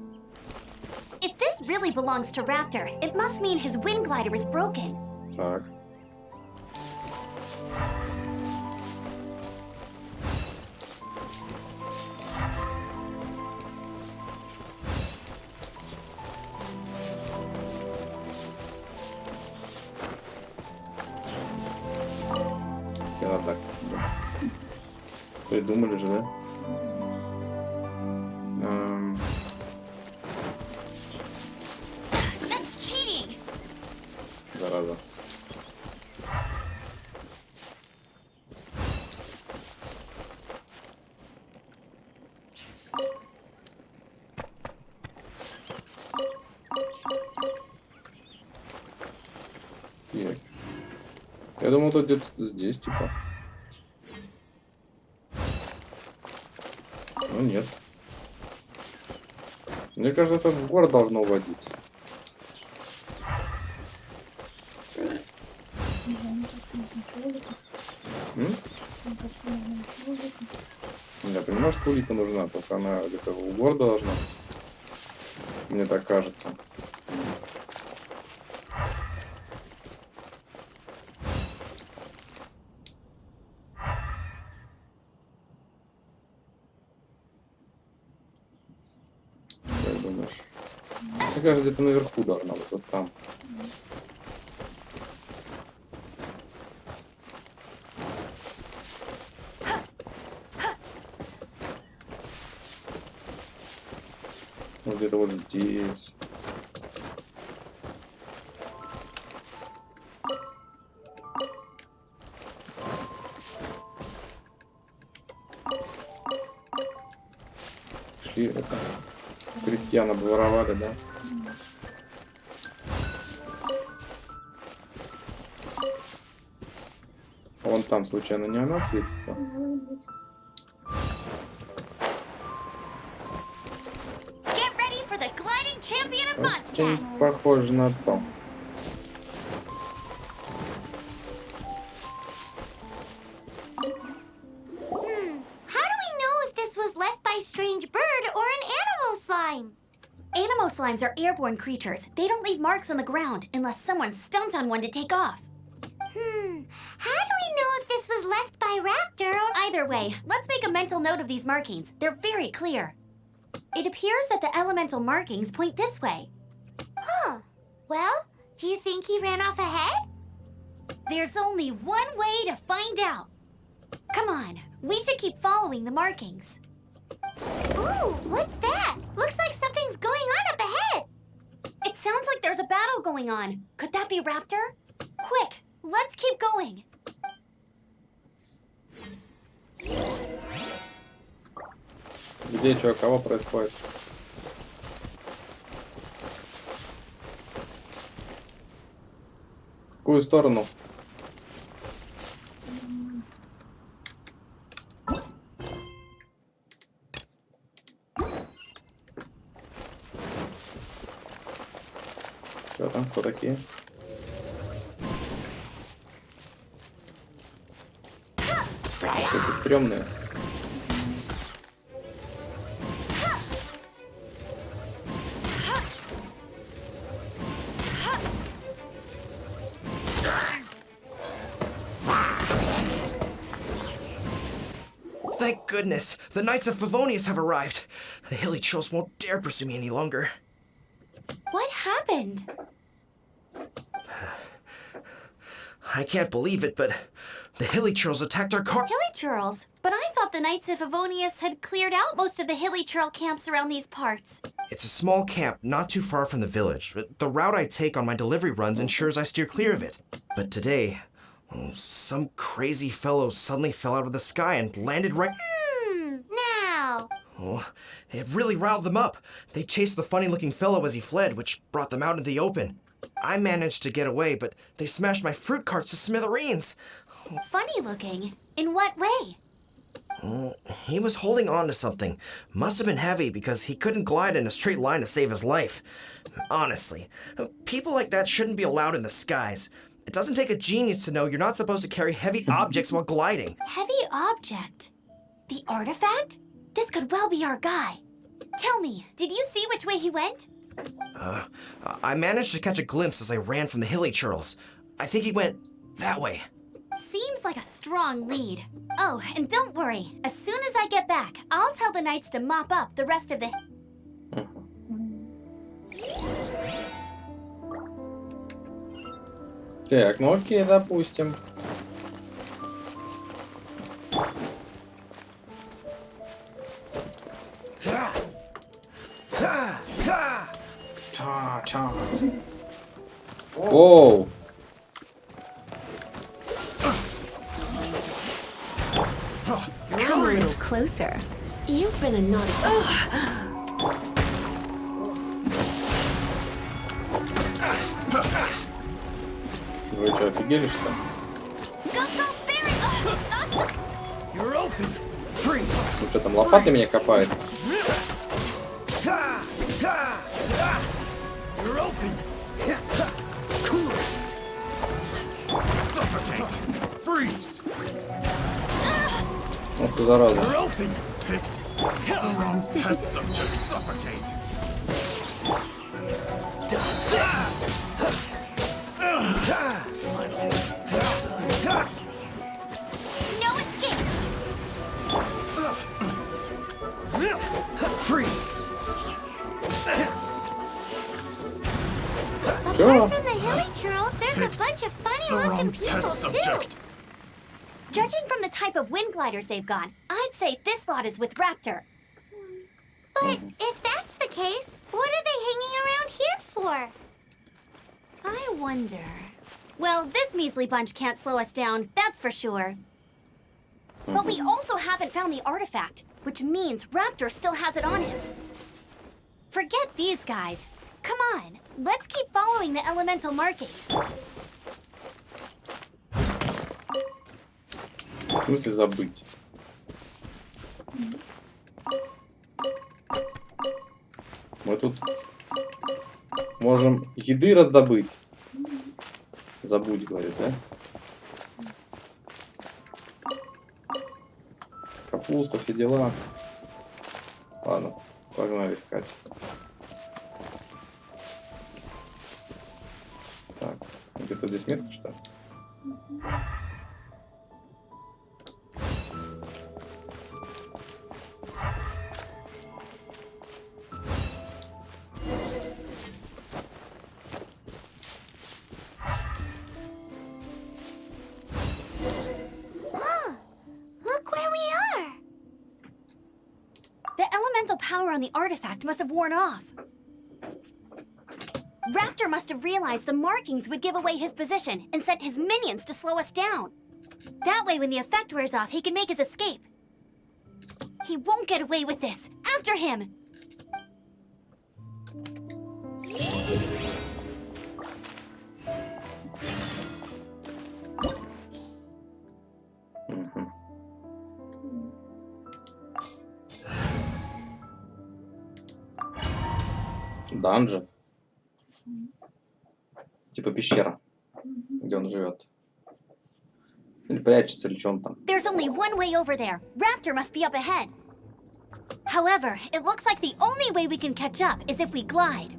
If this really belongs to Raptor, it must mean his wing glider is broken. Так. Тебе надо так сказать, да. Придумали же, да? That's cheating! Зараза. Так. Я думал, тут где-то здесь, типа. Ну нет. Мне кажется, это в город должно уводить. Я понимаю, что улика нужна, только она где-то у города должна быть. Мне так кажется. Как думаешь? Мне кажется, где-то наверху должна быть, вот там. Вот где-то вот здесь. Шли это. Крестьян обворовали, да? А вон там случайно не она светится? Очень похоже на то. How do we know if this was left by strange bird or an animal slime? Animo slimes are airborne creatures. They don't leave marks on the ground unless someone stomped on one to take off. How do we know if this was left by Raptor or... Either way, let's make a mental note of these markings. They're very clear. It appears that the elemental markings point this way. Huh. Well, do you think he ran off ahead? There's only one way to find out. Come on, we should keep following the markings. Ooh, what's that? Looks like something's going on up ahead. It sounds like there's a battle going on. Could that be Raptor? Quick, let's keep going. Где что, кого происходит? В какую сторону? Что там, кто такие? Какие-то стрёмные. Thank goodness, the Knights of Favonius have arrived. The hilly trolls won't dare pursue me any longer. What happened? I can't believe it, but the hilly trolls attacked our car. Hilly churls? But I thought the Knights of Favonius had cleared out most of the hilly churl camps around these parts. It's a small camp not too far from the village. The route I take on my delivery runs ensures I steer clear of it. But today, some crazy fellow suddenly fell out of the sky and landed right... Now... Oh, it really riled them up. They chased the funny-looking fellow as he fled, which brought them out into the open. I managed to get away, but they smashed my fruit carts to smithereens. Funny looking? In what way? He was holding on to something. Must have been heavy because he couldn't glide in a straight line to save his life. Honestly, people like that shouldn't be allowed in the skies. It doesn't take a genius to know you're not supposed to carry heavy objects while gliding. Heavy object? The artifact? This could well be our guy. Tell me, did you see which way he went? I managed to catch a glimpse as I ran from the hilly churls. I think he went that way. Seems like a strong lead. Oh, and don't worry. As soon as I get back, I'll tell the knights to mop up the rest of the... Так, ну окей, допустим. Ча-ча. Оу. Come a little closer. You've been a naughty... Вы что, офигели, что ли? Ну что, там лопаты меня копают? Ох ты, зараза. No escape! Freeze! Apart from the hilly churls, there's a bunch of funny-looking people, too. Judging from the type of wind gliders they've got, I'd say this lot is with Raptor. But if that's the case, what are they hanging around here for? I wonder... Well, this measly bunch can't slow us down, that's for sure. But we also haven't found the artifact, which means Raptor still has it on him. Forget these guys. Come on, let's keep following the elemental markings. В смысле забыть? Мы тут можем еды раздобыть. Забудь, говорит, да? Капуста, все дела. Ладно, погнали искать. Так, где-то здесь метка, что ли? On the artifact must have worn off. Raptor must have realized the markings would give away his position and sent his minions to slow us down. That way, when the effect wears off, he can make his escape. He won't get away with this. After him! Данжен. Типа пещера, где он живет. Или прячется, или что он там. There's only one way over there. Raptor must be up ahead. However, it looks like the only way we can catch up is if we glide.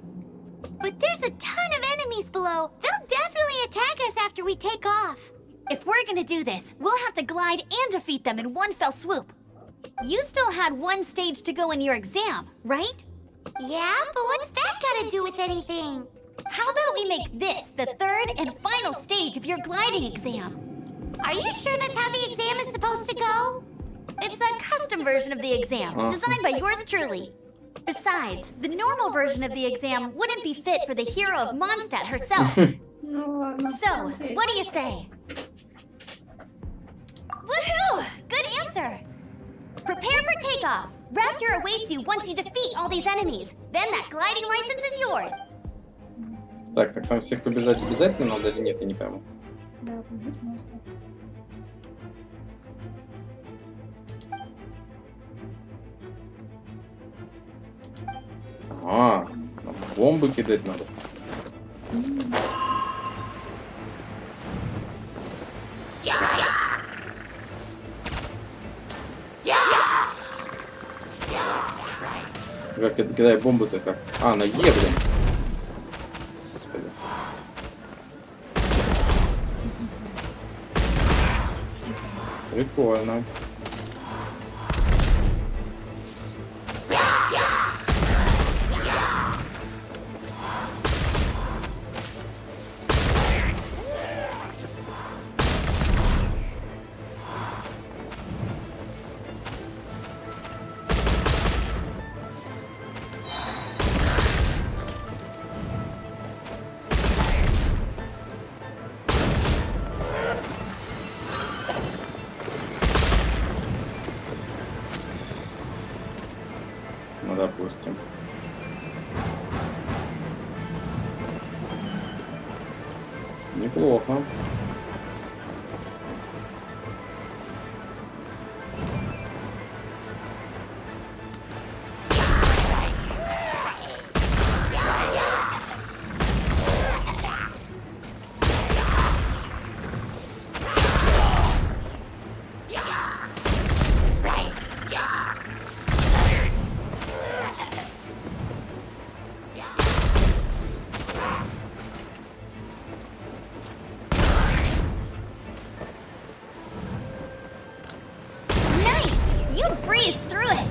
But there's a ton of enemies below. They'll definitely attack us after we take off. If we're gonna do this, we'll have to glide and defeat them in one fell swoop. You still had one stage to go in your exam, right? Yeah, but what's that got to do with anything? How about we make this the third and final stage of your gliding exam? Are you sure that's how the exam is supposed to go? It's a custom version of the exam, designed by yours truly. Besides, the normal version of the exam wouldn't be fit for the hero of Mondstadt herself. So, what do you say? Woohoo! Good answer! Prepare for takeoff. Raptor awaits you once you defeat all these enemies. Then that gliding license is yours. Так, так там всех побежать обязательно надо или нет, я не пойму. Да, победить монстра. А, бомбы кидать надо. Как кидаю бомбы-то как? А, на Е, блин. Господи. Прикольно. Ну, допустим. Неплохо. You breezed through it!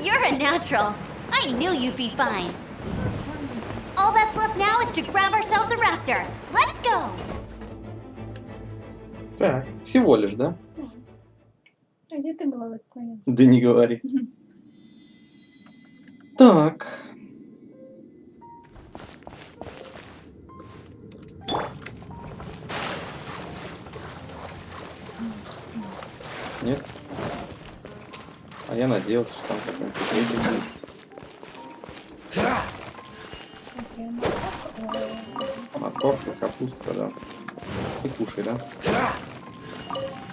You're a natural. I knew you'd be fine. All that's left now is to grab ourselves a raptor. Let's go! Так, всего лишь, да? А где ты была в этот момент? Да не говори. Так. Нет? А я надеялся, что там какой-нибудь третий будет. Морковка, капустка, да. И кушай, да?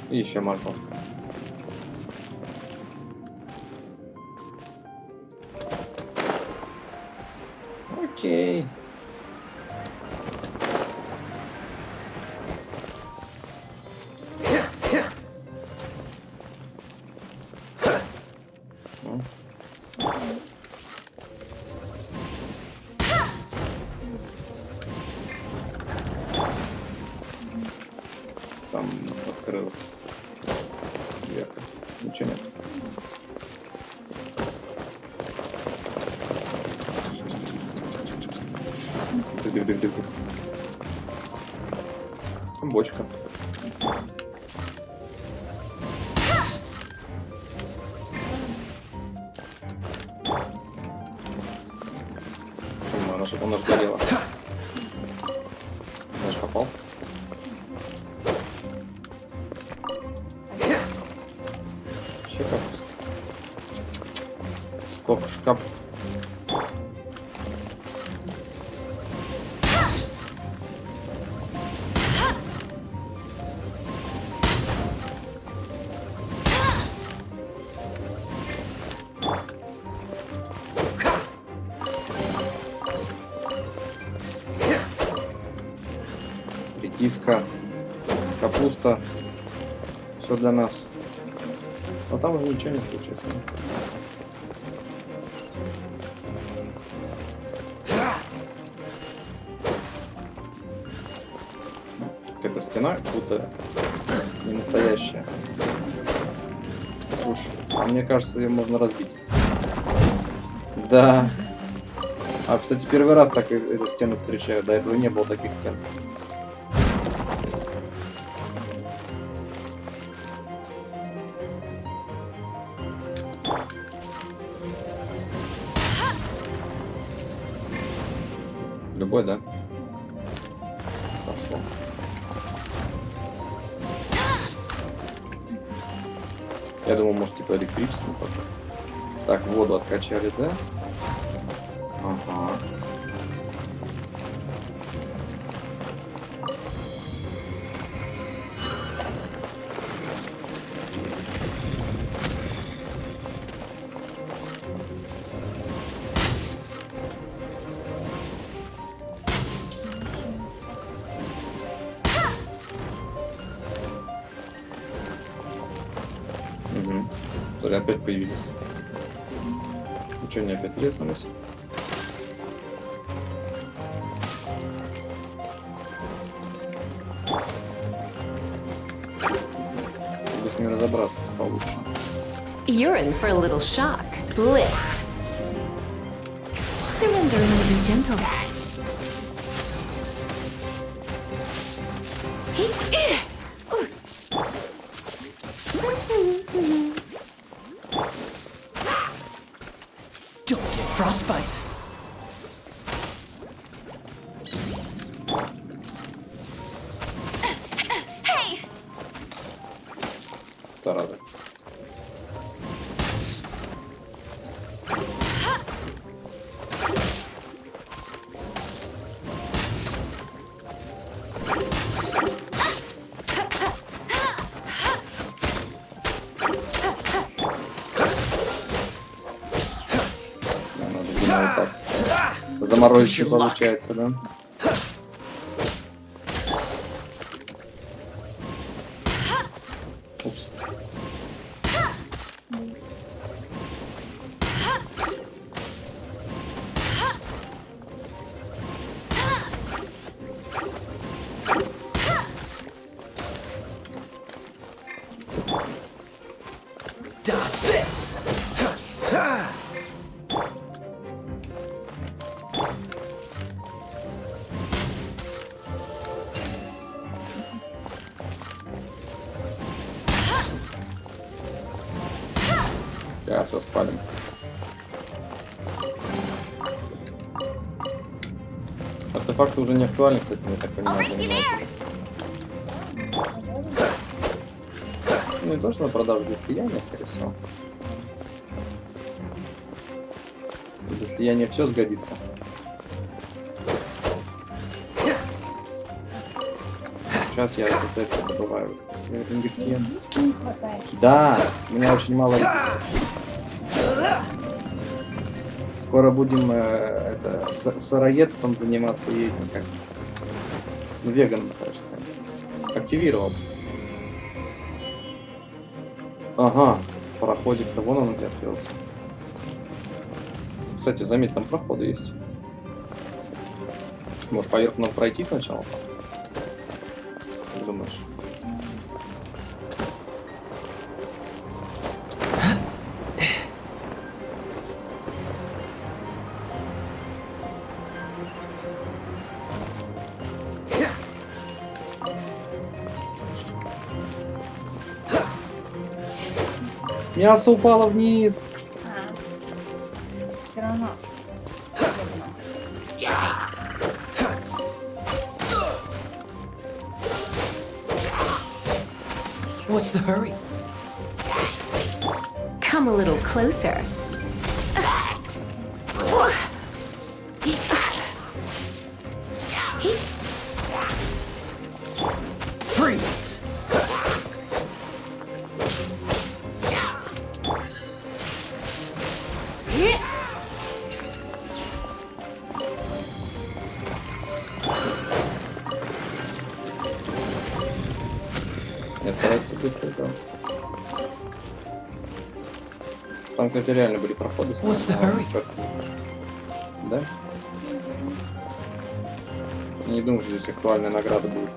И еще морковка. Окей. Там открылось дверка. Ничего нет. Дык-дык-дык-дык. Там бочка. Почему? Она же горела. Я же попал. Еще капуста. Сколько шкаф. Редиска, капуста, все для нас. Но там уже ничего не получается. Какая-то стена, как будто не настоящая. Слушай, а мне кажется, ее можно разбить. Да. А, кстати, первый раз так эту стену встречаю. До этого не было таких стен. Любой, да? Сошло. Я думал, может, типа электричеством только. Так, воду откачали, да? Ага. Угу. Смотри, опять появились. Ну что, они опять резнулись? Надо с ними разобраться получше. You're in for a little shock. Blitz. Surrender and be gentle. Don't get frostbite. Hey! Зараза. Надо, видимо, вот так. Заморозить получается, да? Упс. Dodge this. Да, все спалим. Артефакты уже не актуальны, кстати, я так понимаю. Ну и тоже на продажу для слияния, скорее всего. Для слияния все сгодится. Сейчас я вот это добываю. Ингредиент. Не хватает. Да, у меня очень мало выпусков. Скоро будем сыроедством заниматься и этим как. Ну, веганом, кажется. Активировал. Ага, проходит-то вон он где открылся. Кстати, заметь, там проходы есть. Может, поверх надо пройти сначала? Как думаешь? Мясо упало вниз. Все равно. What's the hurry? Come a little closer. Freeze! Я стараюсь быстро это. Там, кстати, реально были проходы. What's the hurry? Да? Я не думаю, что здесь актуальная награда будет.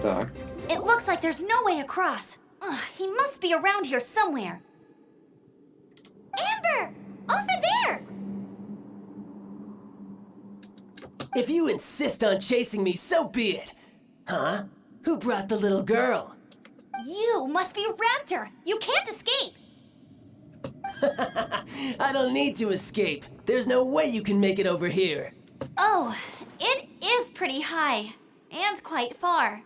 Так. It looks like there's no way across. Ugh, he must be around here somewhere. Amber! Over there! If you insist on chasing me, so be it. Huh? Who brought the little girl? You must be Raptor. You can't escape. I don't need to escape. There's no way you can make it over here. Oh, it is pretty high. And quite far.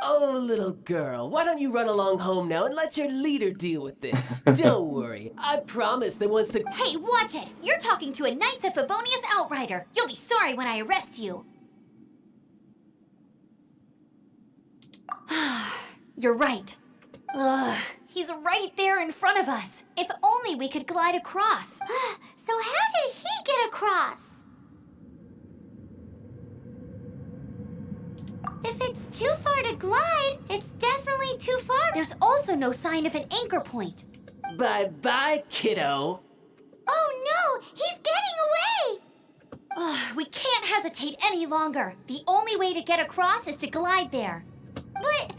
Oh, little girl, why don't you run along home now and let your leader deal with this? Don't worry, I promise that once the— Hey, watch it! You're talking to a Knights of Favonius outrider. You'll be sorry when I arrest you. You're right. Ugh, he's right there in front of us. If only we could glide across. So how did he get across? If it's too far to glide, it's definitely too far. There's also no sign of an anchor point. Bye-bye, kiddo. Oh no, he's getting away! Ugh, we can't hesitate any longer. The only way to get across is to glide there. But...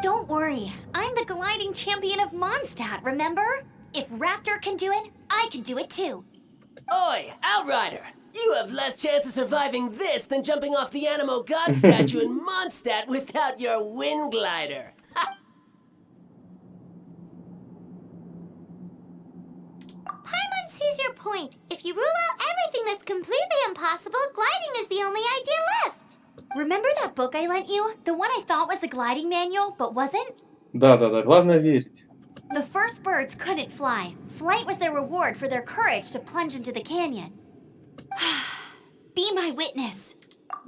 Don't worry, I'm the gliding champion of Mondstadt, remember? If Raptor can do it, I can do it too. Oi, outrider! You have less chance of surviving this than jumping off the Animo God statue in Mondstadt without your wind glider. Ha! Paimon sees your point. If you rule out everything that's completely impossible, gliding is the only idea left. Remember that book I lent you? The one I thought was the gliding manual, but wasn't? Да. Главное верить. The first birds couldn't fly. Flight was their reward for their courage to plunge into the canyon. Be my witness.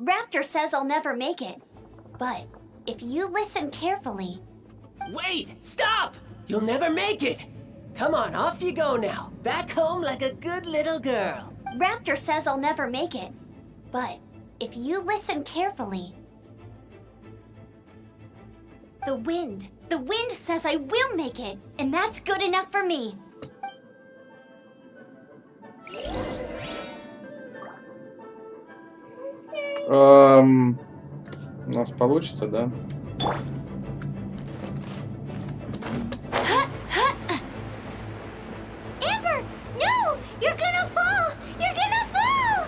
Raptor says I'll never make it. But if you listen carefully... Wait! Stop! You'll never make it! Come on, off you go now. Back home like a good little girl. Raptor says I'll never make it. But if you listen carefully... The wind says I will make it, and that's good enough for me. У нас получится, да? Amber, no! You're gonna fall! You're gonna fall!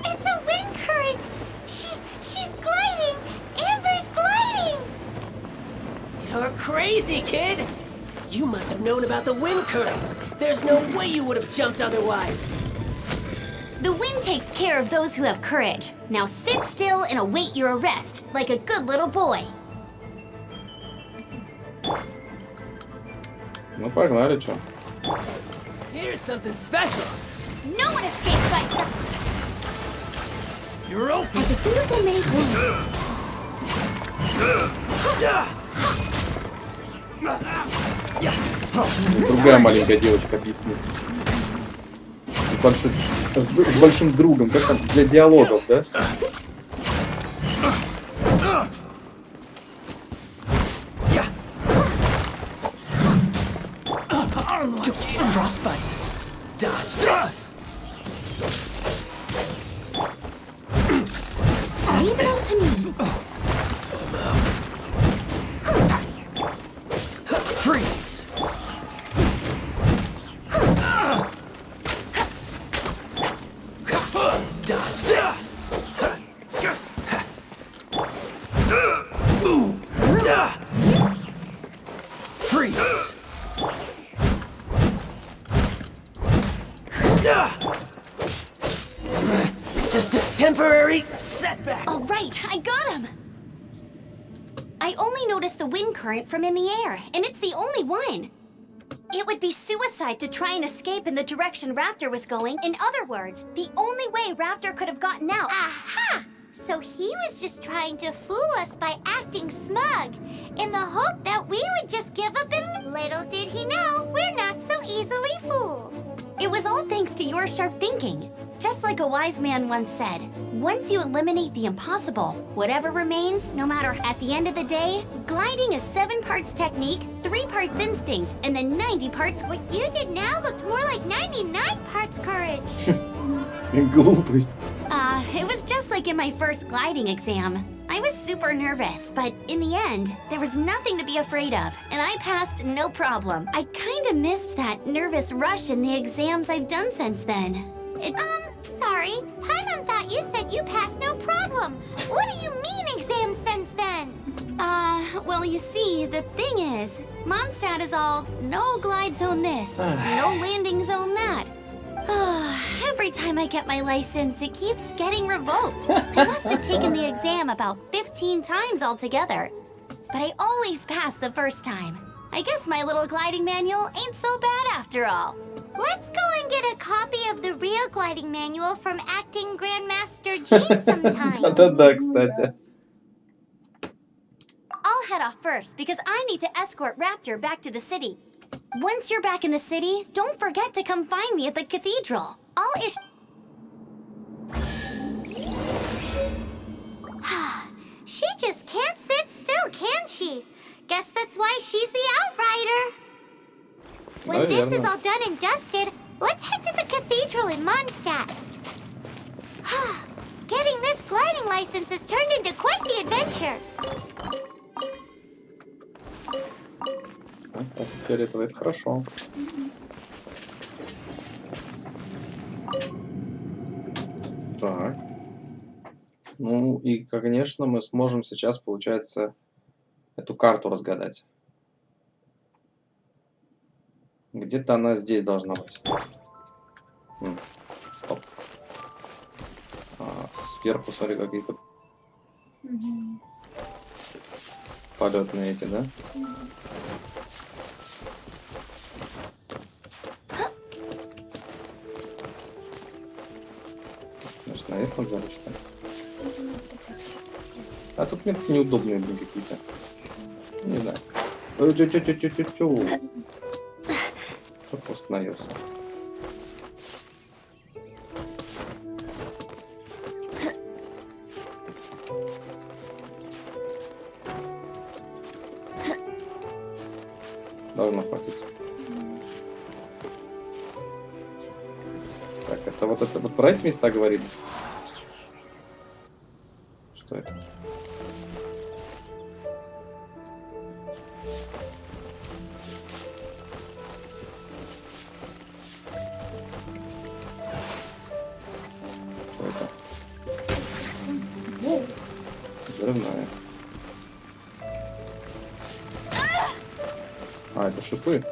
It's a wind current! She's gliding! Amber's gliding! You're crazy, kid! You must have known about the wind current. There's no way you would have jumped otherwise. The wind takes care of those who have courage. Now sit still and await your arrest, like a good little boy. Ну, погнали, чё. Here's something special. No one escapes by You're open. As a dutiful maid Другая маленькая девочка объяснит. С большим другом, как там для диалогов, да? Frostbite. Dodge this. Leave it all to me. Freeze. Dodge this. Freeze. Just a temporary setback. All right, I got him. I only noticed the wind current from in the air, and it's the only one. It would be suicide to try and escape in the direction Raptor was going. In other words, the only way Raptor could have gotten out. Aha! So he was just trying to fool us by acting smug, in the hope that we would just give up and little did he know, we're not so easily fooled. It was all thanks to your sharp thinking. Just like a wise man once said, once you eliminate the impossible, whatever remains, no matter at the end of the day, gliding is 7 parts technique, 3 parts instinct, and then 90 parts... What you did now looked more like 99 parts courage. Глупость. It was just like in my first gliding exam. I was super nervous, but in the end, there was nothing to be afraid of, and I passed no problem. I kinda missed that nervous rush in the exams I've done since then. Sorry. Paimon thought you said you passed no problem. What do you mean exams since then? Well, you see, the thing is, Mondstadt is all no glide zone this, no landing zone that. Every time I get my license, it keeps getting revoked. I must have taken the exam about 15 times altogether. But I always pass the first time. I guess my little gliding manual ain't so bad after all. Let's go and get a copy of the real gliding manual from acting Grandmaster Jean sometime. Да-да-да, кстати. I'll head off first because I need to escort Raptor back to the city. Once you're back in the city, don't forget to come find me at the cathedral. I'll She just can't sit still, can she? Guess that's why she's the Outrider. When this is all done and dusted, let's head to the cathedral in Mondstadt. Getting this gliding license has turned into quite the adventure. Фиолетовый, это хорошо. Так. Ну и, конечно, мы сможем сейчас, получается, эту карту разгадать. Где-то она здесь должна быть. Стоп. Сверху, смотри, какие-то полетные эти, да? Значит, наезд надо залить, что ли? А тут мне неудобные, блин, какие-то. Не знаю. Тю-тю-тю-тю-тю-тю. Кто остановился? Должно хватить. Так, это вот про эти места говорили? Что это? Что это? Взрывная. А, это шипы.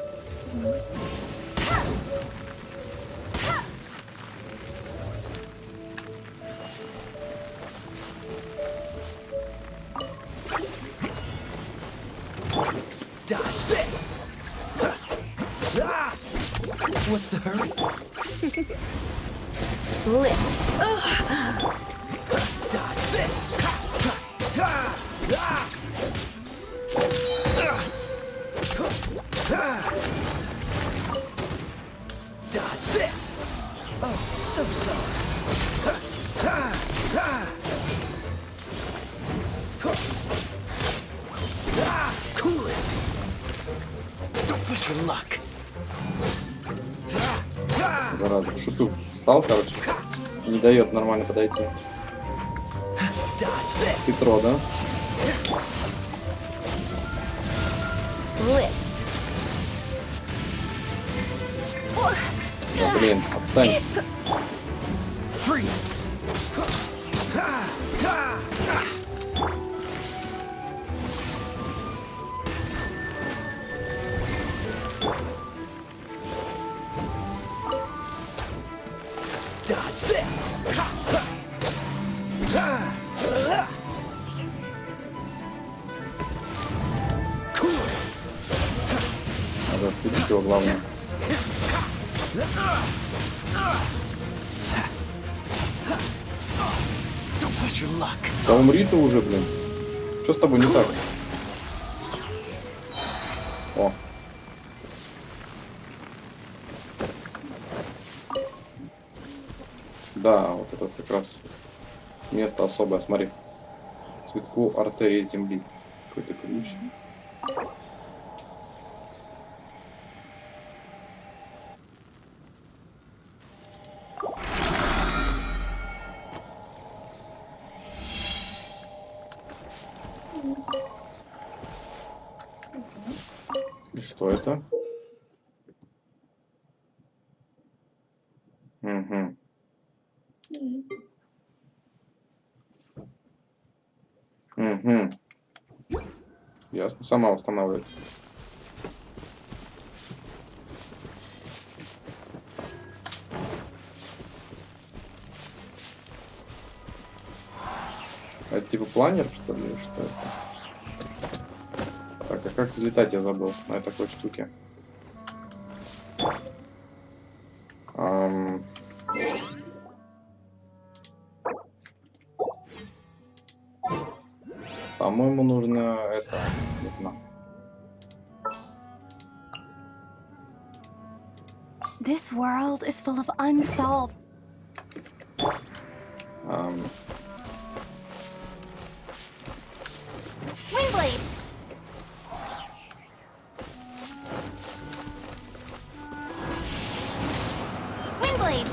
Dodge this! What's the hurry? Blitz. Dodge this! Dodge this! Oh, so sorry. Cool it! Don't push your luck. Зараза, в шипы встал, короче. Не дает нормально подойти. Хитро, да? Blitz. Да, блин, отстань. Freeze! Dodge this! Cool it! Надо отпустить его, главное. Don't push your luck. Да умри ты уже, блин. Что с тобой не так? О. Да, вот это как раз место особое. Смотри. Цветку артерии земли. Какой-то ключ. И что это? Угу. Угу. Ясно. Сама восстанавливается. Это типа планер, что ли? Что это? Так, а как взлетать я забыл на такой штуке? По-моему, нужно это... Не знаю. This world is full of unsolved. Windblade! Windblade!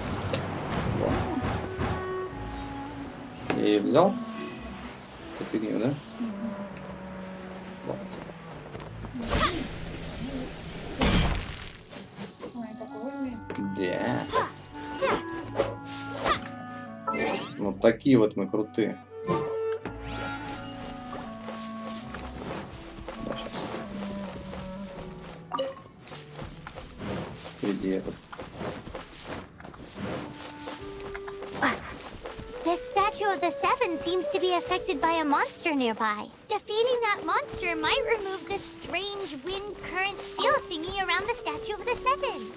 Я ее взял? Эту фигню, да? Вот. Да. Вот такие вот мы крутые. Да, сейчас. Впереди этот. This statue of the Seven seems to be affected by a monster nearby. Defeating that monster might remove this strange wind current seal thingy around the statue of the Seven.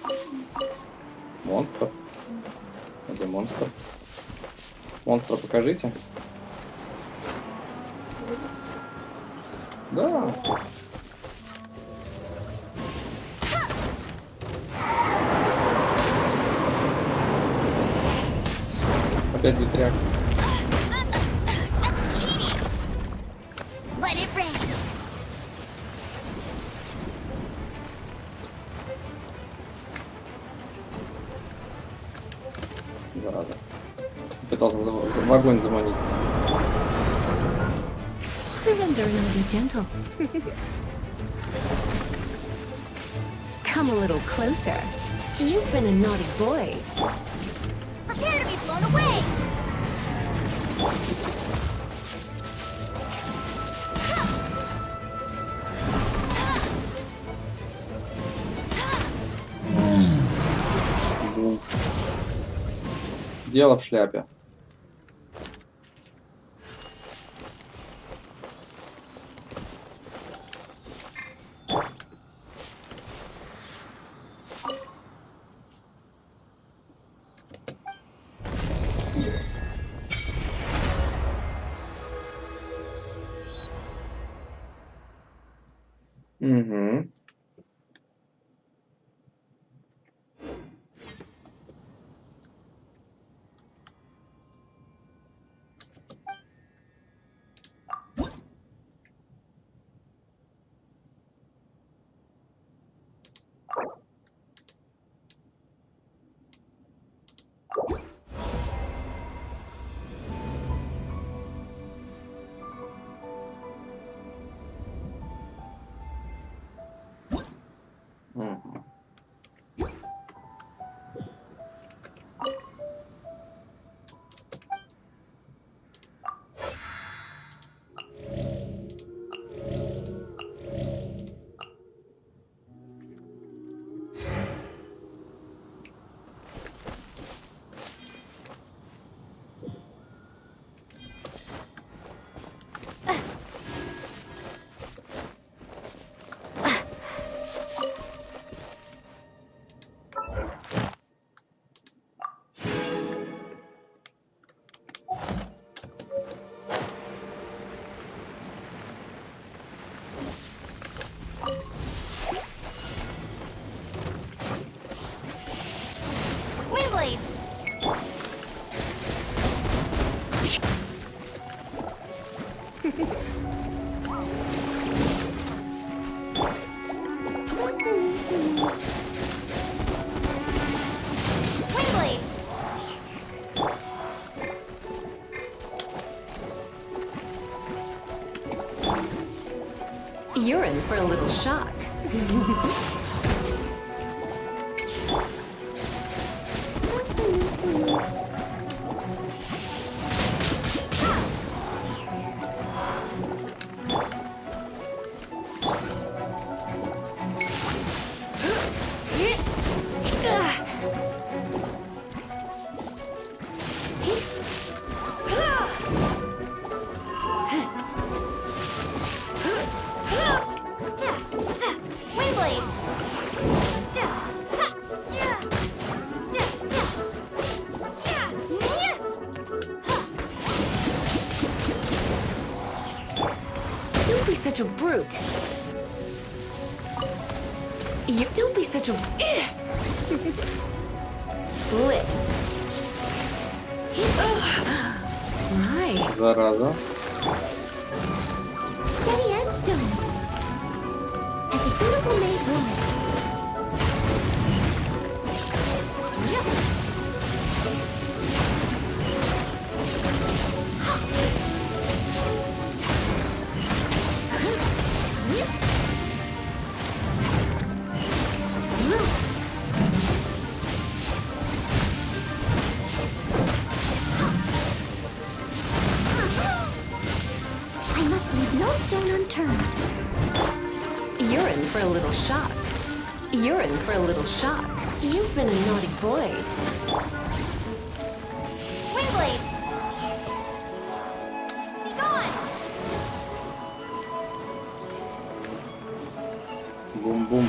Монстр. Где монстр? Монстра покажите. Да. Опять ветряк. That's cheating. Let it rain. Зараза. Пытался в огонь заманить. Surrender and I'll be gentle. Come a little closer. You've been a naughty boy. Prepare to be blown away. Дело в шляпе. Угу. Windblade. Windblade. You're in for a little shock. such a brute. You don't be such a... Blitz. Right. Зараза. Steady as stone. As a dutiful maid woman. I must leave no stone unturned. You're in for a little shock. You're in for a little shock. You've been a naughty boy. Windblade! Be gone! Бум-бум.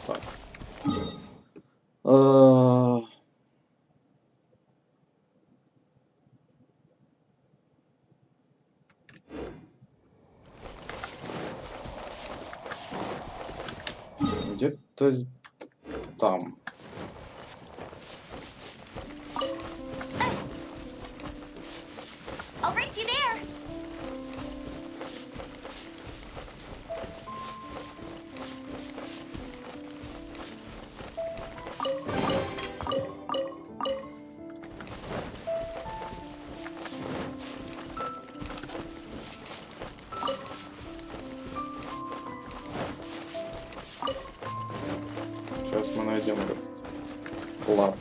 Так. Где-то там. I'll race you there! Сейчас мы найдем этот клад.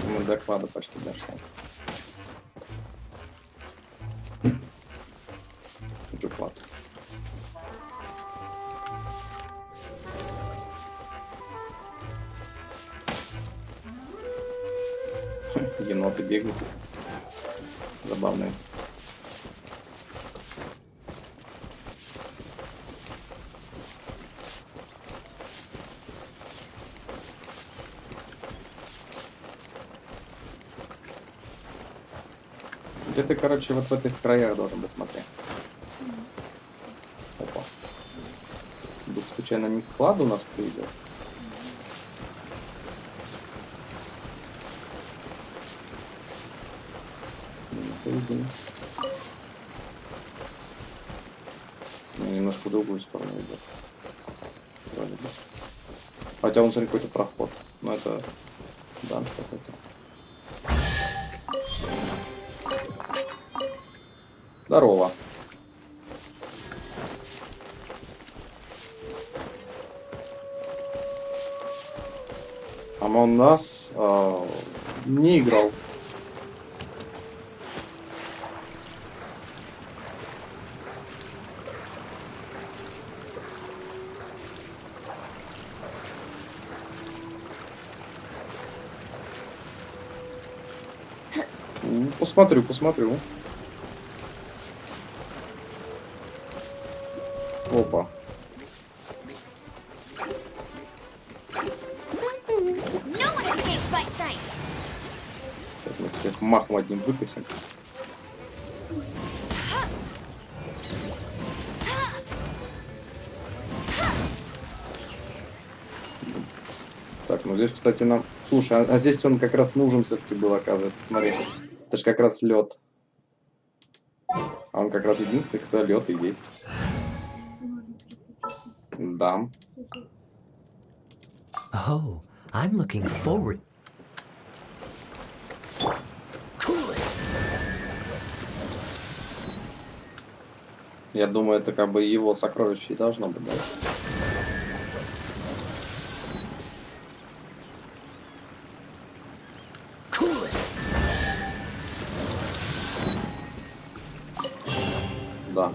Мы до клада почти дошли. Где клад? Еноты бегают. Забавные. Где-то, короче, вот в этих краях должен быть, смотри. Опа. Вдруг случайно не к кладу нас приведет? Немножко в другую сторону идет. Вроде бы. Хотя он, смотри, какой-то проход. Но это данж какой-то. Здорово. Among Us не играл. Посмотрю. Опа. Сейчас мы всех махом одним выкосим. Так, ну здесь, кстати, нам... Слушай, а здесь он как раз нужен все-таки был, оказывается. Смотри, это же как раз лед. А он как раз единственный, кто лед и есть. Да. Oh, I'm looking forward. Я думаю, это как бы его сокровище и должно быть, да? Да.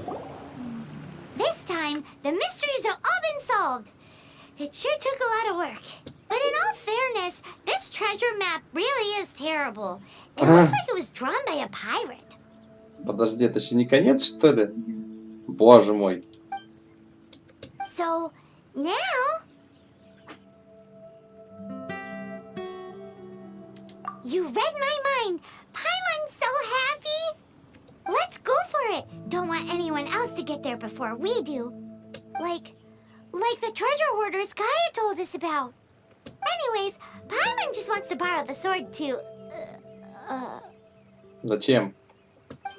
This time, the mysteries have all been solved. It sure took a lot of work. But in all fairness, this treasure map really is terrible. It looks like it was drawn by a pirate. Подожди, это еще не конец, что ли? Боже мой. So, now... You read my mind. Paimon's so happy. Let's go for it. Don't want anyone else to get there before we do. Like the treasure hoarders Gaia told us about. Anyways, Paimon just wants to borrow the sword to... Зачем?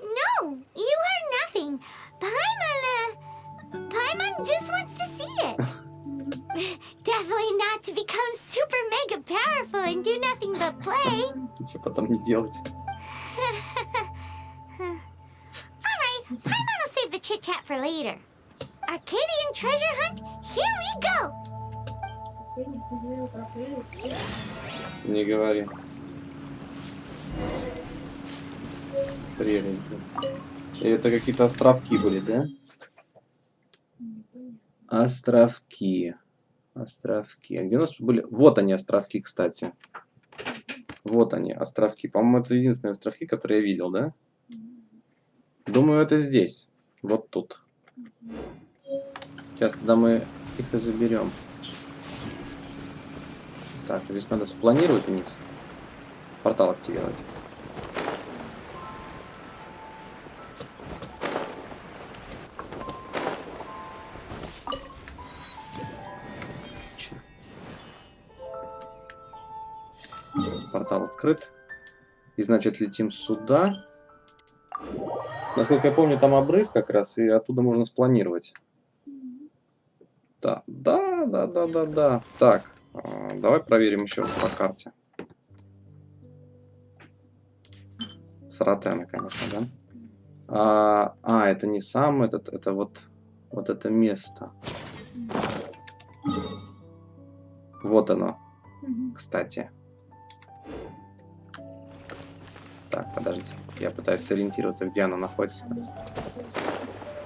No, you heard nothing. Paimon just wants to see it. Definitely not to become super mega powerful and do nothing but play. Ничего потом не делать. Alright, Paimon will save the chit-chat for later. Arcadian treasure hunt, here we go! Не говори. Преленько. И это какие-то островки были, да? Островки. Островки. А где у нас были? Вот они, островки, кстати. Вот они, островки. По-моему, это единственные островки, которые я видел, да? Думаю, это здесь. Вот тут. Сейчас, когда мы их и заберем. Так, здесь надо спланировать вниз. Портал активировать. Портал открыт. И значит летим сюда. Насколько я помню, там обрыв как раз, и оттуда можно спланировать. Да. Так, давай проверим еще раз по карте. Саратена, конечно, да? Это не сам этот, это вот это место. Вот оно, кстати. Так, подожди. Я пытаюсь сориентироваться, где она находится.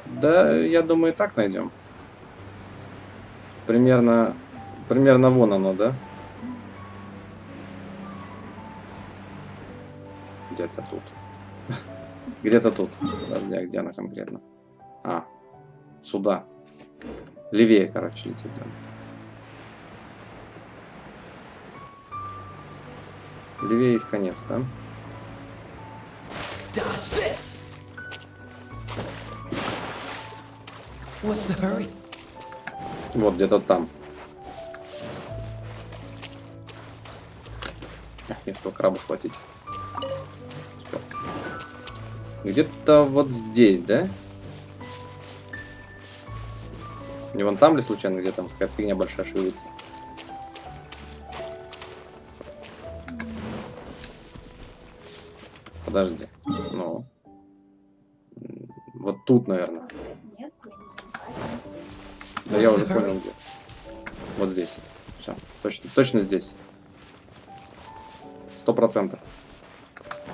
Да, я думаю, и так найдем. Примерно вон оно, да? Где-то тут. Где-то тут. Подожди, а где она конкретно? Сюда. Левее, короче, летит. Левее и в конец, да? Dodge this. What's the hurry? Вот где-то там. Не успел краба схватить. Успел. Где-то вот здесь, да? Не вон там ли случайно, где там какая-то фигня большая шевелится? Подожди. Ну. Вот тут, наверное. Да я уже понял, где. Вот здесь. Все. Точно здесь. 100%.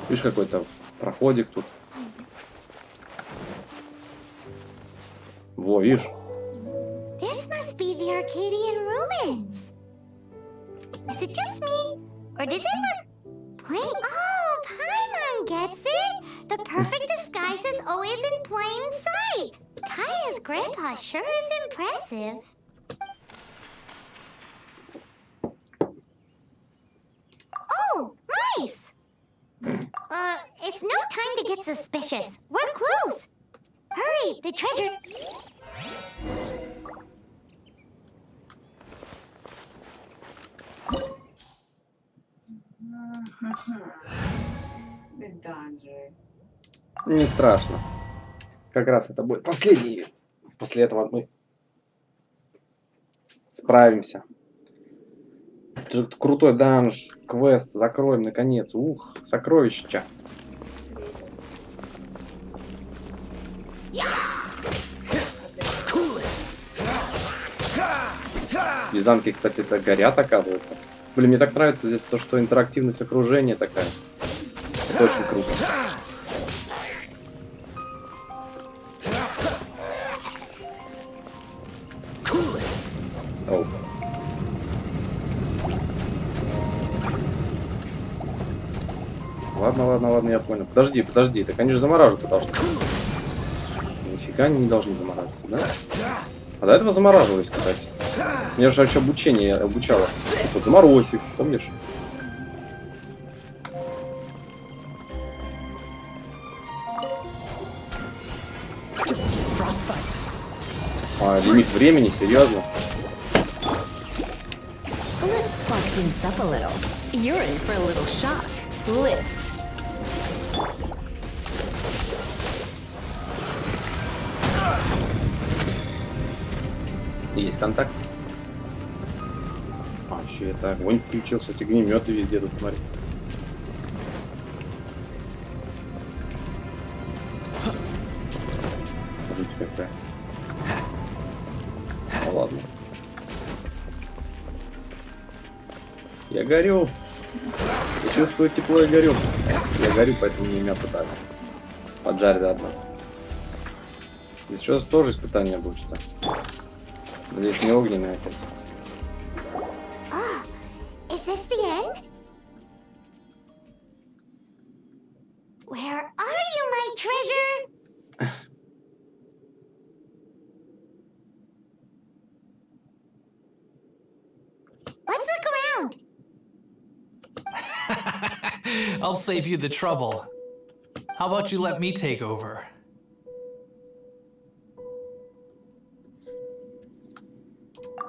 Видишь, какой-то проходик тут. Во, видишь? This must be the Arcadian ruins. Is it just me? Or does it look plain? Oh, Paimon gets it! The perfect disguise is always in plain sight! Kaya's grandpa sure is impressive. Oh, mice! It's no time to get suspicious. We're close. Hurry, the treasure... Не страшно. как раз это будет последний. После этого мы справимся. Это же крутой данж, квест, закроем наконец. Ух, сокровища. И замки, кстати, это горят, оказывается. Блин, мне так нравится здесь то, что интерактивность окружения такая. Это очень круто. Оу. Ладно, я понял. Подожди, так они же замораживаться должны. Нифига они не должны замораживаться, да? А до этого замораживались, кстати. Мне же еще обучение обучало. Вот заморозь их, помнишь? А, лимит времени, серьезно? Let's spark things up a little. You're in for a little shock. Let's. Есть контакт. А, еще это огонь включился, эти огнеметы везде тут, смотри. Жуть какая. Ну ладно. Я горю. Я чувствую тепло и горю. Я горю, поэтому мне мясо так. Поджарь заодно. Здесь сейчас тоже испытание будет, что? Здесь не огненное опять. Is this the end? Where are you, my treasure? Let's look around. I'll save you the trouble. How about you let me take over?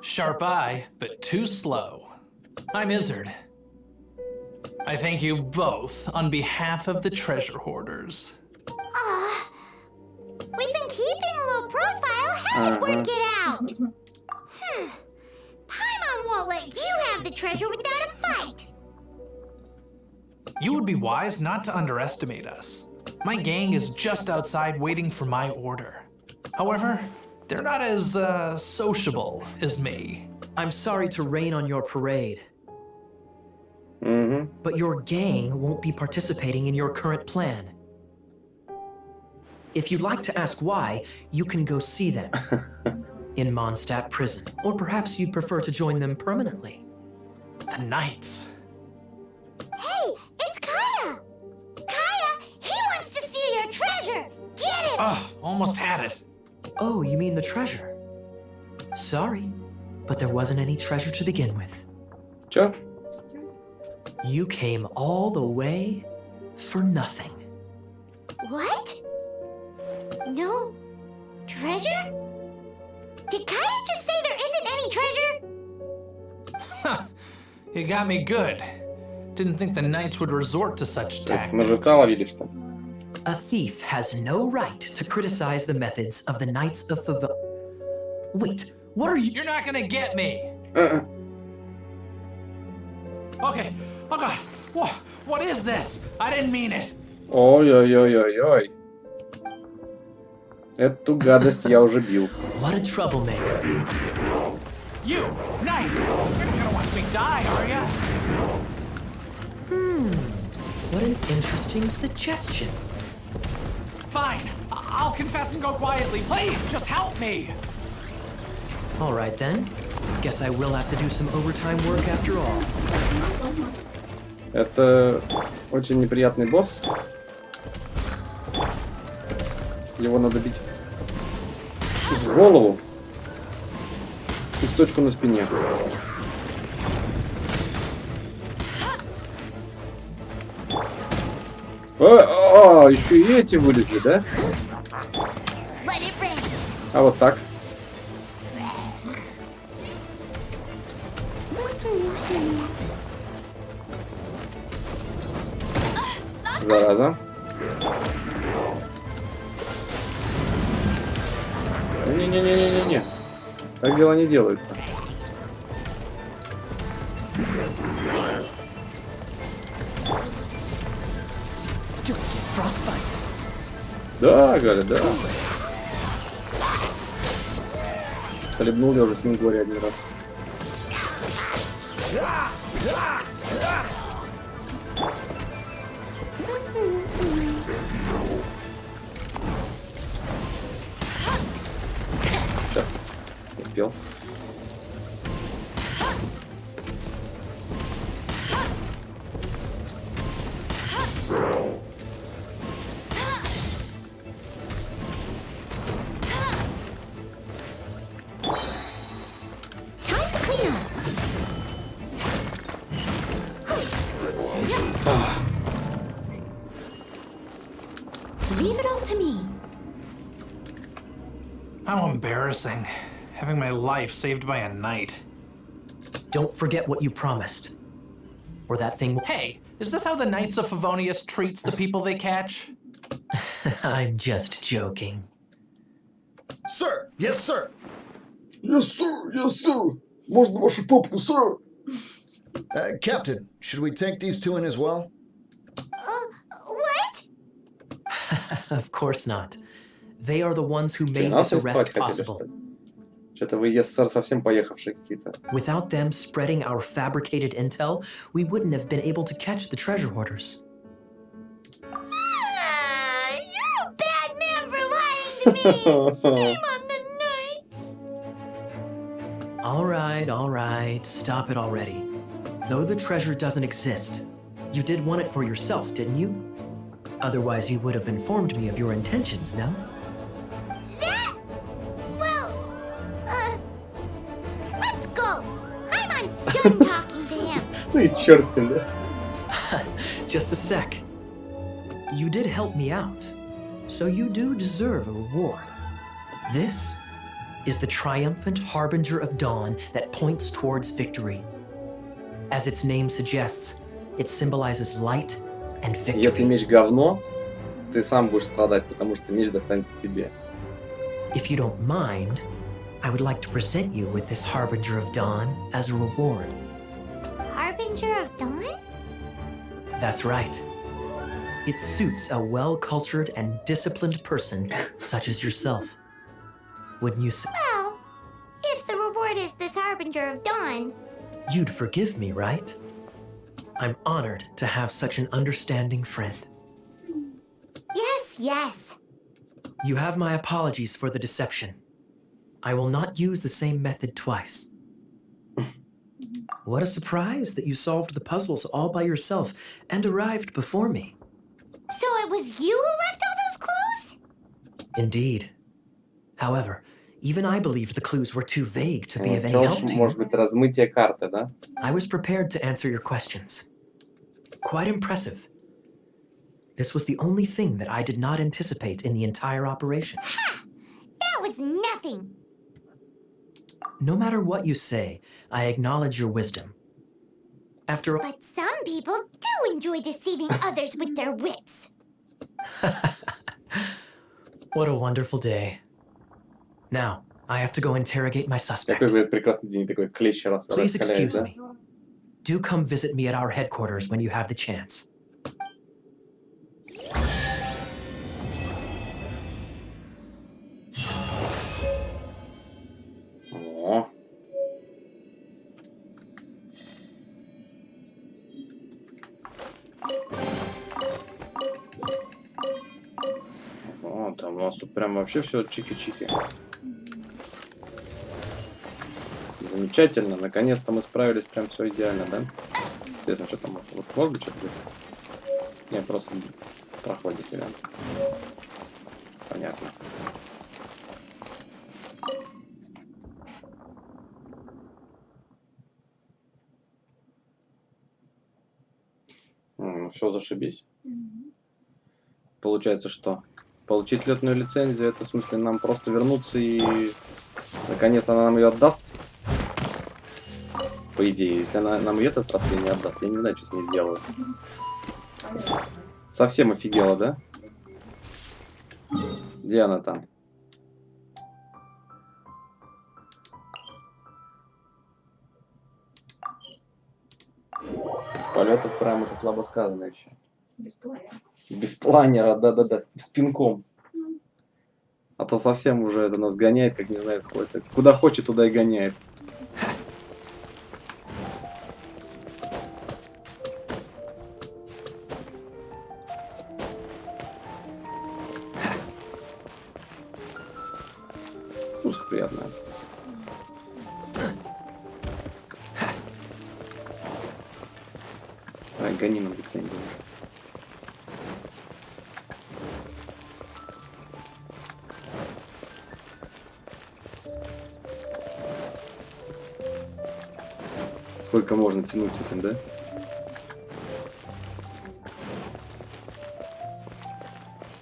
Sharp eye, but too slow. I'm Izzard. I thank you both on behalf of the treasure hoarders. We've been keeping a low profile. How did word get out? Paimon won't let you have the treasure without a fight. You would be wise not to underestimate us. My gang is just outside waiting for my order. However, they're not as sociable as me. I'm sorry to rain on your parade. But your gang won't be participating in your current plan. If you'd like to ask why, you can go see them in Mondstadt prison. Or perhaps you'd prefer to join them permanently. The Knights. Hey, it's Kaya! Kaya, he wants to see your treasure! Get it! Oh, almost had it. Oh, you mean the treasure? Sorry, but there wasn't any treasure to begin with. Sure. You came all the way for nothing. What? No treasure? Did Kaya just say there isn't any treasure? You got me good. Didn't think the Knights would resort to such tactics. A thief has no right to criticize the methods of the Knights of Favonius. Wait, what are you? You're not gonna get me. Okay. Oh God. What is this? I didn't mean it. Ой-ой-ой-ой-ой. Эту гадость я уже бил. What a troublemaker. You, Knight, you're not gonna watch me die, are ya? What an interesting suggestion. Fine. I'll confess and go quietly. Please, just help me. All right then. Guess I will have to do some overtime work after all. Это очень неприятный босс. Его надо бить в голову и в точку на спине. Еще и эти вылезли, да? А вот так. Не-не-не-не-не-не-не. Так дела не делается. Да, Галя, да. Хлебнул я уже с ним горе один раз. Все, успел. Leave it all to me. How embarrassing. Having my life saved by a knight. Don't forget what you promised. Or that thing. Hey, is this how the Knights of Favonius treats the people they catch? I'm just joking. Sir! Yes, sir! Yes, sir! Yes, sir! Можно вашу попку, sir? Captain, should we take these two in as well? What? Of course not. They are the ones who made Нас this арестовать arrest хотели, possible. что ли? Что-то вы, сэр, совсем поехавшие какие-то. Without them spreading our fabricated intel, we wouldn't have been able to catch the treasure hoarders. You're a bad man for lying to me. Shame on the knights. All right, stop it already. Though the treasure doesn't exist, you did want it for yourself, didn't you? Otherwise, you would have informed me of your intentions, no? Let's go. Paimon's done talking to him. Ну и черт с ним, да? Just a sec. You did help me out, so you do deserve a reward. This is the triumphant harbinger of dawn that points towards victory. As its name suggests, it symbolizes light and victory. Если меч говно, ты сам будешь страдать, потому что меч достанется себе. If you don't mind, I would like to present you with this harbinger of dawn as a reward. Harbinger of dawn? That's right. It suits a well-cultured and disciplined person such as yourself. Wouldn't you say? Well, if the reward is this harbinger of dawn, You'd forgive me, right? I'm honored to have such an understanding friend. yes. You have my apologies for the deception. I will not use the same method twice. What a surprise that you solved the puzzles all by yourself and arrived before me. So it was you who left all those clues? Indeed. However, even I believed the clues were too vague to be of any help to you. Может быть, размытие карты, да? I was prepared to answer your questions. Quite impressive. This was the only thing that I did not anticipate in the entire operation. Ha! That was nothing. No matter what you say, I acknowledge your wisdom. After all, But some people do enjoy deceiving others with their wits. what a wonderful day. Now, I have to go interrogate my suspect. Какой будет прекрасный день, такой клещ Please раскаляет, excuse да? me. Do come visit me at our headquarters when you have the chance. О. О, там у нас тут прям вообще все чики-чики. Замечательно, наконец-то мы справились, прям все идеально, да? Интересно, что там, вот может быть что-то есть? Не, просто проходит вариант. Понятно. Ну, все, зашибись. Получается, что получить летную лицензию, это в смысле нам просто вернуться и наконец она нам ее отдаст? По идее, если она нам и этот раз ее не отдаст, я не знаю, что с ней сделаю. Совсем офигела, да? Где она там? Полет от прям это слабо сказано еще. Без планера. Без планера, да-да-да, с пинком. А то совсем уже это нас гоняет, как не знает куда. Куда хочет, туда и гоняет. Пуска приятная. Давай, гони нам лицензию. Сколько можно тянуть с этим, да?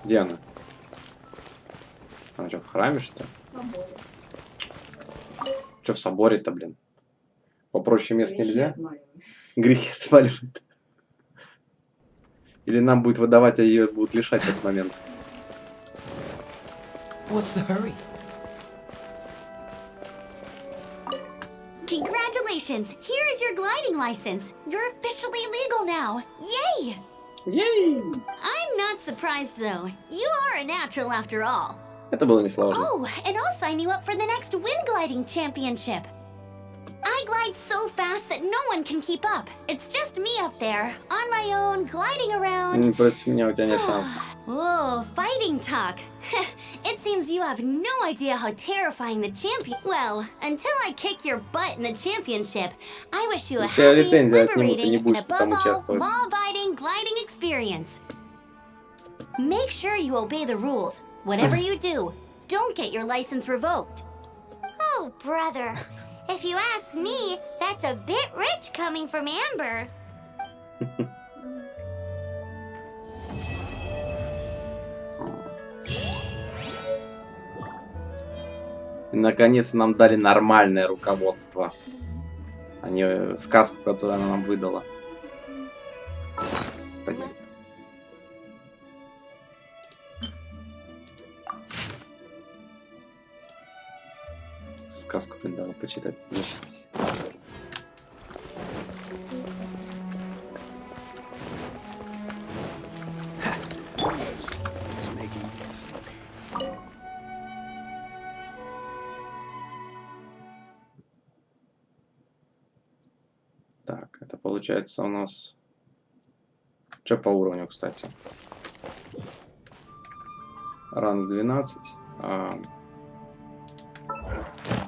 Где она? Она что, в храме, что ли? В соборе. Что в соборе-то, блин? Попроще мест Грехи нельзя? отмаливают. Грехи отваливают. Или нам будет выдавать, а ее будут лишать в этот момент. What's the hurry? Congratulations! Here is your gliding license. You're officially legal now. Yay! Yay! I'm not surprised though. You are a natural after all. Это было несложно. Oh, and I'll sign you up for the next wind gliding championship. I glide so fast that no one can keep up. It's just me up there, on my own, gliding around. Против меня у тебя нет шансов. Whoa, fighting talk. It seems you have no idea how terrifying the champion... Well, until I kick your butt in the championship, I wish you a happy, liberating, and above all, law-abiding gliding experience. Make sure you obey the rules. Whatever you do, don't get your license revoked. Oh, brother. If you ask me, that's a bit rich coming from Amber. И наконец нам дали нормальное руководство, а не сказку, которую она нам выдала. Господи. Сказку придала почитать. Зашибись. Так, это получается у нас... Что по уровню, кстати? Ранг 12.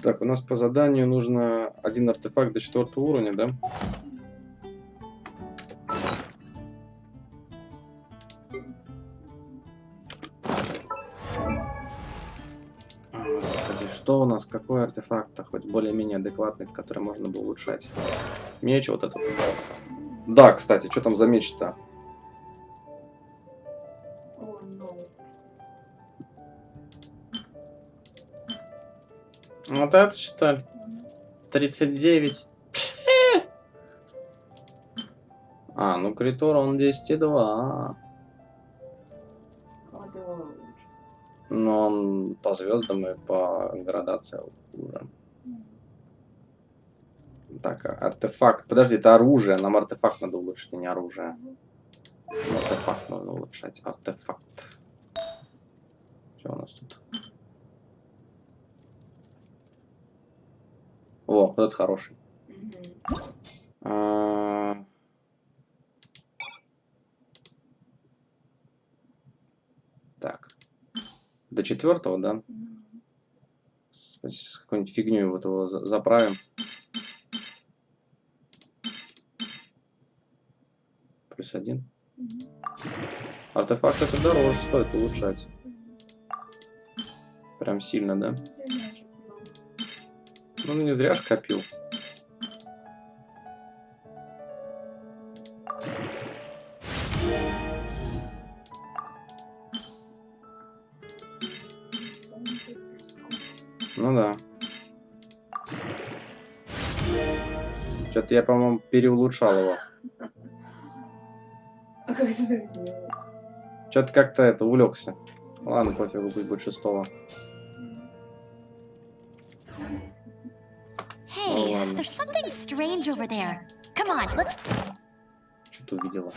Так, у нас по заданию нужно один артефакт до 4 уровня, да? Господи, что у нас? Какой артефакт-то? Хоть более-менее адекватный, который можно бы улучшать. Меч вот этот. Да, кстати, что там за меч-то? Вот это что ли? 39. А, ну критор он 10,2. Но он по звездам и по градации уже. Так, артефакт. Подожди, это оружие. Нам артефакт надо улучшить, а не оружие. Артефакт нужно улучшать. Артефакт. Что у нас тут? О, вот этот хороший. Так. До 4-го, да? С какой-нибудь фигней вот его заправим. +1. Артефакт это дороже стоит улучшать. Прям сильно, да? Ну, не зря ж копил. Ну да. Что-то я, по-моему, переулучшал его. А как ты так сделал? Что-то как-то это увлекся. Ладно, пофигу, пусть будет 6-го. Hey, there's something strange over there. Come on, let's... Что-то увидела.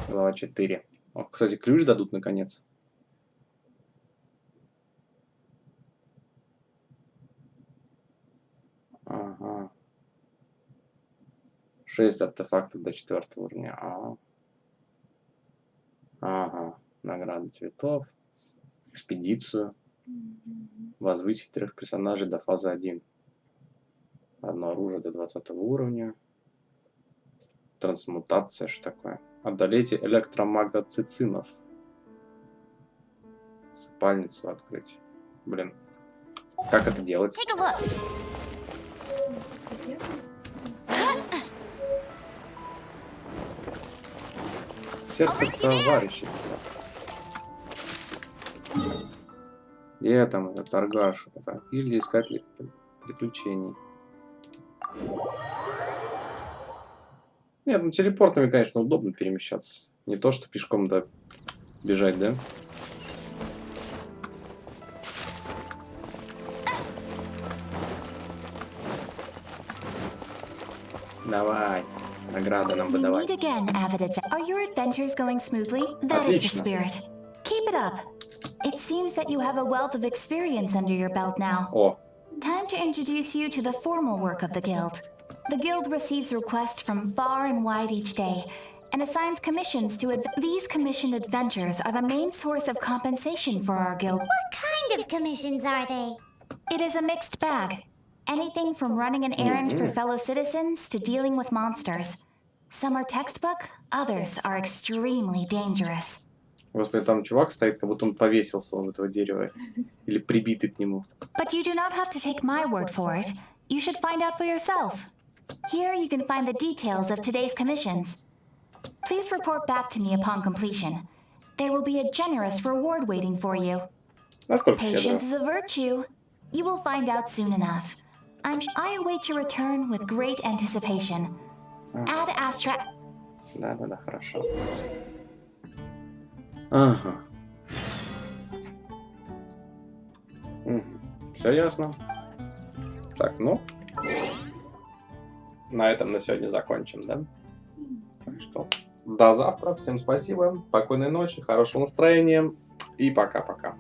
Глава 4. О, кстати, ключ дадут наконец. Ага. 6 артефактов до 4 уровня. Ага. Награда цветов. Экспедицию. Возвысить 3 персонажей до фазы 1. Одно оружие до 20 уровня. Трансмутация, что такое? Одолейте электромагоцицинов. Спальницу открыть. Блин. Как это делать? Сердце товарищества. Где там этот торгаш? Это гильдия искателей приключений. Нет, ну телепортами, конечно, удобно перемещаться. Не то, что пешком бежать, да? Давай. Награды нам выдавай. Meet again, avid Are your adventures going smoothly? That is the spirit. Keep it up. It seems that you have a wealth of experience under your belt now. О. Time to introduce you to the formal work of the guild. The guild receives requests from far and wide each day, and assigns commissions to these commissioned adventures are the main source of compensation for our guild. What kind of commissions are they? It is a mixed bag. Anything from running an errand for fellow citizens to dealing with monsters. Some are textbook, others are extremely dangerous. Господи, там чувак стоит, как будто он повесился у этого дерева. Или прибитый к нему. But you do not have to take my word for it. You should find out for yourself. Here you can find the details of today's commissions. Please report back to me upon completion. There will be a generous reward waiting for you. Patience is a virtue. You will find out soon enough. I await your return with great anticipation. Ad Astra... Да, хорошо. Ага. Все ясно. Так, ну. На этом на сегодня закончим, да? Так что до завтра. Всем спасибо. Спокойной ночи, хорошего настроения. И пока-пока.